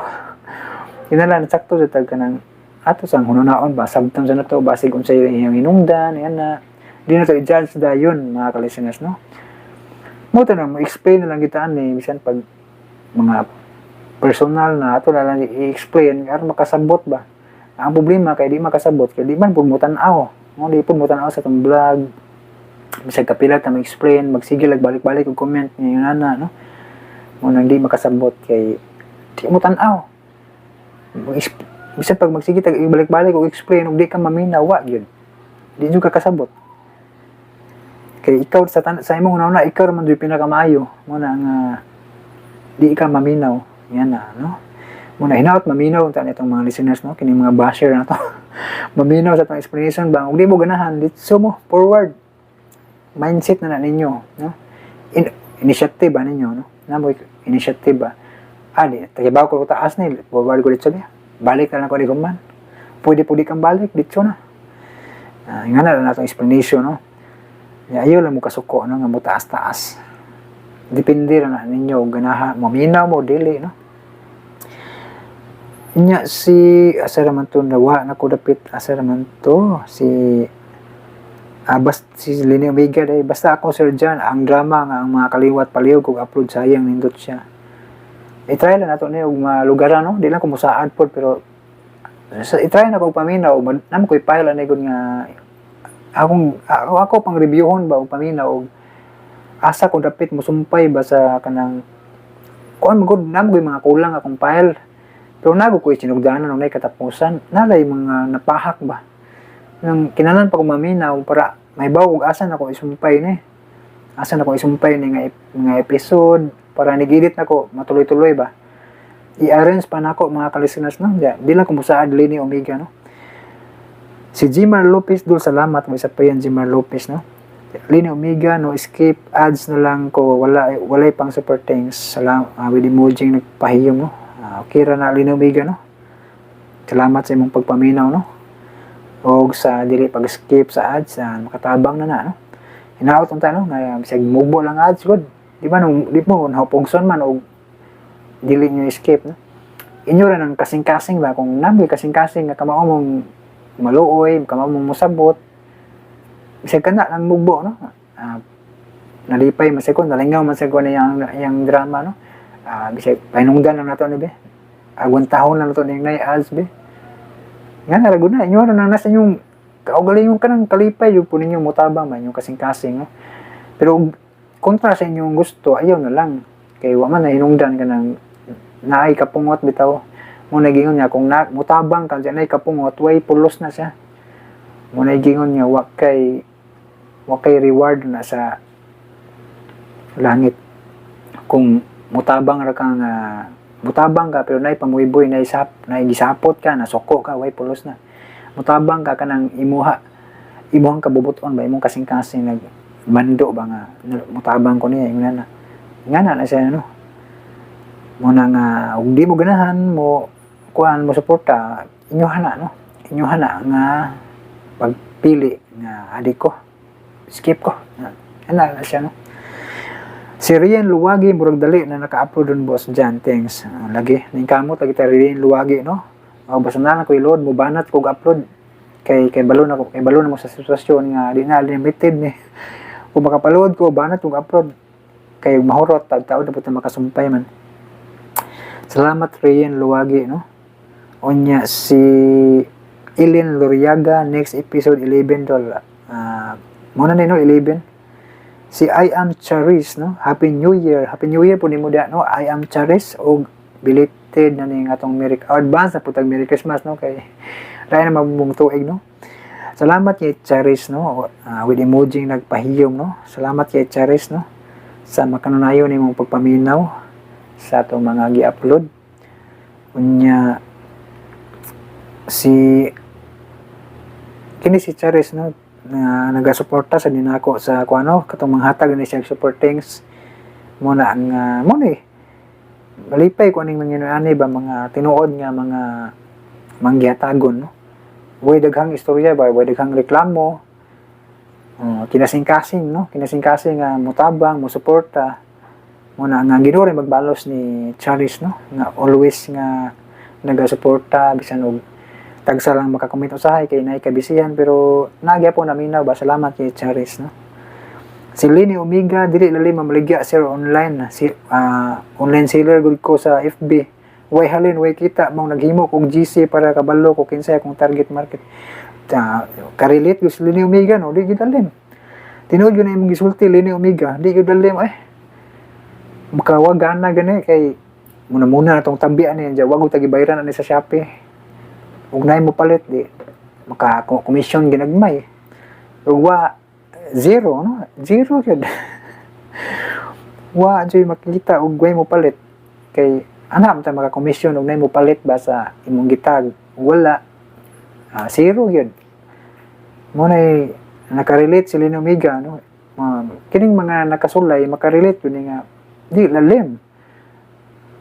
Kinalan sakto sa tag kanang ato sang hununaon ba sabtan sa nato basig unsay iyang hinungdan yan na di na to i-judge dayon mga ka-listeners no. Mo ta na mo explain na lang kita ni bisan pag mga personal na ato na lang i-explain aron makasabot ba. Ang problema kay di makasabot kay di man pud mo tan-aw no di pud mo tan-aw sa tong vlog bisag kapila ta mag-explain magsigil ag balik-balik og comment niya ana no mo nang di makasabot kay di mo tan-aw bisag pag magsige tag ibalik-balik og explain og di ka maminaw wa gyud di jud ka kasabot kay ikaw sa imong una ikaw man jud pinakamaayo mo na nga di ka maminaw yan na no muna hinaut maminaw ta nitong mga listeners no kini mga basher na to maminaw sa tong explanation ba ug di mo ganahan ditso mo forward mindset na ninyo no initiative ba ninyo no namo initiative ba di tagibaw ko taas ni forward ko ditso balik na lang ko di guman pwede kang balik ditso na nga na natong explanation no ayaw lang mo kasuko no nga mo taas depende na ninyo ganaha maminaw mo dili no nya si asaraman to nawa na ko dapit asaraman to si si Lini Omega day basta ako sir dyan ang drama nga ang mga kaliwat paliw kung upload sayang nindot siya i-try lang nato ni og malugaran no di lang ko musaad pod pero i-try na ko paminaw namo ko i-file ani gud nga ako pang reviewon ba og paminaw og asa ko dapit musumpay ba sa kanang kuan magud namo mga kulang akong file pero nago ko sinugdanan ng katapusan nalay mga napahak ba nang kinanan pa ko maminaw para may bawog asa na ko isumpay ni nga episode para nigidit nako matuloy-tuloy ba i-arrange pa nako mga ka-listeners no di lang ko musaad Lini Omega no si Jimar Lopez dul salamat mo isa pa yan Jimar Lopez no Lini Omega no escape ads na lang ko walay pang super thanks salamat with emoji nagpahiyom no okay ra na Lini Omega no salamat sa imong pagpaminaw no og sa dili pag-skip sa ads makatabang na no hinaot ang tanong nga bisag mubo lang ads good di ba di mo napugson man og dili nyo escape no inyo ra nang kasing-kasing ba kung namoy kasing-kasing nga kamao mong maluoy kamao mong musabot bisag kana lang mubo no nalipay masekon nalingaw man sa kuan yang drama no bisag painungdan lang nato ni be agwantahon lang nato ning nay ads be nga narago na inyo na nasa inyong kaugaling yung kanang kalipay yung po ninyo mutabang man yung kasing-kasing no? Pero kontra sa inyong gusto ayaw na lang kay wa man na hinungdan ka ng naay kapungot bitaw mo nagingon niya kung mutabang ka dyan ay kapungot way pulos na siya mo nagingon niya wa kay reward na sa langit kung mutabang ra kang mutabang ka pero nay pamuiboy nay gisapot ka nasuko ka way pulos na mutabang ka kanang imuhang kabubuton ba imong kasing-kasing nagbando ba nga mutabang ko niya ingana na siya no mo na nga ug di mo ganahan mo kuan mo suporta inyohana nga pagpili nga adik ko skip ko. Ano siya, no? Si Rian Luwagi, murag dali na naka-upload dun, boss Jan. Thanks. Lagi, ningkamot, lagi tayo Rian Luwagi, no? Basta na ko i-load, mubanat kog upload. Kay balon ako, kay balon mo sa sitwasyon nga, di na limited ni. Kung makapaload ko, banat kog upload. Kay mahurot, tag-taon na po makasumpay man. Salamat Rian Luwagi, no? Onya, si Ilin Loriaga, next episode 11 dol. Muna na, no? 11. Si I am Charis, no? Happy New Year. Happy New Year po ni mo da, no? I am Charis o belated na ning atong advance na po tag Merry Christmas, no? Kay dahil na mabung tuig, no? Salamat kay Charis, no? With emoji nagpahiyom, no? Salamat kay Charis, no? Sa makanunayon nimong pagpaminaw sa atong mga gi-upload. Unya kini si Charis, no? Na nagasuporta sa dinako sa kuano katong manghatag ni siya support things mo na ang mo ni malipay ko ning manginani ba mga tinuod nga mga mangyatagon, no? Way daghang istorya ba, way daghang reklamo, kinasing-kasing, no? Kinasing-kasing nga mutabang mo suporta mo na nga Ginoo rin magbalos ni Charis, no? Nga always nga nagasuporta bisan og tagsa lang makakomment usahay kay naay kabisihan pero nagya po naminaw ba. Salamat kay Charis, no? Si Lini Omega dili lali mamaligya sir online si online seller gud ko sa FB. Way halin way kita mong naghimo kog GC para kabalo ko kinsay akong target market. Karelate gud si Lini Omega, no? Di gid dalim. Tinuod yun na imong gisulti Lini Omega, di gid dalim makawagana gani kay muna natong tambian niya wag ta gibayran ani sa Shopee. Ug naay mo palit di maka commission ginagmay. Ug zero, no? Zero yun. Joy makita ug way mo palit kay ana man ta maka commission ug naay mo palit ba sa imong gitag. Wala. Zero yun. Mo nay nakarelate sila ni Omega, no? Kining mga nakasulay makarelate yun nga di lalim.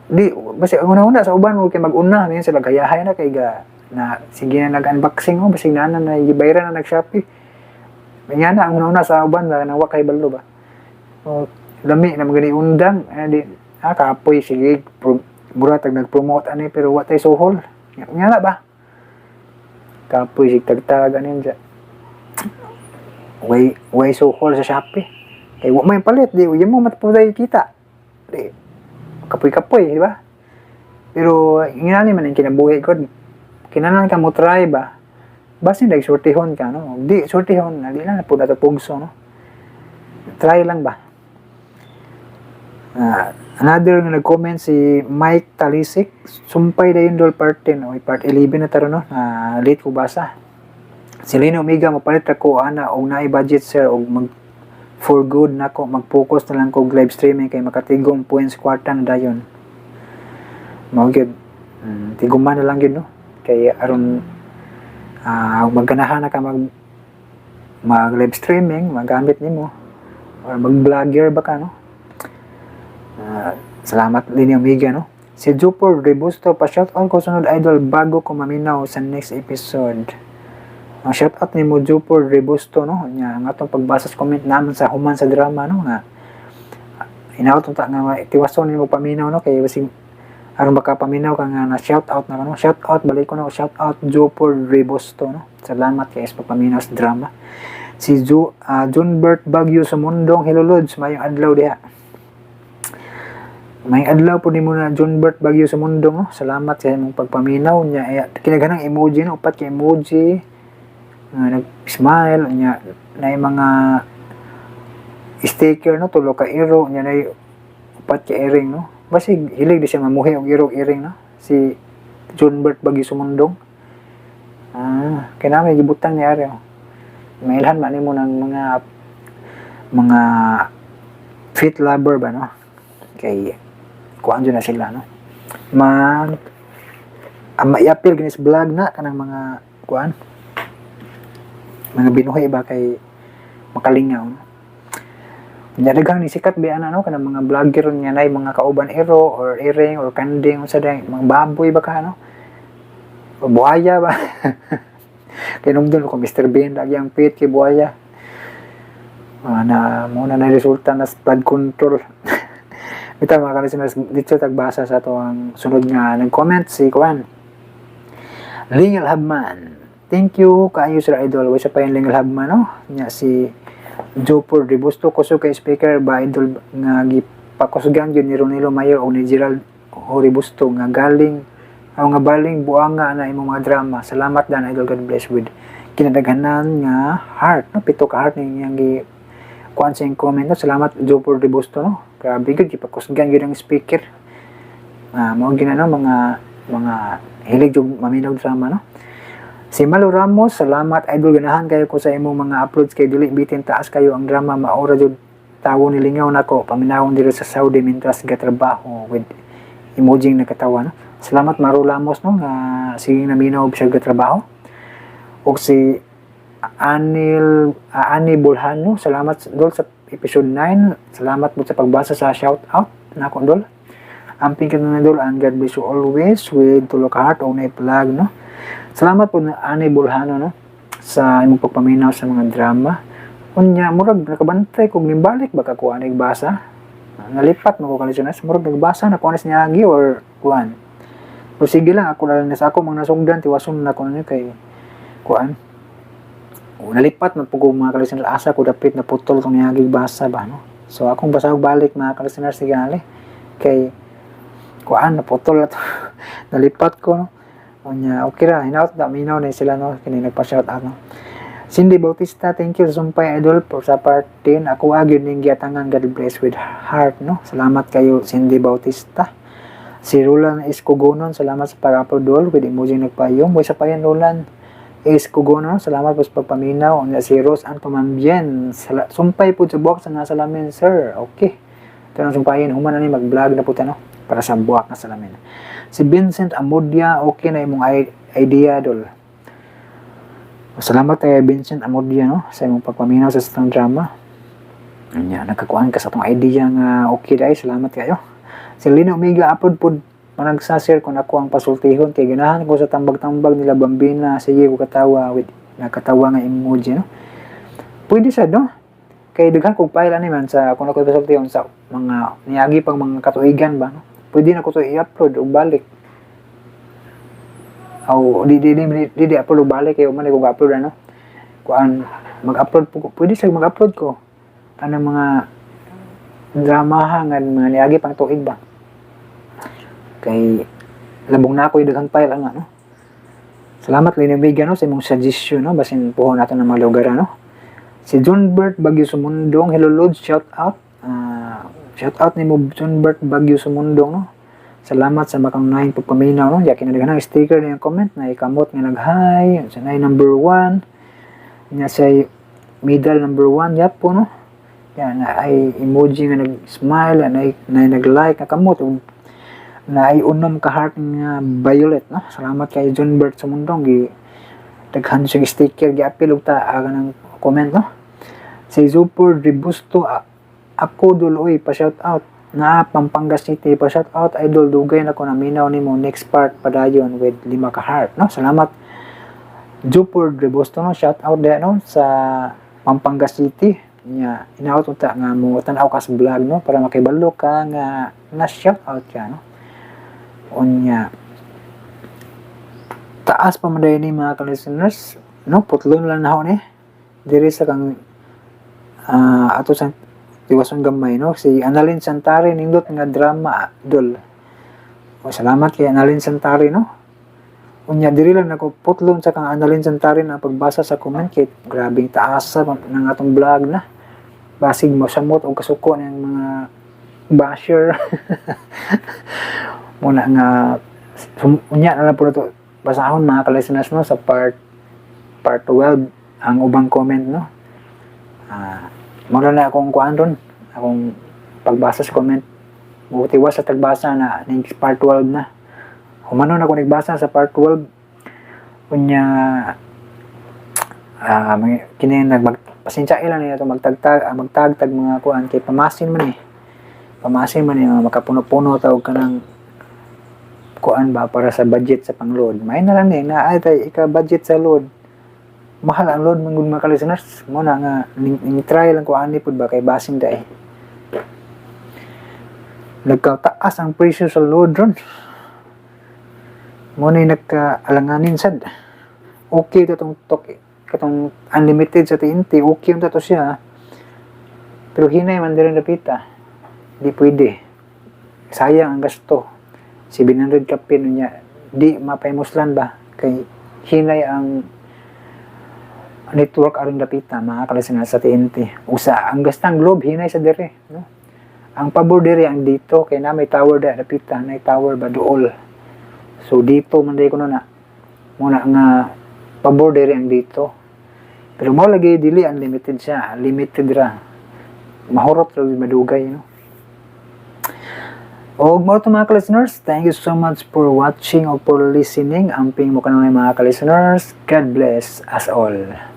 Di basi una-una sa uban mo kay mag-una niyan sila gayahay na kay na sige na nag-unboxing basig na gibayran na nag-Shopee. Nga na ang una sa uban na wa kay balo ba. Lami na magani undang di kapoy sige mura tag nag-promote ani pero wa tay suhol. Nga na ba. Kapoy sig tagtag ani dya. Way suhol sa Shopee. Kay wa may palit di mo matpuday kita. Di kapoy-kapoy, di ba? Pero ingani man ang kinabuhi ko. Kinahanglan ka mo try ba? Basta nag-sortihon ka, no? Di sortihon, di na po na pugso, no? Try lang ba? Another nga nag-comment si Mike Talisik, sumpay na yun dol part 10, o part 11 na taro, no? Late ko basa. Si Lini Omega, mapalit ako, o naay budget, sir, o for good na ko, mag-focus na lang ko live streaming kay makatigong points kwarta na dayon. Magyud. Tiguman na lang yun, no? Kay aron magganahan na ka mag live streaming, magamit nimo or mag-vlogger ba ka, no? Salamat Lini Omega, no? Si Jupor Rebusto, pa-shoutout ko sunod idol bago ko maminaw sa next episode. Shoutout ni mo Jupor Rebusto, no? Nga atong pagbasa sa comment naman sa human sa drama, no? Nga inaot ta nga tiwason nimo paminaw, no? Kay basig aron baka paminaw ka nga na shoutout na, no? Shoutout balik ko, no? Shoutout Jupor Rebusto, no? Salamat kay sa paminaw sa drama. Si Junbert Bagyo sa Mundong, hello Lods, mayong adlaw diha. May adlaw po ni mo na Junbert Bagyo sa Mundong, no? Salamat sa imong pagpaminaw niya. Kinaganang emoji, no? Upat kay emoji. Nag-smile niya na yung mga sticker, no? Tulo ka iro niya na yung upat ka earring, no? Basig hilig di siya mamuhi og iro earring, no? Si Junbert Bagyo sa Mundong. Kaya namin gibutang niya rin, mailhan man mo ng mga fit lover ba, no? Kay kuan dyan na sila, no? Maiapil ginis vlog na kanang mga kuan mga binuhay ba kay makalingaw, no? Nya daghang ni sikat bi ana, no? Kanang mga vlogger nya nay mga kauban ero or earring or kanding unsa day mga baboy ba ka, no? O buhaya ba? Kay nung doon ko Mr. Bean lagi ang pit kay buhaya. Muna na resulta na sa flood control. Ito mga ka-listeners, dito tagbasa sa ito ang sunod nga nag-comment si Kuan Lingal Habman. Thank you kaayo Sir Idol. Wala pa yung Lingal Habman, no? Nya si Jopor Ribusto kusog kay speaker ba Idol nga gipakusgan yun ni Ronilo Mayor o ni Gerald Ribusto nga galing nga baling buanga na imong mga drama. Salamat dan Idol, God bless with kinadaghanan nga heart, no? 7 ka heart niyang kuan sa yung comment, no? Salamat Jopor Ribusto, no? Grabe good, ipakusgan yun ang speaker. Mga ginano, mga hilig yung maminaw drama, no? Si Malo Ramos, salamat Idol, ganahan kayo ko sa imong mga uploads kay dili bitin taas kayo ang drama, maura jud tawo ni lingaw nako paminawon diri sa Saudi mentras gatrabaho with emoji nakatawa, no? Salamat Malo Ramos, no, nga sige naminaw sa gatrabaho. Og si Ani Bulhano, salamat dol sa episode 9. Salamat mo sa pagbasa sa shout out nako dol. Amping ka na dol, and God bless you always with tulo ka heart o na i-plug, no? Salamat po na Ani Bulhano, no, sa imong pagpaminaw sa mga drama. Unya murag nakabantay kog nimbalik baka kuan nagbasa. Nalipat mo ko kalisonas, murag nagbasa na kuan niya agi or kuan. O sige lang, ako na lang sa ako mga nasugdan tiwason na kuan kay kuan. Nalipat na po mga kalisonas, asa ko dapit na putol tong niya basa ba, no? So akong basahog balik mga kalisonas sigali kay kuan naputol na to. Nalipat ko, no. Unya okay ra, hinaut da minaw na sila, no, kini nagpa-shout out, no. Cindy Bautista, thank you Sumpay Idol for sa part 10. Ako agad ning giatangan, God bless with heart, no. Salamat kayo Cindy Bautista. Si Roland Escogonon, salamat sa pag-upload with emoji nagpayong. Buhay sa payan Roland Escogonon, salamat po sa pagpaminaw. Unya si Rose Antomambien, sumpay po sa buwak sa nasalamin, sir. Okay. Ito na sumpayin, human na ni mag-vlog na po no, para sa buwak na salamin. Si Vincent Amudia, okay na imong idea dol. Salamat kay Vincent Amudia, no, sa imong pagpaminaw sa stang drama. Nya nakakuan ka sa tong idea nga okay dai, salamat kayo. Si Lina Omega upload pod managsa-share ko nako ang pasultihon kay ganahan ko sa tambag-tambag nila Bambina, sige ko katawa with nakatawa nga emoji, no. Pwede sad, no, kay daghan kog file ani man sa kung ako pasultihon sa mga niagi pang mga katuigan ba, no. Pwede na ko to i-upload o balik. Aw di upload o balik kay man ko ga-upload, ano. Kuan mag-upload po ko. Pwede sa mag-upload ko anang mga drama nga mga niagi pang tuig ba. Kay labong na ako yung daghang file, ano. Salamat Linabiga, no, sa imong suggestion, no, basin puhon natin ng mga lugar, no. Si John Bert Bagyo Sumundong, hello Lord, shout out. Shout out ni mo John Bert Bagyo Sumundong, no. Salamat sa makang 9 pagpaminaw, no. Yakin na daghang sticker na yung comment na ikamot nga nag-hi, sa 9 number 1. Nya sa middle number 1, yap po, no. Yan na ay emoji nga nag-smile, na nag-like na kamot, na ay unom ka heart nga violet, no. Salamat kay John Bert Sumundong, daghan siyang sticker gi-apil og ta ng comment, no. Si Zupor Ribusto, ako duloy pa shout out na Pampanga City pa shout out Idol, dugay na ko na minaw nimo next part padayon with 5 ka heart, no. Salamat Zupor Ribusto, no, shout out there, no, sa Pampanga City. Nya inaut uta nga mo tan-aw ka sa vlog, no, para makibalo ka nga na shout out ka, no. Unya taas pa maday ni mga listeners, no, putlon lang na ni diri sa kang ato sa tiwasong gamay, no. Si Annalyn Santari nindot nga drama dol. O salamat kay Annalyn Santari, no. Unya diri lang nako putlon sa kang Annalyn Santari na pagbasa sa comment kay grabing taas sa ng atong vlog na. Basig mo samot og kasuko ng mga basher. Muna nga unya na lang po to basahon mga listeners, no, sa part 12 ang ubang comment, no. Muna na akong kuan ron, akong pagbasa sa comment, mutiwas sa tagbasa na ning part 12 na. Humanon ako nagbasa sa part 12. Unya kini pasensya ilan niya ito magtagtag mga kuan kay pamasin man mga makapuno-puno tawag ka ng kuan ba para sa budget sa pang-load. May na lang na ay tay ika budget sa load. mahal ang load mangud mga listeners. Mo na nga ning try lang ko ani pud ba kay basing dai. Nagkataas ang presyo sa load ron. Mo na nagkaalanganin sad. Okay to tong katong unlimited sa TNT, okay yung to siya. Pero hinay man din napita. Di pwede. Sayang ang gasto. 700 kapin niya. Di mapaymuslan ba? Kay hinay ang network aron dapita mga kalisingan sa TNT. Usa ang gastang globe hinay sa dire, no? Ang pabor dire ang dito kay na may tower da dapita, na tower ba duol. So dito man day ko na muna nga pabor dire ang dito. Pero mo lagi dili unlimited siya, limited ra. Mahurot ra madugay, no? O mo to mga listeners, thank you so much for watching or for listening. Amping mo kanang mga listeners. God bless us all.